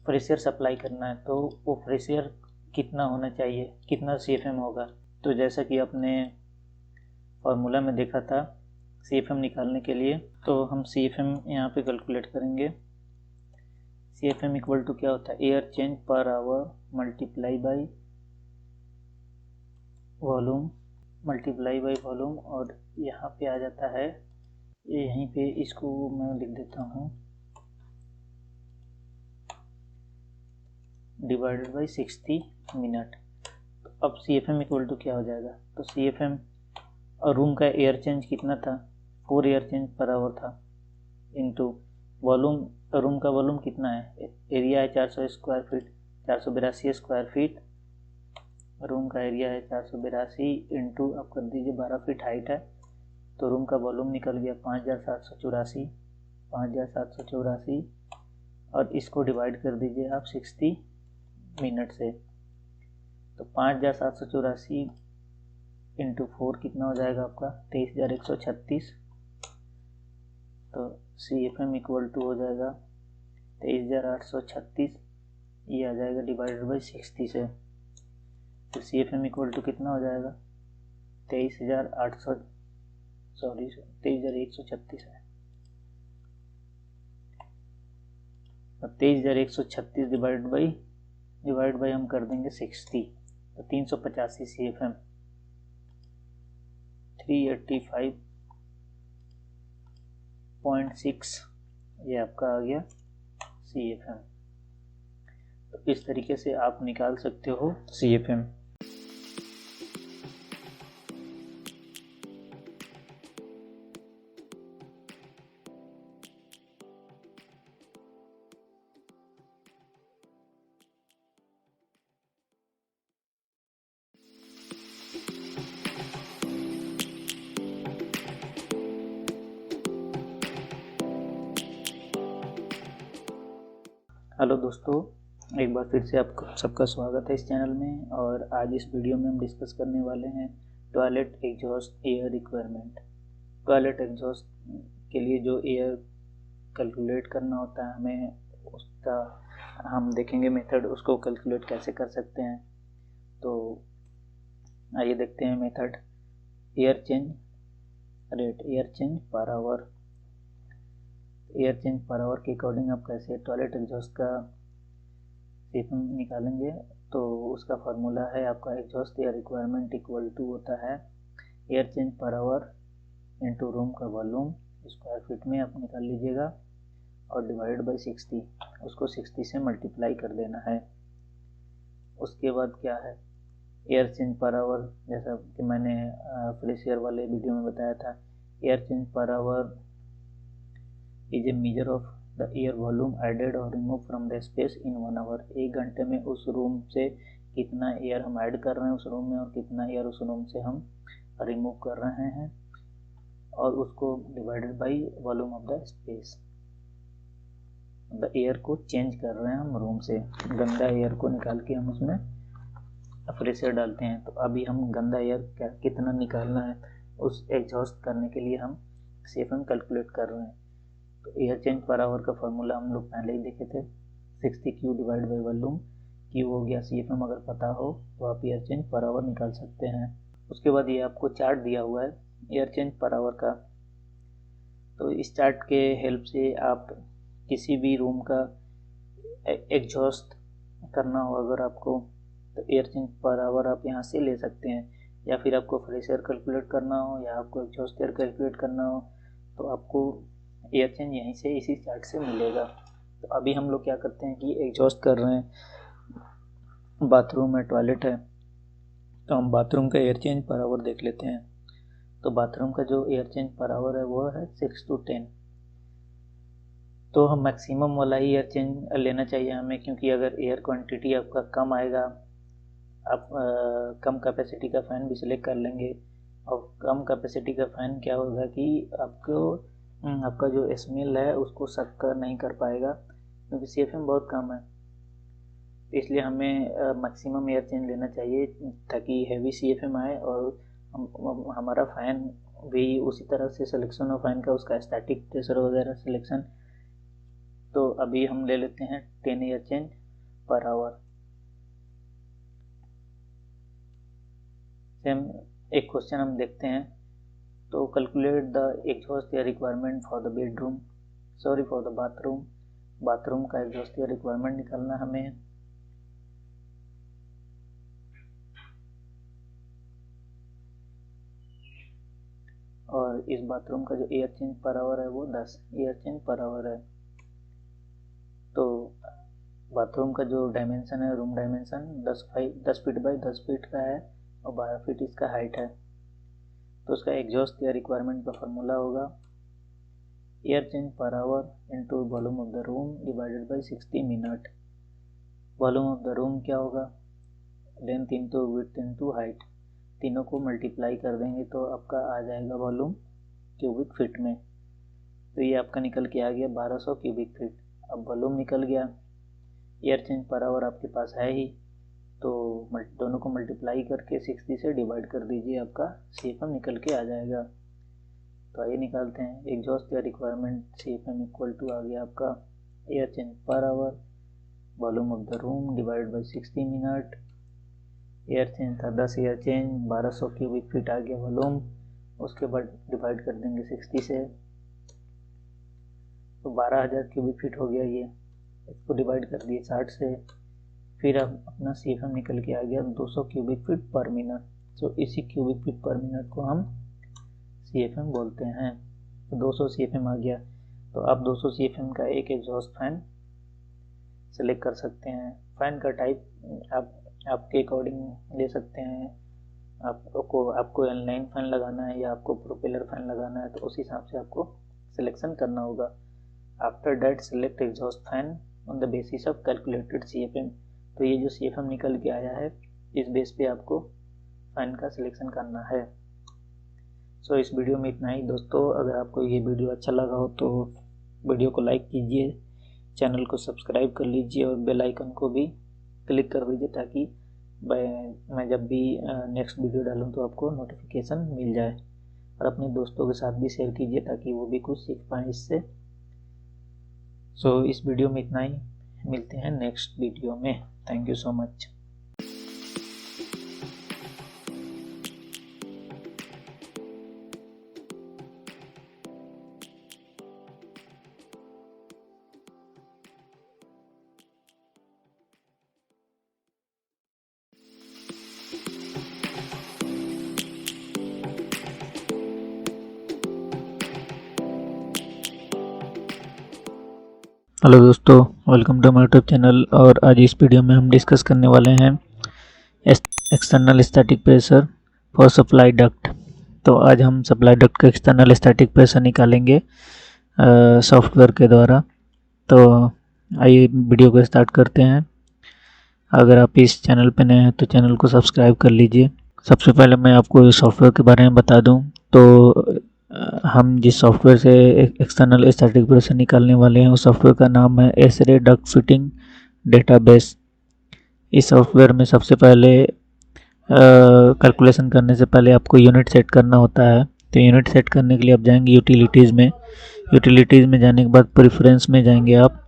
फ्रेश एयर सप्लाई करना है। तो वो फ्रेश एयर कितना होना चाहिए, कितना CFM होगा? तो जैसा कि आपने फॉर्मूला में देखा था CFM निकालने के लिए, तो हम CFM यहाँ पे कैलकुलेट करेंगे। CFM इक्वल टू क्या होता है? Air change per our multiply by volume, और यहाँ पे आ जाता है, यहीं पे इसको मैं लिख देता हूँ डिवाइडेड बाई 60 मिनट। अब CFM इक्वल टू क्या हो जाएगा? तो CFM और रूम का एयर चेंज कितना था? 4 एयर चेंज पर आवर था, इनटू वॉल्यूम, रूम का वॉल्यूम कितना है? एरिया है 400 square feet, 482 square feet room का एरिया है 482, इंटू आप कर दीजिए 12 फीट हाइट है, तो रूम का वॉल्यूम निकल गया 5784, और इसको डिवाइड कर दीजिए आप 60 मिनट से। तो 5784 इंटू 4 कितना हो जाएगा आपका? 23136। तो CFM इक्वल टू हो जाएगा 23836, ये आ जाएगा डिवाइडेड बाई 60 से। तो CFM इक्वल टू कितना हो जाएगा? 23136 है। अब 23136 डिवाइड बाई हम कर देंगे 60, तो 385 CFM, 385.6 ये आपका आ गया CFM। तो इस तरीके से आप निकाल सकते हो CFM। हेलो दोस्तों, एक बार फिर से आपका सबका स्वागत है इस चैनल में। और आज इस वीडियो में हम डिस्कस करने वाले हैं toilet exhaust air requirement. Toilet exhaust के लिए जो एयर कैलकुलेट करना होता है हमें, उसका हम देखेंगे मेथड उसको कैलकुलेट कैसे कर सकते हैं। तो आइए देखते हैं method. Air change rate, air change per our. Air change per our के अकॉर्डिंग आप कैसे टॉयलेट एग्जॉस्ट का सीएफएम निकालेंगे। तो उसका फार्मूला है आपका exhaust air requirement equal to होता है air change per hour into room का वॉल्यूम, स्क्वायर फीट में आप निकाल लीजिएगा, और डिवाइड बाई 60, उसको 60 से मल्टीप्लाई कर देना है। उसके बाद क्या है, एयर चेंज पर आवर, जैसा कि मैंने फ्रेश एयर वाले वीडियो में बताया था, air change per hour is a measure of the air volume added और remove from the space in 1 hour. 1 घंटे में उस रूम से कितना एयर हम ऐड कर रहे हैं उस रूम में, और कितना एयर उस रूम से हम रिमूव कर रहे हैं, और उसको divided by volume of the space. The air को चेंज कर रहे हैं हम रूम से, गंदा एयर को निकाल के हम उसमें फ्रेश एयर डालते हैं। तो अभी हम गंदा एयर कितना निकालना है उस एग्जॉस्ट करने के लिए हम सीएफएम कैलकुलेट कर रहे हैं। तो एयर चेंज पर आवर का फॉर्मूला हम लोग पहले ही देखे थे, 60 Q divide by volume, Q हो गया सीएफएम। अगर पता हो तो आप एयर चेंज पर आवर निकाल सकते हैं। उसके बाद ये आपको चार्ट दिया हुआ है एयर चेंज पर आवर का। तो इस चार्ट के हेल्प से आप किसी भी रूम का एग्जॉस्ट करना हो अगर आपको, तो एयर चेंज पर आवर आप यहाँ से ले सकते हैं। या फिर आपको फ्रेश एयर कैलकुलेट करना हो या आपको एग्जॉस्ट एयर कैलकुलेट करना हो, तो आपको एयर चेंज यहीं से इसी चार्ट से मिलेगा। तो अभी हम लोग क्या करते हैं कि एग्जॉस्ट कर रहे हैं, बाथरूम है, टॉयलेट है, तो हम बाथरूम का एयर चेंज पर आवर देख लेते हैं। तो बाथरूम का जो एयर चेंज पर आवर है वो है 6 to 10। तो हम मैक्सिमम वाला ही एयर चेंज लेना चाहिए हमें, क्योंकि अगर एयर क्वांटिटी आपका कम आएगा, आप कम कैपेसिटी का फ़ैन भी सिलेक्ट कर लेंगे, और कम कैपेसिटी का फ़ैन क्या होगा कि आपका जो स्मेल है उसको सक कर नहीं कर पाएगा, क्योंकि सीएफएम बहुत कम है। इसलिए हमें मैक्सिमम एयर चेंज लेना चाहिए ताकि हैवी सीएफएम आए, और हमारा फ़ैन भी उसी तरह से सिलेक्शन हो फ़ैन का, उसका स्टैटिक प्रेशर वगैरह सिलेक्शन। तो अभी हम ले लेते हैं 10 air change per our. Same एक क्वेश्चन हम देखते हैं। तो calculate the exhaust air requirement for the bedroom, sorry for the bathroom. Bathroom का एग्जॉस्ट एयर रिक्वायरमेंट निकालना हमें। और इस बाथरूम का जो एयर चेंज पर आवर है वो 10 एयर चेंज पर आवर है। तो बाथरूम का जो डायमेंशन है, room dimension 10 feet by 10 feet का है, और 12 फीट इसका हाइट है। तो उसका एग्जॉस्ट एयर रिक्वायरमेंट का फार्मूला होगा air change per hour into volume of the room divided by 60 minute. Volume of the room क्या होगा, length into width into height, तीनों को मल्टीप्लाई कर देंगे तो आपका आ जाएगा वॉल्यूम क्यूबिक फीट में। तो ये आपका निकल के आ गया 1200 क्यूबिक फीट। अब वॉल्यूम निकल गया, एयर चेंज पर आवर आपके पास है ही, तो दोनों को मल्टीप्लाई करके 60 से डिवाइड कर दीजिए, आपका सीएफएम निकल के आ जाएगा। तो आइए निकालते हैं। Exhaust air requirement CFM equal to आ गया आपका air change per hour, volume of the room divide by 60 minute. Air change था 10 एयर चेंज, 1200 क्यूबिक फीट आ गया वॉल्यूम, उसके बाद डिवाइड कर देंगे 60 से, तो 12,000 क्यूबिक फीट हो गया ये। इसको डिवाइड कर दिए 60 से, फिर अब अपना सीएफएम निकल के आ गया 200 क्यूबिक फीट पर मिनट। तो इसी क्यूबिक फीट पर मिनट को हम सीएफएम बोलते हैं। तो 200 सीएफएम आ गया। तो आप 200 सीएफएम का एक एग्जॉस्ट फैन सेलेक्ट कर सकते हैं। फैन का टाइप आपके अकॉर्डिंग ले सकते हैं। आपको इनलाइन फैन लगाना है या आपको प्रोपेलर फैन लगाना है, तो उस हिसाब से आपको सिलेक्शन करना होगा। After that select exhaust fan on the basis of calculated CFM. तो ये जो सीएफएम निकल के आया है, इस बेस पे आपको फैन का सिलेक्शन करना है। सो इस वीडियो में इतना ही दोस्तों। अगर आपको ये वीडियो अच्छा लगा हो तो वीडियो को लाइक कीजिए, चैनल को सब्सक्राइब कर लीजिए, और बेल आइकन को भी क्लिक कर दीजिए, ताकि मैं जब भी नेक्स्ट वीडियो डालूँ तो आपको नोटिफिकेशन मिल जाए। और अपने दोस्तों के साथ भी शेयर कीजिए ताकि वो भी कुछ सीख पाएँ इससे। सो इस वीडियो में इतना ही। मिलते हैं नेक्स्ट वीडियो में। Thank you so much. Hello दोस्तों, welcome to my YouTube channel. और आज इस वीडियो में हम डिस्कस करने वाले हैं external static pressure for supply duct. तो आज हम सप्लाई डक्ट का एक्सटर्नल स्टैटिक प्रेशर निकालेंगे सॉफ्टवेयर के द्वारा। तो आइए वीडियो को स्टार्ट करते हैं। अगर आप इस चैनल पर नए हैं तो चैनल को सब्सक्राइब कर लीजिए। सबसे पहले मैं आपको इस सॉफ्टवेयर के बारे में बता दूं। तो हम जिस सॉफ्टवेयर से एक्सटर्नल स्टैटिक प्रेशर निकालने वाले हैं उस सॉफ्टवेयर का नाम है एस-रे डक्ट फिटिंग डेटाबेस। इस सॉफ्टवेयर में सबसे पहले कैलकुलेशन करने से पहले आपको यूनिट सेट करना होता है। तो यूनिट सेट करने के लिए आप जाएंगे यूटिलिटीज़ में। यूटिलिटीज़ में जाने के बाद प्रेफरेंस में जाएंगे आप।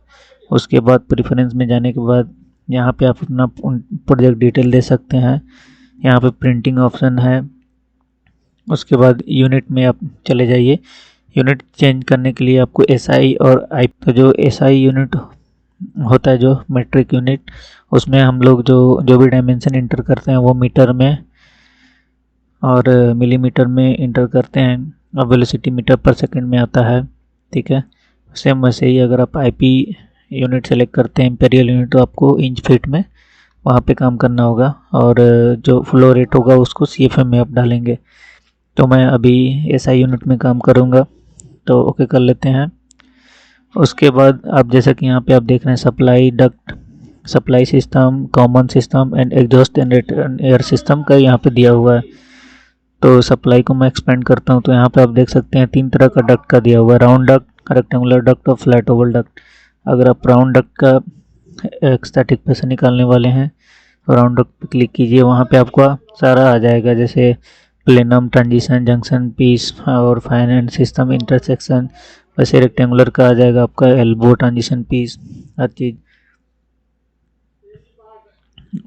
उसके बाद प्रेफरेंस में जाने के बाद यहाँ पे आप अपना प्रोजेक्ट डिटेल दे सकते हैं। यहाँ पे प्रिंटिंग ऑप्शन है। उसके बाद यूनिट में आप चले जाइए। यूनिट चेंज करने के लिए आपको एसआई और आई, तो जो एसआई यूनिट होता है जो मेट्रिक यूनिट, उसमें हम लोग जो भी डायमेंशन इंटर करते हैं वो मीटर में और मिलीमीटर में इंटर करते हैं और वेलोसिटी मीटर पर सेकंड में आता है। ठीक है, सेम वैसे ही अगर आप आईपी यूनिट सेलेक्ट करते हैं इंपीरियल यूनिट, तो आपको इंच फीट में वहाँ पे काम करना होगा और जो फ्लो रेट होगा उसको सीएफएम में आप डालेंगे। तो मैं अभी एसआई यूनिट में काम करूँगा, तो ओके कर लेते हैं। उसके बाद आप जैसा कि यहाँ पे आप देख रहे हैं supply duct, supply system, common system and exhaust and return air system का यहाँ पे दिया हुआ है। तो सप्लाई को मैं एक्सपेंड करता हूँ तो यहाँ पे आप देख सकते हैं 3 तरह का डक्ट का दिया हुआ है, राउंड डक्ट, रेक्टेंगुलर डक्ट और फ्लैट ओवल डक्ट। अगर आप राउंड डक्ट का स्टैटिक प्रेशर निकालने वाले हैं तो राउंड डक्ट पे क्लिक कीजिए। वहाँ पे आपका सारा आ जाएगा, जैसे प्लेनम, ट्रांजिशन, जंक्शन, पीस और फाइन एंड सिस्टम इंटरसेक्शन। वैसे रेक्टेंगुलर का आ जाएगा आपका एल्बो, ट्रांजिशन, पीस, हर चीज़।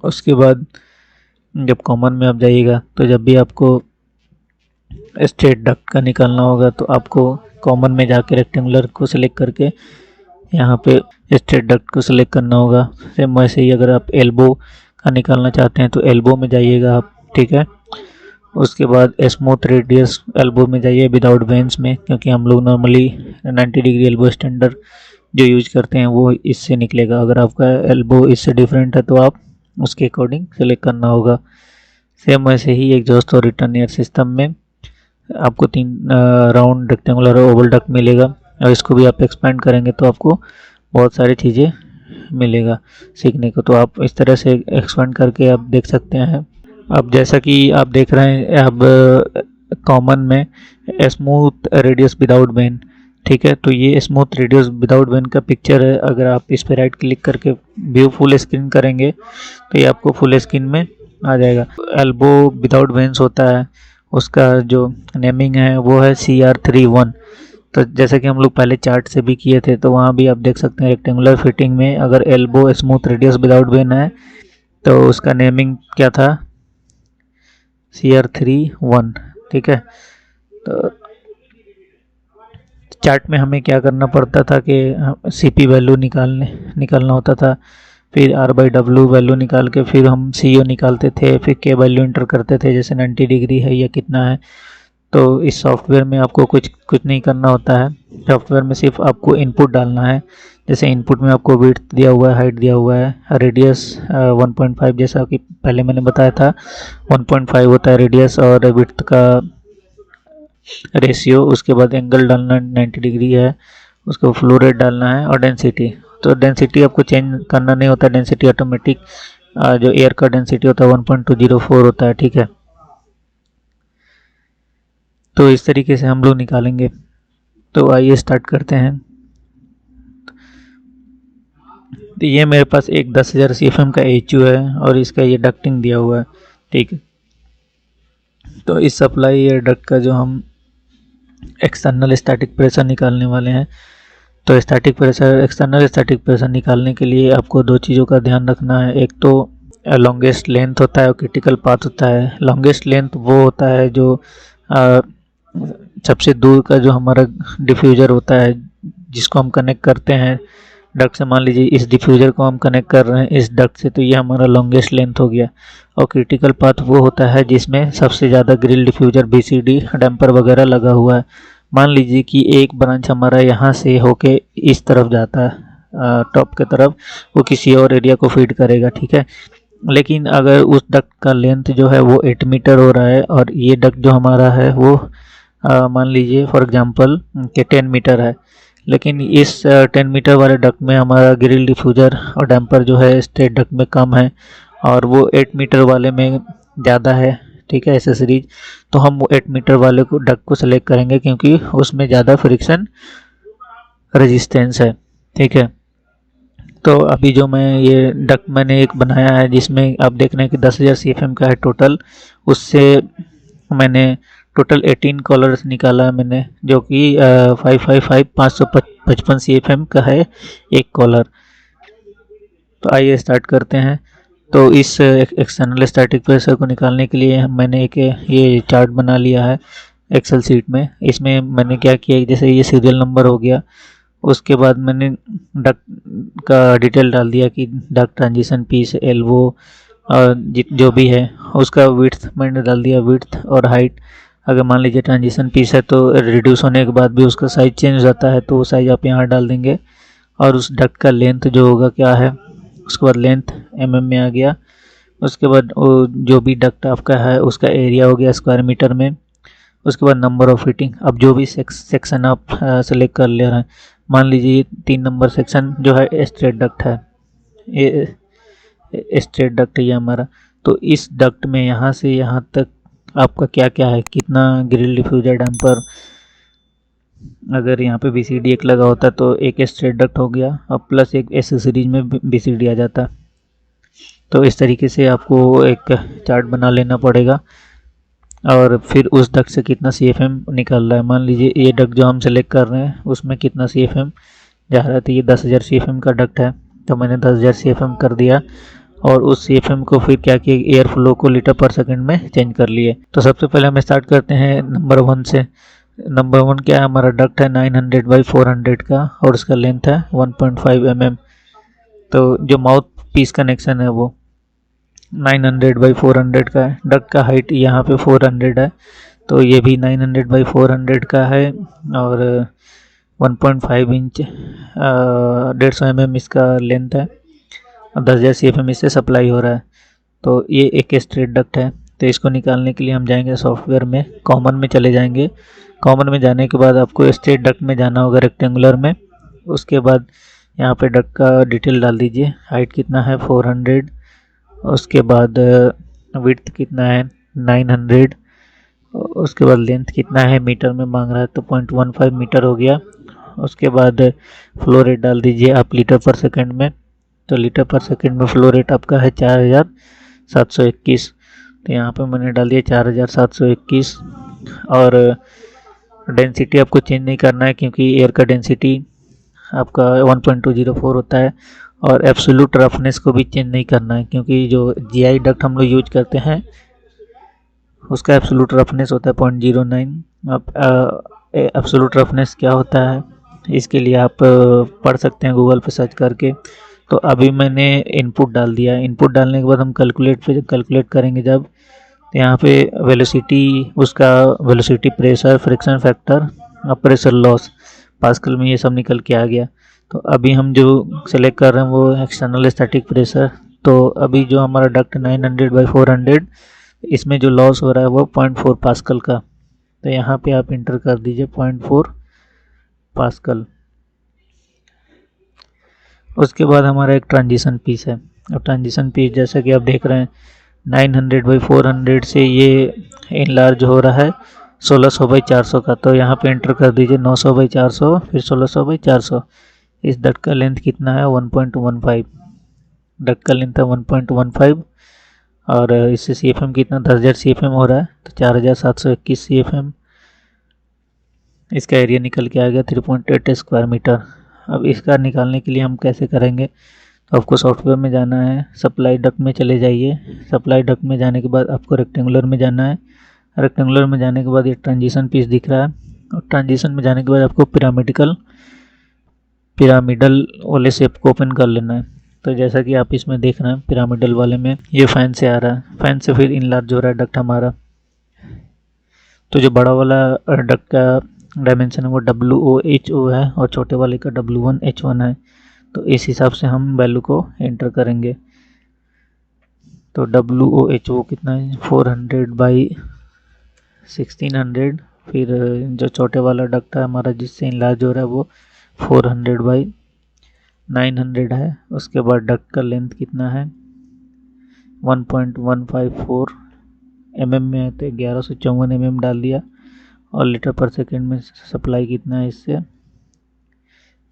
उसके बाद जब कॉमन में आप जाइएगा तो जब भी आपको स्ट्रेट डक्ट का निकालना होगा तो आपको कॉमन में जाके रेक्टेंगुलर को सिलेक्ट करके यहाँ पे स्ट्रेट डक्ट को सिलेक्ट करना होगा। सेम वैसे ही अगर आप एल्बो का निकालना चाहते हैं तो एल्बो में जाइएगा आप। ठीक है, उसके बाद स्मूथ रेडियस एल्बो में जाइए विदाउट वेंस में, क्योंकि हम लोग नॉर्मली 90 डिग्री एल्बो स्टैंडर्ड जो यूज करते हैं वो इससे निकलेगा। अगर आपका एल्बो इससे डिफरेंट है तो आप उसके अकॉर्डिंग सेलेक्ट करना होगा। सेम वैसे ही एग्जॉस्ट और रिटर्न एयर सिस्टम में आपको 3 राउंड, रेक्टेंगुलर और ओवल डक्ट मिलेगा और इसको भी आप एक्सपेंड करेंगे तो आपको बहुत सारी चीज़ें मिलेगा सीखने को। तो आप इस तरह से एक्सपेंड करके आप देख सकते हैं। अब जैसा कि आप देख रहे हैं अब कॉमन में स्मूथ रेडियस विदाउट वेन। ठीक है, तो ये स्मूथ रेडियस विदाउट वेन का पिक्चर है। अगर आप इस पर राइट क्लिक करके व्यू फुल स्क्रीन करेंगे तो ये आपको फुल स्क्रीन में आ जाएगा। एल्बो विदाउट वेंस होता है, उसका जो नेमिंग है वो है CR31। तो जैसे कि हम लोग पहले चार्ट से भी किए थे तो वहाँ भी आप देख सकते हैं रेक्टेंगुलर फिटिंग में अगर elbow smooth radius without when है तो उसका नेमिंग क्या था, CR31। ठीक है, तो चार्ट में हमें क्या करना पड़ता था कि CP वैल्यू निकालना होता था, फिर R/W वैल्यू निकाल के फिर हम CO निकालते थे, फिर K वैल्यू इंटर करते थे जैसे 90 डिग्री है या कितना है। तो इस सॉफ्टवेयर में आपको कुछ नहीं करना होता है। सॉफ्टवेयर में सिर्फ आपको इनपुट डालना है। जैसे इनपुट में आपको विड्थ दिया हुआ है, हाइट दिया हुआ है, रेडियस 1.5 जैसा कि पहले मैंने बताया था 1.5 होता है रेडियस और विड्थ का रेशियो। उसके बाद एंगल डालना 90 डिग्री है, उसको फ्लो रेट डालना है और डेंसिटी। तो डेंसिटी आपको चेंज करना नहीं होता, डेंसिटी ऑटोमेटिक जो एयर का डेंसिटी होता है 1.204 होता है। ठीक है, तो इस तरीके से हम लोग निकालेंगे। तो आइए स्टार्ट करते हैं। तो ये मेरे पास एक 10,000 CFM का HU है और इसका ये डक्टिंग दिया हुआ है। ठीक है, तो इस सप्लाई एयर डक्ट का जो हम एक्सटर्नल स्टैटिक प्रेशर निकालने वाले हैं तो static pressure, external static pressure निकालने के लिए आपको दो चीज़ों का ध्यान रखना है। एक तो लॉन्गेस्ट लेंथ होता है और क्रिटिकल पाथ होता है। लॉन्गेस्ट लेंथ वो होता है जो अ, सबसे दूर का जो हमारा डिफ्यूज़र होता है जिसको हम कनेक्ट करते हैं डक्ट से। मान लीजिए इस डिफ्यूज़र को हम कनेक्ट कर रहे हैं इस डक्ट से, तो ये हमारा लॉन्गेस्ट लेंथ हो गया। और क्रिटिकल पाथ वो होता है जिसमें सबसे ज़्यादा ग्रिल डिफ्यूज़र, बीसीडी, डैम्पर वगैरह लगा हुआ है। मान लीजिए कि एक ब्रांच हमारा यहाँ से होके इस तरफ जाता है टॉप की तरफ, वो किसी और एरिया को फीड करेगा, ठीक है। लेकिन अगर उस डक्ट का लेंथ जो है वो 8 मीटर हो रहा है और ये डक्ट जो हमारा है वो मान लीजिए फॉर एग्जांपल कि 10 मीटर है, लेकिन इस 10 मीटर वाले डक्ट में हमारा ग्रिल डिफ्यूज़र और डैम्पर जो है स्ट्रेट डक्ट में कम है और वो 8 मीटर वाले में ज़्यादा है, ठीक है, एसेसरीज। तो हम वो 8 मीटर वाले को डक्ट को सेलेक्ट करेंगे क्योंकि उसमें ज़्यादा फ्रिक्शन रेजिस्टेंस है, ठीक है। तो अभी जो मैं ये डक्ट मैंने एक बनाया है जिसमें आप देख रहे हैं कि 10,000 CFM का है टोटल। उससे मैंने टोटल 18 कॉलर्स निकाला है मैंने, जो कि 555 CFM का है एक कॉलर। तो आइए स्टार्ट करते हैं। तो इस एक्सटर्नल स्टैटिक प्रेशर को निकालने के लिए मैंने एक ये चार्ट बना लिया है एक्सेल सीट में। इसमें मैंने क्या किया, जैसे ये सीरियल नंबर हो गया, उसके बाद मैंने डक्ट का डिटेल डाल दिया कि डक्ट ट्रांजिशन पीस, एल्बो और जो भी है उसका विड्थ मैंने डाल दिया, विड्थ और हाइट। अगर मान लीजिए ट्रांजिशन पीस है तो रिड्यूस होने के बाद भी उसका साइज़ चेंज हो जाता है, तो वो साइज़ आप यहाँ डाल देंगे। और उस डक्ट का लेंथ जो होगा क्या है, उसके बाद लेंथ में आ गया। उसके बाद जो भी डक्ट आपका है उसका एरिया हो गया स्क्वायर मीटर में। उसके बाद नंबर ऑफ फिटिंग। अब जो भी सेक्शन आप सेलेक्ट कर ले रहे हैं, मान लीजिए 3 नंबर सेक्शन जो है स्ट्रेट डक्ट है, ये स्ट्रेट डक्ट है ये हमारा। तो इस डक्ट में यहाँ से यहाँ तक आपका क्या क्या है, कितना ग्रिल डिफ्यूजर, डैम्पर। अगर यहाँ पे बीसीडी एक लगा होता तो एक स्ट्रेट डक्ट हो गया और प्लस एक एसेसरीज में बीसीडी आ जाता। तो इस तरीके से आपको एक चार्ट बना लेना पड़ेगा और फिर उस डक्ट से कितना CFM निकल रहा है। मान लीजिए ये डक्ट जो हम सेलेक्ट कर रहे हैं उसमें कितना CFM जा रहा है, तो ये 10,000 CFM का डक्ट है, तो मैंने 10,000 CFM कर दिया। और उस CFM को फिर क्या किया, एयर फ्लो को लीटर पर सेकंड में चेंज कर लिए। तो सबसे पहले हम स्टार्ट करते हैं नंबर 1 से। नंबर 1 क्या है, हमारा डक्ट है 900/400 का और उसका लेंथ है 1.5 mm। तो जो माउथ पीस कनेक्शन है वो 900/400 का है। डक्ट का हाइट यहाँ पे 400 है, तो ये भी 900/400 का है और 1.5 इंच 150 mm इसका लेंथ है और 10,000 CFM इससे सप्लाई हो रहा है। तो ये एक स्ट्रेट डक्ट है। तो इसको निकालने के लिए हम जाएंगे सॉफ्टवेयर में, कॉमन में चले जाएंगे। कॉमन में जाने के बाद आपको स्ट्रेट डक्ट में जाना होगा, रेक्टेंगुलर में। उसके बाद यहाँ पे डक्ट का डिटेल डाल दीजिए, हाइट कितना है 400, उसके बाद विड्थ कितना है 900, उसके बाद लेंथ कितना है मीटर में मांग रहा है तो 0.15 मीटर हो गया। उसके बाद फ्लो रेट डाल दीजिए आप लीटर पर सेकंड में। तो लीटर पर सेकंड में फ्लो रेट आपका है 4,721। तो यहाँ पे मैंने डाल दिया 4,721। और डेंसिटी आपको चेंज नहीं करना है क्योंकि एयर का डेंसिटी आपका 1.204 होता है। और एब्सोल्यूट रफनेस को भी चेंज नहीं करना है क्योंकि जो GI डक्ट हम लोग यूज करते हैं उसका एब्सोल्यूट रफनेस होता है 0.09। अब एब्सोल्यूट रफनेस क्या होता है इसके लिए आप पढ़ सकते हैं गूगल पे सर्च करके। तो अभी मैंने इनपुट डाल दिया। इनपुट डालने के बाद हम कैलकुलेट करेंगे जब, तो यहाँ पे वेलोसिटी, उसका वेलोसिटी, प्रेशर, फ्रिक्शन फैक्टर और प्रेशर लॉस पास्कल में ये सब निकल के आ गया। तो अभी हम जो सेलेक्ट कर रहे हैं वो एक्सटर्नल स्टैटिक प्रेशर। तो अभी जो हमारा डक्ट 900/400, इसमें जो लॉस हो रहा है वो 0.4 पास्कल का। तो यहाँ पे आप इंटर कर दीजिए 0.4 पास्कल। उसके बाद हमारा एक ट्रांजिशन पीस है। अब ट्रांजिशन पीस जैसा कि आप देख रहे हैं 900/400 से ये इनलार्ज हो रहा है 1600/400 का। तो यहाँ पे एंटर कर दीजिए 900/400 फिर 1600/400। इस डक्ट का लेंथ कितना है 1.15। डक्ट का लेंथ है 1.15 और इससे CFM कितना 10,000 CFM हो रहा है, तो 4,721 CFM। इसका एरिया निकल के आ गया 3.8 स्क्वायर मीटर। अब इसका निकालने के लिए हम कैसे करेंगे, तो आपको सॉफ्टवेयर में जाना है, सप्लाई डक्ट में चले जाइए। सप्लाई डक्ट में जाने के बाद आपको रेक्टेंगुलर में जाना है। रेक्टेंगुलर में जाने के बाद ये ट्रांजिशन पीस दिख रहा है, और ट्रांजिशन में जाने के बाद आपको पिरामिडल वाले शेप को ओपन कर लेना है। तो जैसा कि आप इसमें देख रहे हैं, पिरामिडल वाले में ये फैन से आ रहा है, फैन से फिर इनलार्ज हो रहा है डक्ट हमारा। तो जो बड़ा वाला डक्ट का डायमेंशन है वो WOHO है, और छोटे वाले का W1H1 है। तो इस हिसाब से हम वैल्यू को एंटर करेंगे। तो WOHO कितना है, 400 बाई 1600। फिर जो छोटे वाला डक्ट है हमारा जिससे इनलार्ज हो रहा है वो 400 बाई 900 है। उसके बाद डक्ट का लेंथ कितना है, 1.154 mm में है, तो 1154 mm डाल दिया। और लीटर पर सेकेंड में सप्लाई कितना है इससे,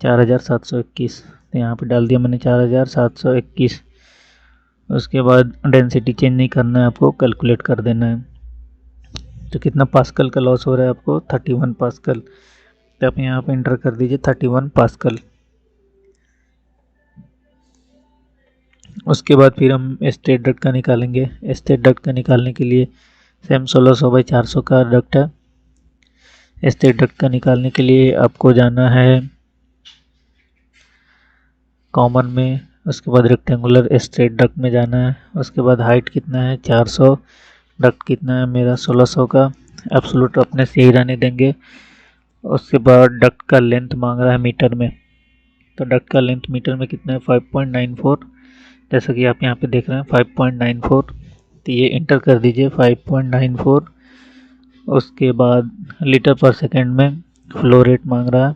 4721, तो यहाँ पे डाल दिया मैंने 4721। उसके बाद डेंसिटी चेंज नहीं करना है आपको, कैलकुलेट कर देना है। तो कितना पास्कल का लॉस हो रहा है आपको, 31 पास्कल। तो आप यहाँ पे एंटर कर दीजिए 31 पास्कल। उसके बाद फिर हम स्ट्रेट डक्ट का निकालेंगे। स्ट्रेट डक्ट का निकालने के लिए सेम 1600 बाई 400 का डक्ट है। स्ट्रेट डक्ट का निकालने के लिए आपको जाना है कॉमन में, उसके बाद रेक्टेंगुलर स्ट्रेट डक्ट में जाना है। उसके बाद हाइट कितना है 400, डक्ट कितना है मेरा 1600 का, एब्सोल्यूट रफनेस यही रहने देंगे। उसके बाद डक्ट का लेंथ मांग रहा है मीटर में, तो डक्ट का लेंथ मीटर में कितना है 5.94, जैसा कि आप यहाँ पे देख रहे हैं 5.94। तो ये इंटर कर दीजिए 5.94। उसके बाद लीटर पर सेकेंड में फ्लो रेट मांग रहा है,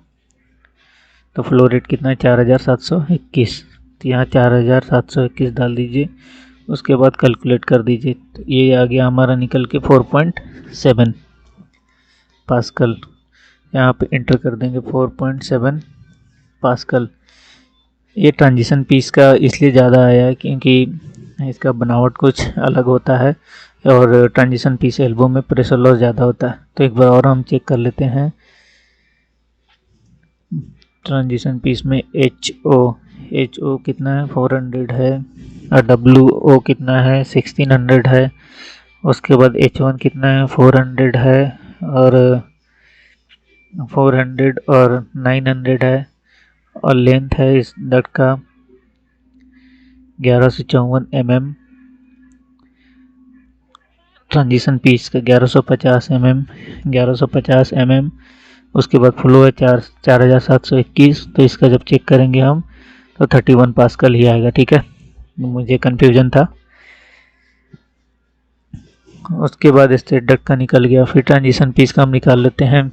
तो फ्लो रेट कितना है 4721। तो यहाँ 4721 डाल दीजिए। उसके बाद कैलकुलेट कर दीजिए, तो ये आ गया हमारा निकल के 4.7 पास्कल। यहाँ पे इंटर कर देंगे 4.7 पास्कल। ये ट्रांजिशन पीस का इसलिए ज़्यादा आया है क्योंकि इसका बनावट कुछ अलग होता है, और ट्रांजिशन पीस एल्बो में प्रेशर लॉस ज़्यादा होता है। तो एक बार और हम चेक कर लेते हैं। ट्रांजिशन पीस में HO कितना है 400 है, और WO कितना है 1600 है। उसके बाद H1 कितना है 400 है, और 400 और 900 है। और लेंथ है इस डक्ट का 1154 mm। ट्रांजिशन पीस का 1150 mm। उसके बाद फ्लो है 4721। तो इसका जब चेक करेंगे हम तो 31 पास्कल ही आएगा। ठीक है, मुझे कन्फ्यूजन था। उसके बाद स्ट्रेट डक्ट का निकल गया। फिर ट्रांजिशन पीस का हम निकाल लेते हैं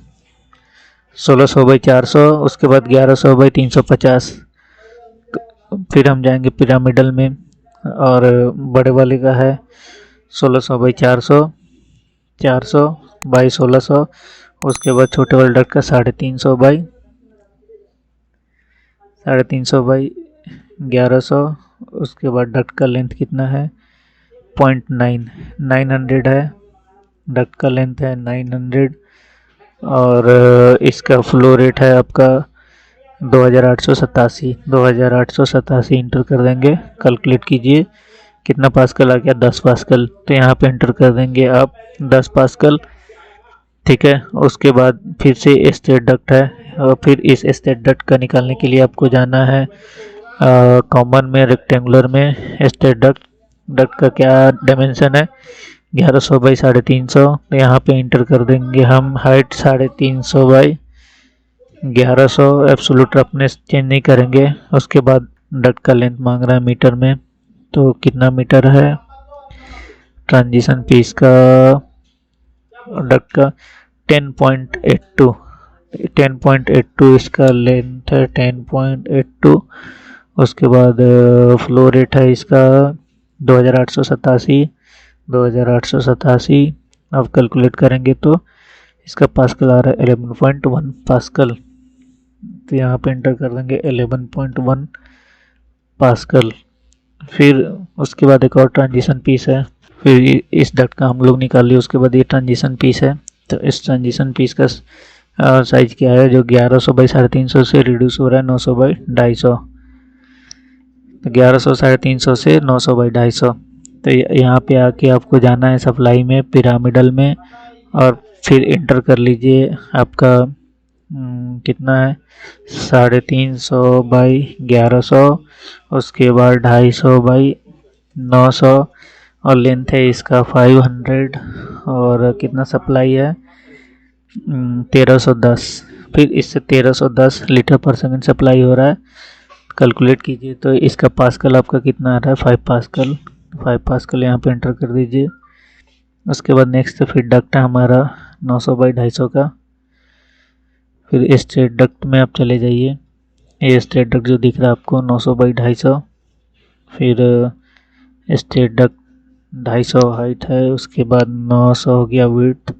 1600 बाई 400, उसके बाद 1100 बाई 350। फिर हम जाएंगे पिरामिडल में, और बड़े वाले का है 1600 बाई 400, 400 बाई 1600। उसके बाद छोटे वाले डक्ट का 350 बाई 1100। उसके बाद डक्ट का लेंथ कितना है 900 है, डक्ट का लेंथ है 900। और इसका फ्लो रेट है आपका 2887 इंटर कर देंगे। कैलकुलेट कीजिए कितना पास्कल आ गया, 10 पास्कल। तो यहाँ पे इंटर कर देंगे आप 10 पास्कल। ठीक है, उसके बाद फिर से स्ट्रेट डक्ट है, और फिर इस स्ट्रेट डक्ट का निकालने के लिए आपको जाना है कॉमन में, रेक्टेंगुलर में। स्ट्रेट डक्ट का क्या डायमेंशन है 1100 बाई 350। तो यहाँ पे इंटर कर देंगे हम height 350 by 1100, absolute roughness change नहीं करेंगे। उसके बाद डक्ट का लेंथ मांग रहा है मीटर में, तो कितना मीटर है ट्रांजिशन पीस का डक्ट का 10.82 इसका लेंथ है 10.82। उसके बाद फ्लो रेट है इसका 2887। अब कैलकुलेट करेंगे तो इसका पास्कल आ रहा है 11.1 पास्कल। तो यहाँ पे एंटर कर देंगे 11.1 पास्कल। फिर उसके बाद एक और ट्रांजिशन पीस है, फिर इस डक्ट का हम लोग निकाल लिए। उसके बाद ये ट्रांजिशन पीस है, तो इस ट्रांजिशन पीस का साइज क्या है जो 1100 बाई 350 से रिड्यूस हो रहा है 900 बाई 250। तो 1100 350 से 900 बाई 250। तो यहाँ पे आके आपको जाना है सप्लाई में, पिरामिडल में, और फिर इंटर कर लीजिए आपका कितना है 350 बाई 1100, उसके बाद 250 बाई 900, और लेंथ है इसका 500, और कितना सप्लाई है 1310। फिर इससे 1310 लीटर पर सेकंड सप्लाई हो रहा है। कैलकुलेट कीजिए तो इसका पास्कल आपका कितना आ रहा है 5 पास्कल। 5 पास्कल यहाँ पे एंटर कर दीजिए। उसके बाद नेक्स्ट फिर डक्ट है हमारा 900 बाई 250 का। फिर स्ट्रेट डक्ट में आप चले जाइए, ये स्ट्रेट डक्ट जो दिख रहा है आपको 900 बाई 250। फिर स्ट्रेट डक्ट 250 हाइट है, उसके बाद 900 हो गया विड्थ।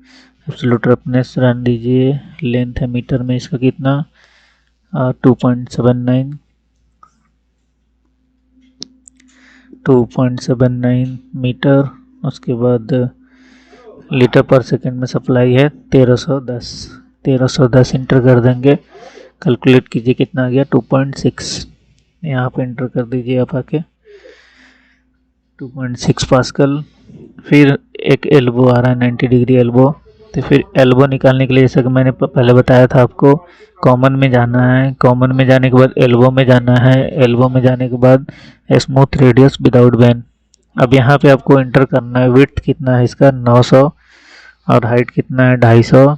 एब्सोल्यूट रफनेस रन दीजिए। लेंथ है मीटर में इसका कितना 2.79 मीटर। उसके बाद लीटर पर सेकंड में सप्लाई है 1310 इंटर कर देंगे। कैलकुलेट कीजिए कितना आ गया 2.6। यहाँ पे इंटर कर दीजिए आप आके 2.6 पास्कल। फिर एक एल्बो आ रहा है 90 डिग्री एल्बो। तो फिर एल्बो निकालने के लिए जैसा कि मैंने पहले बताया था आपको, कॉमन में जाना है। कॉमन में जाने के बाद एल्बो में जाना है। एल्बो में जाने के बाद स्मूथ रेडियस विदाउट बैन। अब यहाँ पे आपको इंटर करना है विड्थ कितना है इसका 900, और हाइट कितना है 250।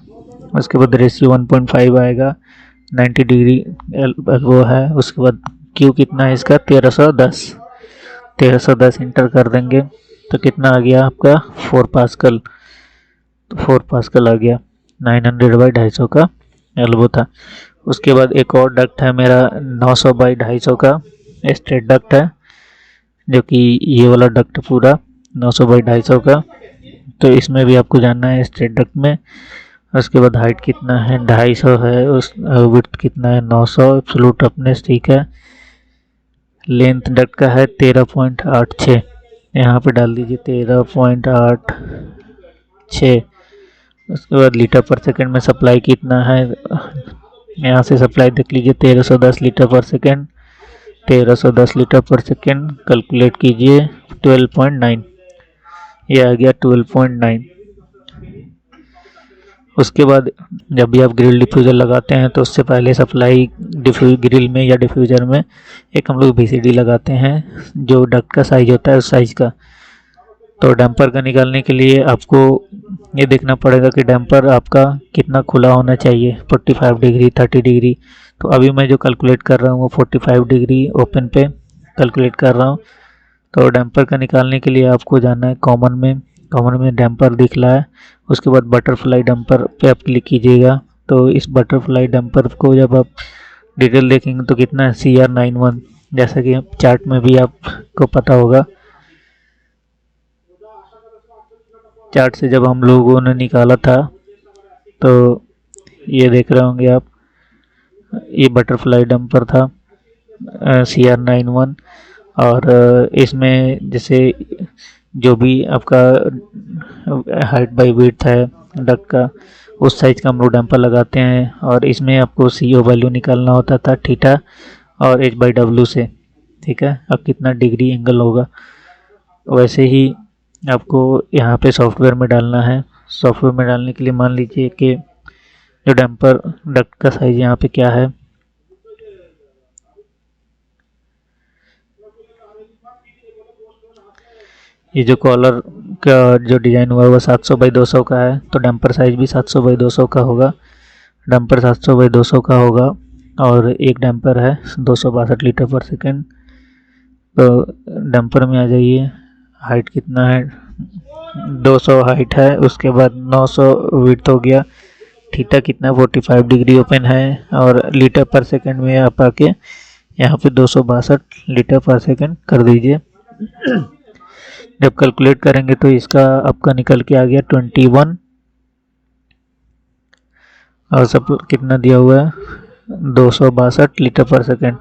उसके बाद रेशियो 1.5 आएगा। 90 डिग्री एल्बो है। उसके बाद क्यू कितना है इसका 1310 इंटर कर देंगे। तो कितना आ गया आपका 4 पास्कल। तो 4 पास्कल आ गया। 900 बाई 250 का एल्बो था। उसके बाद एक और डक्ट है मेरा 900 बाई 250 का स्ट्रेट डक्ट है, जो कि ये वाला डक्ट पूरा 900 बाई 250 का। तो इसमें भी आपको जानना है स्ट्रेट डक्ट में। उसके बाद हाइट कितना है 250 है, उस विड्थ कितना है 900। एब्सोल्यूट रफनेस ठीक है। लेंथ डक्ट का है 13.86। यहाँ पे डाल दीजिए 13.86। उसके बाद लीटर पर सेकंड में सप्लाई कितना है, यहाँ से सप्लाई देख लीजिए 1310 लीटर पर सेकंड। 1310 लीटर पर सेकंड कैलकुलेट कीजिए 12.9। ये आ गया 12.9। उसके बाद जब भी आप ग्रिल डिफ्यूज़र लगाते हैं तो उससे पहले सप्लाई ग्रिल में या डिफ्यूज़र में एक हम लोग VCD लगाते हैं जो डक्ट का साइज होता है उस साइज का। तो डैम्पर का निकालने के लिए आपको ये देखना पड़ेगा कि डैम्पर आपका कितना खुला होना चाहिए, 45 डिग्री 30 डिग्री। तो अभी मैं जो कैलकुलेट कर रहा हूँ वो 45 डिग्री ओपन पे कैलकुलेट कर रहा हूँ। तो डैम्पर का निकालने के लिए आपको जाना है कॉमन में। कॉमन में डैम्पर दिख रहा है। उसके बाद बटरफ्लाई डैम्पर पे आप क्लिक कीजिएगा। तो इस बटरफ्लाई डैम्पर को जब आप डिटेल देखेंगे तो कितना है CR91, जैसा कि चार्ट में भी आपको पता होगा। चार्ट से जब हम लोगों ने निकाला था तो ये देख रहे होंगे आप, ये बटरफ्लाई डंपर था CR91। और इसमें जैसे जो भी आपका हाइट बाई विड्थ है डक का, उस साइज का हम लोग डंपर लगाते हैं। और इसमें आपको CO वैल्यू निकालना होता था थीटा और H/W से, ठीक है। अब कितना डिग्री एंगल होगा वैसे ही आपको यहाँ पे सॉफ्टवेयर में डालना है। सॉफ्टवेयर में डालने के लिए मान लीजिए कि जो डैम्पर डक्ट का साइज यहाँ पे क्या है, ये जो कॉलर का जो डिज़ाइन हुआ है वो 700 बाई 200 का है। तो डैम्पर साइज भी 700 बाई 200 का होगा। डैम्पर 700 बाई 200 का होगा। और एक डैम्पर है 262 लीटर पर सेकेंड। तो डैम्पर में आ जाइए, हाइट कितना है 200 हाइट है। उसके बाद 900 विड्थ हो गया। थीटा कितना 45 डिग्री ओपन है। और लीटर पर सेकंड में आप आके यहाँ पे 262 लीटर पर सेकंड कर दीजिए। जब कैलकुलेट करेंगे तो इसका आपका निकल के आ गया 21। और सब कितना दिया हुआ है 262 लीटर पर सेकंड।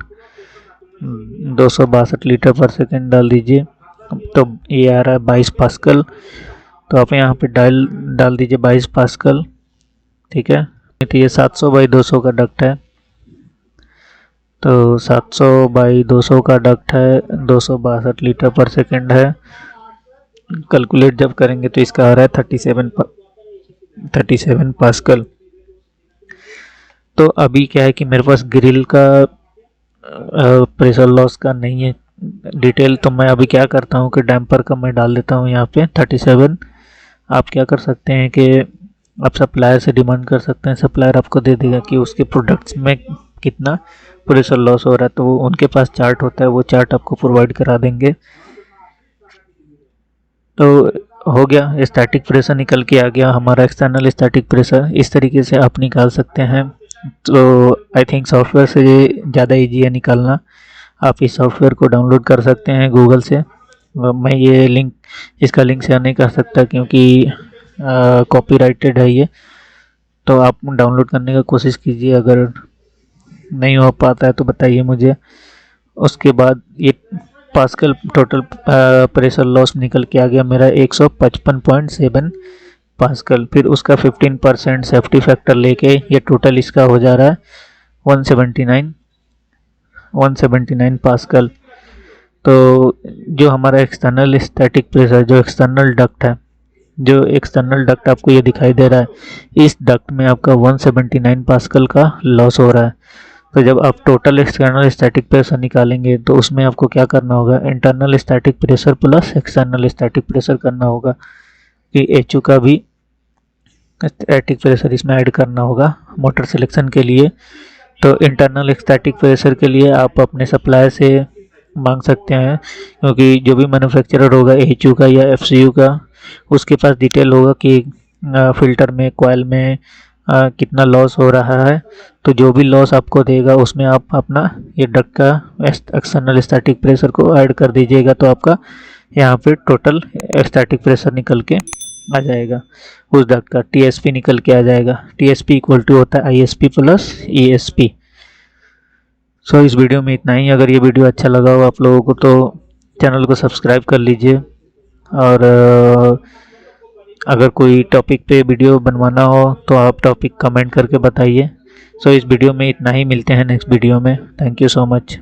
262 लीटर पर सेकंड डाल दीजिए। तो ये आ रहा है 22 पास्कल। तो आप यहाँ पे डाल दीजिए 22 पास्कल, ठीक है। तो ये 700 बाई 200 का डक्ट है। तो 700 बाई 200 का डक्ट है, 262 लीटर पर सेकंड है। कैलकुलेट जब करेंगे तो इसका आ रहा है 37 पास्कल। तो अभी क्या है कि मेरे पास ग्रिल का प्रेशर लॉस का नहीं है डिटेल, तो मैं अभी क्या करता हूँ कि डैम्पर का मैं डाल देता हूँ यहाँ पे 37। आप क्या कर सकते हैं कि आप सप्लायर से डिमांड कर सकते हैं, सप्लायर आपको दे देगा कि उसके प्रोडक्ट्स में कितना प्रेशर लॉस हो रहा है, तो वो उनके पास चार्ट होता है, वो चार्ट आपको प्रोवाइड करा देंगे। तो हो गया, स्टैटिक प्रेशर निकल के आ गया हमारा एक्सटर्नल स्टैटिक प्रेशर। इस तरीके से आप निकाल सकते हैं। तो आई थिंक सॉफ्टवेयर से ज़्यादा ईजी है निकालना। आप इस सॉफ्टवेयर को डाउनलोड कर सकते हैं गूगल से। मैं ये लिंक, इसका लिंक शेयर नहीं कर सकता क्योंकि कॉपीराइटेड है ये। तो आप डाउनलोड करने का कोशिश कीजिए, अगर नहीं हो पाता है तो बताइए मुझे। उसके बाद ये पास्कल टोटल प्रेशर लॉस निकल के आ गया मेरा 155.7 पास्कल। फिर उसका 15% सेफ्टी फैक्टर लेके ये टोटल इसका हो जा रहा है 179 पास्कल। तो जो हमारा एक्सटर्नल स्टैटिक प्रेशर, जो एक्सटर्नल डक्ट है, जो एक्सटर्नल डक्ट आपको ये दिखाई दे रहा है, इस डक्ट में आपका 179 पास्कल का लॉस हो रहा है। तो जब आप टोटल एक्सटर्नल स्टैटिक प्रेशर निकालेंगे तो उसमें आपको क्या करना होगा, internal static pressure plus external static pressure करना होगा कि एचयू का भी स्टैटिक प्रेशर इसमें ऐड करना होगा मोटर सिलेक्शन के लिए। तो इंटरनल स्टैटिक प्रेशर के लिए आप अपने सप्लायर से मांग सकते हैं, क्योंकि जो भी मैन्युफैक्चरर होगा एचयू का या एफसीयू का, उसके पास डिटेल होगा कि फिल्टर में, कॉइल में कितना लॉस हो रहा है। तो जो भी लॉस आपको देगा उसमें आप अपना ये डक्ट का एक्सटर्नल स्टैटिक प्रेशर को ऐड कर दीजिएगा, तो आपका यहाँ पे टोटल स्टैटिक प्रेशर निकल के आ जाएगा। उस डक्ट का टीएसपी निकल के आ जाएगा। टीएसपी इक्वल टू होता है आईएसपी प्लस ईएसपी। सो इस वीडियो में इतना ही। अगर ये वीडियो अच्छा लगा हो आप लोगों को तो चैनल को सब्सक्राइब कर लीजिए, और अगर कोई टॉपिक पे वीडियो बनवाना हो तो आप टॉपिक कमेंट करके बताइए। सो इस वीडियो में इतना ही, मिलते हैं नेक्स्ट वीडियो में। Thank you so much.